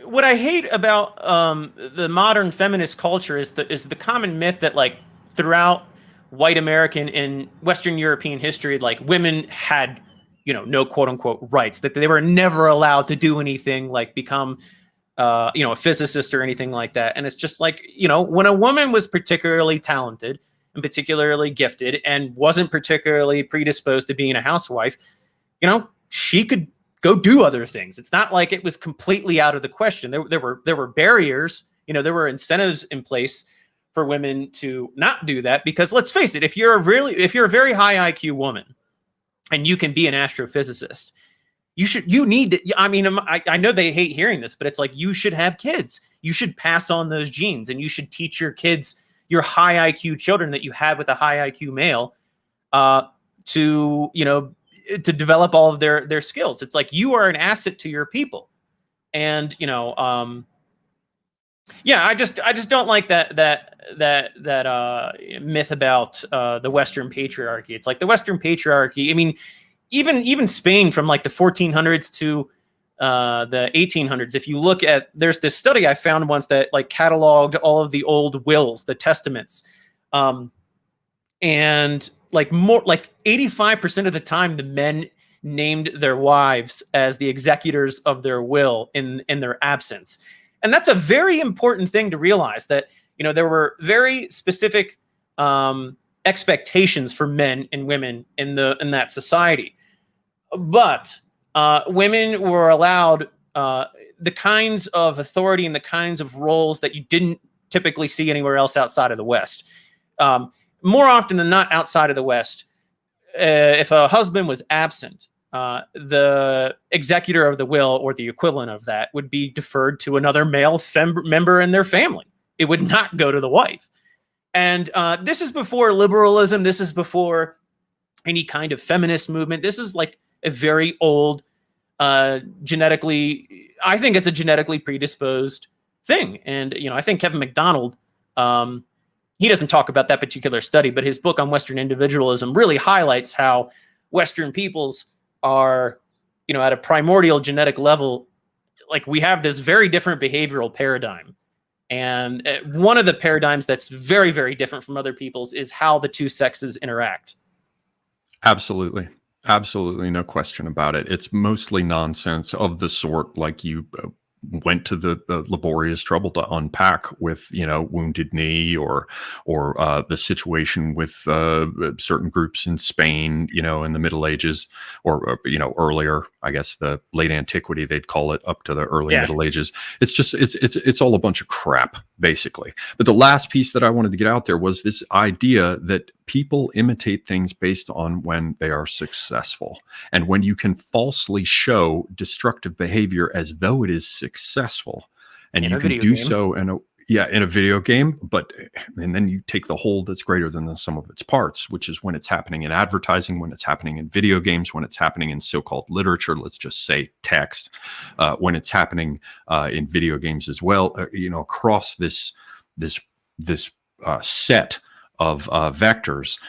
[SPEAKER 2] what I hate about the modern feminist culture is the common myth that, like, throughout white American and Western European history, like, women had, you know, no quote unquote rights, that they were never allowed to do anything like become, you know, a physicist or anything like that. And it's just like, you know, when a woman was particularly talented and particularly gifted and wasn't particularly predisposed to being a housewife, you know, she could go do other things. It's not like it was completely out of the question. There were barriers, you know, there were incentives in place for women to not do that, because let's face it, if you're a very high IQ woman and you can be an astrophysicist, you need to, I mean, I know they hate hearing this, but it's like, you should have kids. You should pass on those genes, and you should teach your kids, your high IQ children that you had with a high IQ male, to, you know, to develop all of their skills. It's like, you are an asset to your people. And, you know, yeah, I just don't like that myth about the Western patriarchy. It's like the Western patriarchy. I mean, even Spain from like the 1400s to the 1800s. If you look at, there's this study I found once that like cataloged all of the old wills, the testaments, and like 85% of the time, the men named their wives as the executors of their will in their absence. And that's a very important thing to realize, that, you know, there were very specific expectations for men and women in that society. But women were allowed the kinds of authority and the kinds of roles that you didn't typically see anywhere else outside of the West. More often than not, outside of the West, if a husband was absent, the executor of the will, or the equivalent of that, would be deferred to another male member in their family. It would not go to the wife. And this is before liberalism. This is before any kind of feminist movement. This is like a very old, genetically, I think it's a genetically predisposed thing. And, you know, I think Kevin McDonald, he doesn't talk about that particular study, but his book on Western individualism really highlights how Western peoples are, you know, at a primordial genetic level, like, we have this very different behavioral paradigm. And one of the paradigms that's very, very different from other people's is how the two sexes interact.
[SPEAKER 1] Absolutely. Absolutely. No question about it. It's mostly nonsense of the sort like you went to the laborious trouble to unpack with, you know, Wounded Knee, or the situation with certain groups in Spain, you know, in the Middle Ages, or you know, earlier, I guess the late antiquity, they'd call it, up to the early Middle Ages. It's just, it's all a bunch of crap, basically. But the last piece that I wanted to get out there was this idea that people imitate things based on when they are successful. And when you can falsely show destructive behavior as though it is successful, and you can do so in a video game, and then you take the whole that's greater than the sum of its parts, which is when it's happening in advertising, when it's happening in video games, when it's happening in so-called literature, let's just say text, when it's happening in video games as well, you know, across this set of vectors,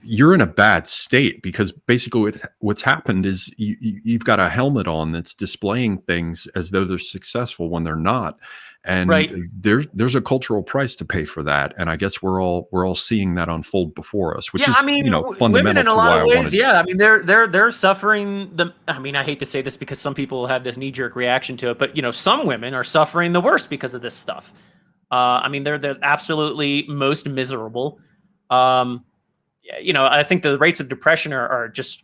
[SPEAKER 1] you're in a bad state, because basically what's happened is you've got a helmet on that's displaying things as though they're successful when they're not. And there's a cultural price to pay for that. And I guess we're all seeing that unfold before us, which is, I mean, you know, fundamental
[SPEAKER 2] in a
[SPEAKER 1] to
[SPEAKER 2] lot
[SPEAKER 1] why
[SPEAKER 2] of
[SPEAKER 1] I
[SPEAKER 2] ways,
[SPEAKER 1] wanted
[SPEAKER 2] I mean, they're suffering I mean, I hate to say this because some people have this knee-jerk reaction to it, but, you know, some women are suffering the worst because of this stuff. I mean, they're absolutely most miserable. You know, I think the rates of depression are just,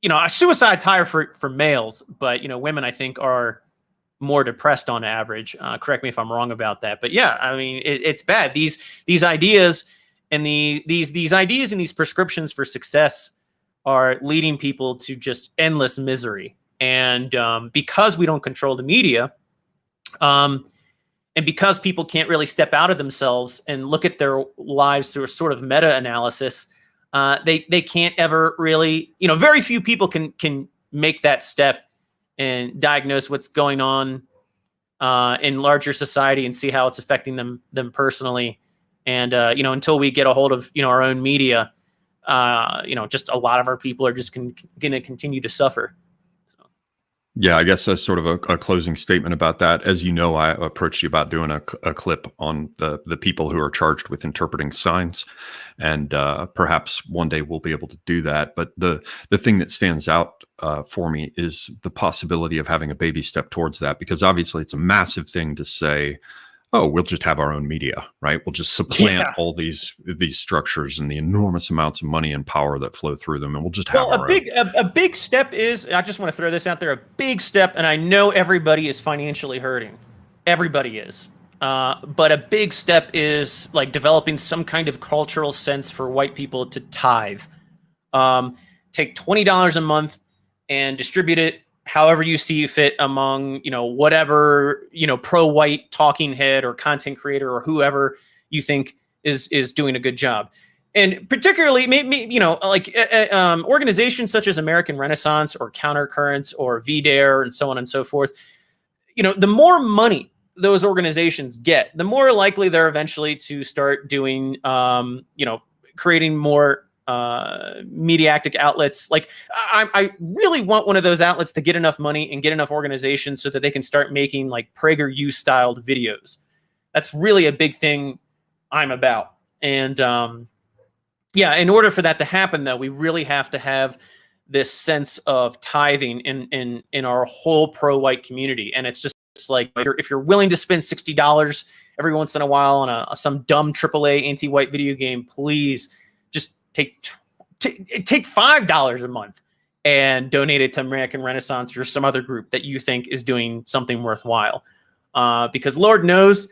[SPEAKER 2] you know, suicide's higher for males, but, you know, women, I think, are more depressed on average. Correct me if I'm wrong about that, but yeah, I mean, it's bad. These ideas and these ideas and these prescriptions for success are leading people to just endless misery. And because we don't control the media, and because people can't really step out of themselves and look at their lives through a sort of meta-analysis, they can't ever really, you know, very few people can make that step and diagnose what's going on in larger society and see how it's affecting them personally. And, you know, until we get a hold of, you know, our own media, just a lot of our people are just going to continue to suffer.
[SPEAKER 1] Yeah, I guess as sort of a closing statement about that, as you know, I approached you about doing a clip on the people who are charged with interpreting signs, and perhaps one day we'll be able to do that. But the thing that stands out for me is the possibility of having a baby step towards that, because obviously it's a massive thing to say, oh, we'll just have our own media, right? We'll just supplant all these structures and the enormous amounts of money and power that flow through them, and we'll just have
[SPEAKER 2] a big step is, I just want to throw this out there, a big step, and I know everybody is financially hurting. Everybody is. But a big step is like developing some kind of cultural sense for white people to tithe. Take $20 a month and distribute it however you see fit among, whatever, pro-white talking head or content creator or whoever you think is doing a good job. And particularly, organizations such as American Renaissance or Countercurrents or VDARE and so on and so forth, the more money those organizations get, the more likely they're eventually to start doing, creating more mediatic outlets. Like I really want one of those outlets to get enough money and get enough organizations so that they can start making like PragerU styled videos. That's really a big thing I'm about. And in order for that to happen, though, we really have to have this sense of tithing in our whole pro-white community. And it's just like, if you're willing to spend $60 every once in a while on some dumb AAA anti-white video game, please just take $5 a month and donate it to American Renaissance or some other group that you think is doing something worthwhile. Because Lord knows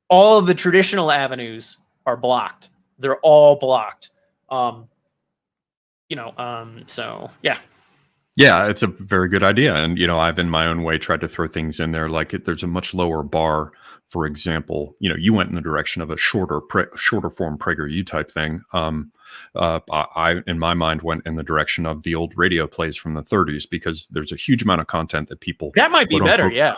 [SPEAKER 2] all of the traditional avenues are blocked. They're all blocked. So yeah.
[SPEAKER 1] Yeah, it's a very good idea. And, I've in my own way tried to throw things in there. Like there's a much lower bar. For example, you went in the direction of a shorter form PragerU type thing. I, in my mind, went in the direction of the old radio plays from the 30s, because there's a huge amount of content that people
[SPEAKER 2] that might be better. Yeah.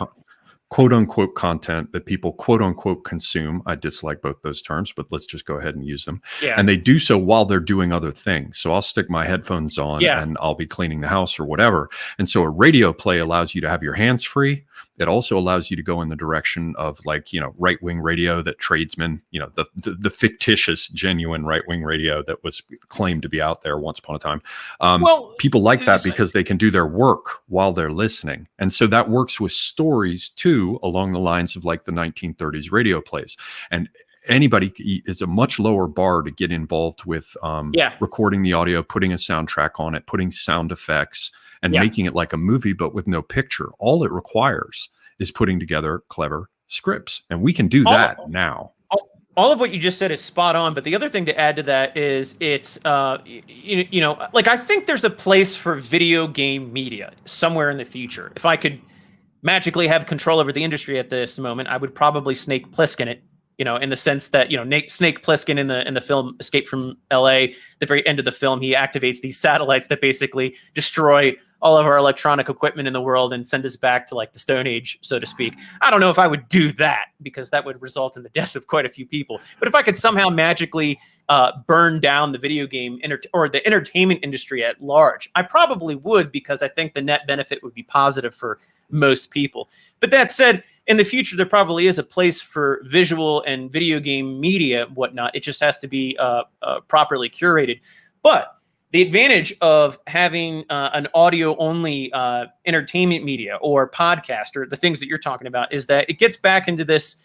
[SPEAKER 1] Quote unquote content that people quote unquote consume. I dislike both those terms, but let's just go ahead and use them.
[SPEAKER 2] Yeah.
[SPEAKER 1] And they do so while they're doing other things. So I'll stick my headphones on and I'll be cleaning the house or whatever. And so a radio play allows you to have your hands free. It also allows you to go in the direction of right-wing radio that tradesmen, the fictitious, genuine right-wing radio that was claimed to be out there once upon a time. People like that because they can do their work while they're listening. And so that works with stories too, along the lines of like the 1930s radio plays. And anybody is a much lower bar to get involved with recording the audio, putting a soundtrack on it, putting sound effects, and making it like a movie, but with no picture. All it requires is putting together clever scripts. And we can do that now.
[SPEAKER 2] All of what you just said is spot on. But the other thing to add to that is it's, I think there's a place for video game media somewhere in the future. If I could magically have control over the industry at this moment, I would probably Snake Plissken it. In the sense that, Snake Plissken in the film Escape from LA, the very end of the film, he activates these satellites that basically destroy all of our electronic equipment in the world and send us back to like the Stone Age, so to speak. I don't know if I would do that, because that would result in the death of quite a few people. But if I could somehow magically burn down the video game or the entertainment industry at large, I probably would, because I think the net benefit would be positive for most people. But that said, in the future, there probably is a place for visual and video game media and whatnot. It just has to be properly curated. But the advantage of having an audio-only entertainment media or podcast or the things that you're talking about is that it gets back into this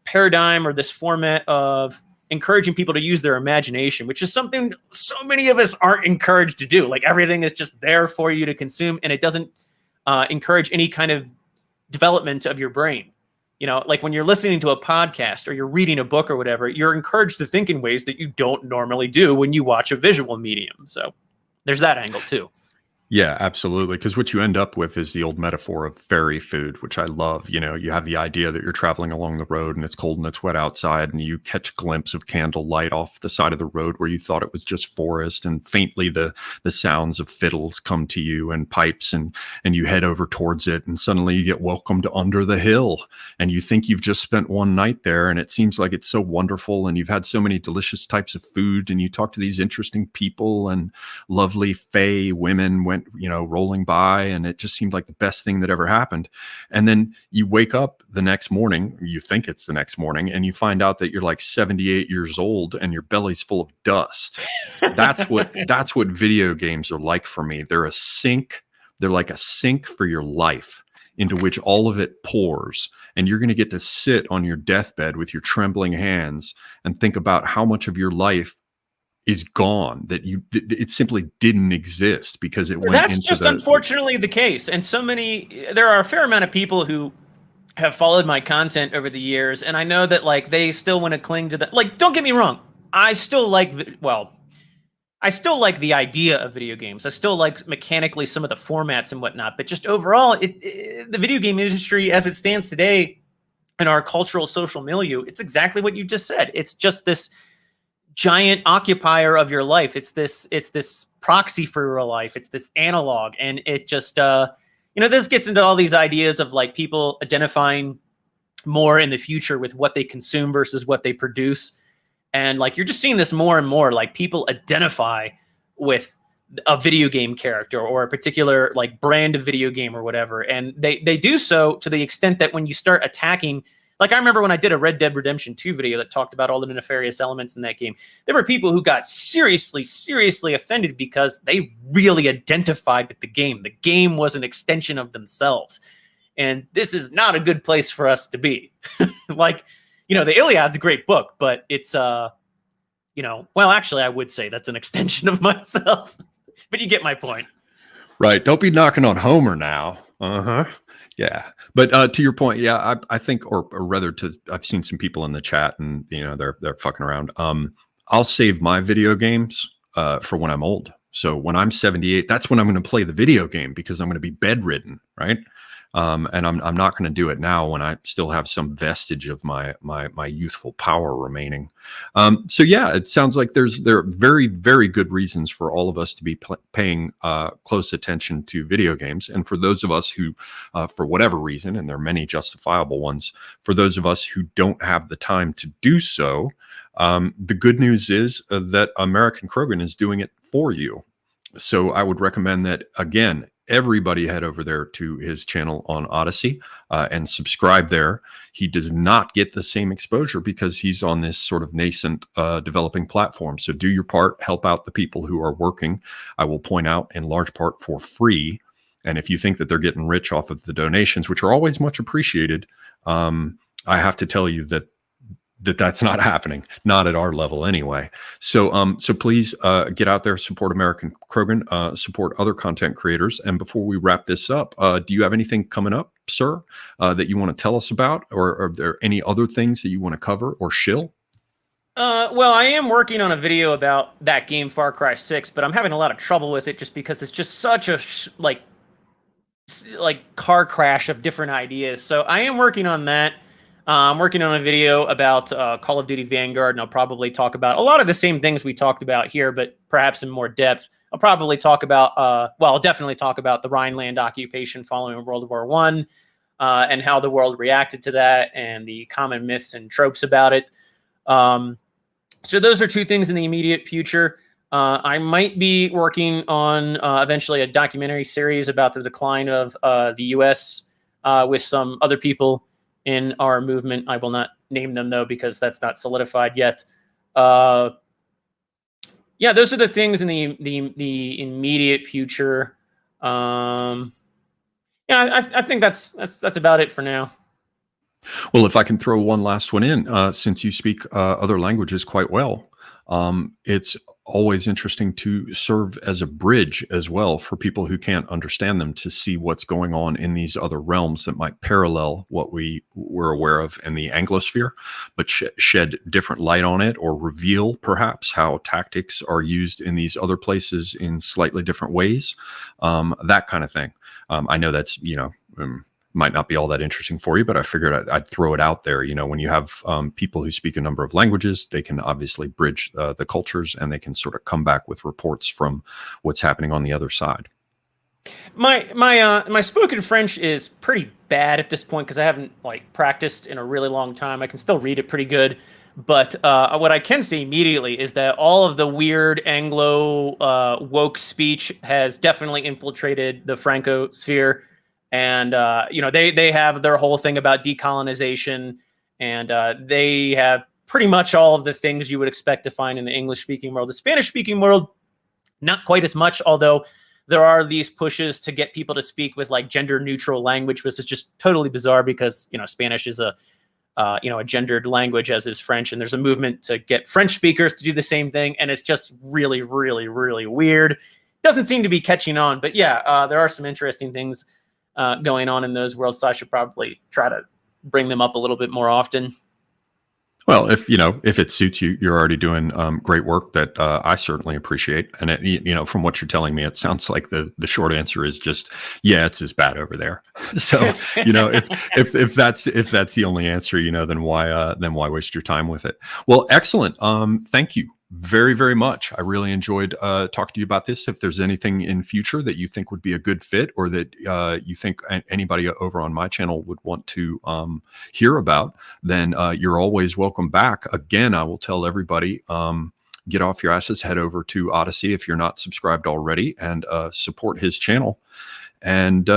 [SPEAKER 2] paradigm or this format of encouraging people to use their imagination, which is something so many of us aren't encouraged to do. Like everything is just there for you to consume, and it doesn't encourage any kind of development of your brain. Like when you're listening to a podcast or you're reading a book or whatever, you're encouraged to think in ways that you don't normally do when you watch a visual medium. So there's that angle too.
[SPEAKER 1] Yeah, absolutely. Because what you end up with is the old metaphor of fairy food, which I love. You know, you have the idea that you're traveling along the road and it's cold and it's wet outside, and you catch a glimpse of candlelight off the side of the road where you thought it was just forest, and faintly the sounds of fiddles come to you and pipes, and you head over towards it, and suddenly you get welcomed under the hill, and you think you've just spent one night there, and it seems like it's so wonderful, and you've had so many delicious types of food, and you talk to these interesting people, and lovely fae women went, you know, rolling by, and it just seemed like the best thing that ever happened. And then you wake up the next morning, you think it's the next morning, and you find out that you're like 78 years old and your belly's full of dust. That's what video games are like for me. They're a sink. They're like a sink for your life, into which all of it pours, and you're going to get to sit on your deathbed with your trembling hands and think about how much of your life is gone, that it simply didn't exist because it went
[SPEAKER 2] That's
[SPEAKER 1] into
[SPEAKER 2] just unfortunately the case. And there are a fair amount of people who have followed my content over the years, and I know that like they still want to cling to that. Like, don't get me wrong, I still like the idea of video games. I still like mechanically some of the formats and whatnot, but just overall, the video game industry as it stands today in our cultural social milieu, it's exactly what you just said. It's just this giant occupier of your life. It's this proxy for your life. It's this analog. And it just, this gets into all these ideas of like people identifying more in the future with what they consume versus what they produce. And like, you're just seeing this more and more, like people identify with a video game character or a particular like brand of video game or whatever. And they do so to the extent that when you start attacking, like I remember when I did a Red Dead Redemption 2 video that talked about all the nefarious elements in that game, there were people who got seriously offended because they really identified with the game. The game was an extension of themselves. And this is not a good place for us to be. Like, the Iliad's a great book, but it's, well, actually, I would say that's an extension of myself. But you get my point.
[SPEAKER 1] Right. Don't be knocking on Homer now. Uh-huh. Yeah. But to your point, yeah, I think, or rather I've seen some people in the chat and, they're fucking around. I'll save my video games for when I'm old. So when I'm 78, that's when I'm going to play the video game because I'm going to be bedridden. Right. And I'm not going to do it now when I still have some vestige of my youthful power remaining. So yeah, it sounds like there are very, very good reasons for all of us to be paying close attention to video games. And for those of us who, for whatever reason, and there are many justifiable ones, for those of us who don't have the time to do so, the good news is that American Krogan is doing it for you. So I would recommend that, again, everybody head over there to his channel on Odyssey and subscribe there. He does not get the same exposure because he's on this sort of nascent developing platform. So do your part, help out the people who are working. I will point out in large part for free. And if you think that they're getting rich off of the donations, which are always much appreciated, I have to tell you that's not happening, not at our level anyway. So please get out there, support American Krogan, support other content creators. And before we wrap this up, do you have anything coming up, sir, that you want to tell us about, or are there any other things that you want to cover or shill?
[SPEAKER 2] Well, I am working on a video about that game Far Cry 6, but I'm having a lot of trouble with it just because it's just such a like car crash of different ideas. So I am working on that. I'm working on a video about Call of Duty Vanguard, and I'll probably talk about a lot of the same things we talked about here, but perhaps in more depth. I'll probably talk about, I'll definitely talk about the Rhineland occupation following World War I and how the world reacted to that and the common myths and tropes about it. So those are two things in the immediate future. I might be working on eventually a documentary series about the decline of the U.S. With some other people in our movement. I will not name them though, because that's not solidified yet. Yeah, those are the things in the immediate future. Yeah, I think that's about it for now.
[SPEAKER 1] Well, if I can throw one last one in, since you speak other languages quite well, It's always interesting to serve as a bridge as well for people who can't understand them, to see what's going on in these other realms that might parallel what we were aware of in the Anglosphere, but shed different light on it, or reveal perhaps how tactics are used in these other places in slightly different ways, that kind of thing. I know that's, might not be all that interesting for you, but I figured I'd throw it out there. When you have people who speak a number of languages, they can obviously bridge the cultures, and they can sort of come back with reports from what's happening on the other side.
[SPEAKER 2] My spoken French is pretty bad at this point because I haven't practiced in a really long time. I can still read it pretty good, but what I can see immediately is that all of the weird Anglo woke speech has definitely infiltrated the Franco sphere. And, they have their whole thing about decolonization, and they have pretty much all of the things you would expect to find in the English-speaking world. The Spanish-speaking world, not quite as much, although there are these pushes to get people to speak with gender-neutral language, which is just totally bizarre because, Spanish is a gendered language, as is French, and there's a movement to get French speakers to do the same thing, and it's just really, really, really weird. Doesn't seem to be catching on, but yeah, there are some interesting things going on in those worlds, so I should probably try to bring them up a little bit more often.
[SPEAKER 1] Well, if it suits you, you're already doing great work that I certainly appreciate. And from what you're telling me, it sounds like the short answer is just, yeah, it's as bad over there. So if that's the only answer, then why waste your time with it? Well, excellent. Thank you very, very much. I really enjoyed talking to you about this. If there's anything in future that you think would be a good fit, or that you think anybody over on my channel would want to hear about, then you're always welcome back. Again, I will tell everybody, get off your asses, head over to Odyssey if you're not subscribed already, and support his channel. And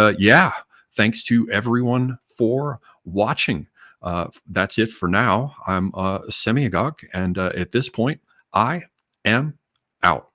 [SPEAKER 1] thanks to everyone for watching. That's it for now. I'm Semiagog, and at this point, I am out.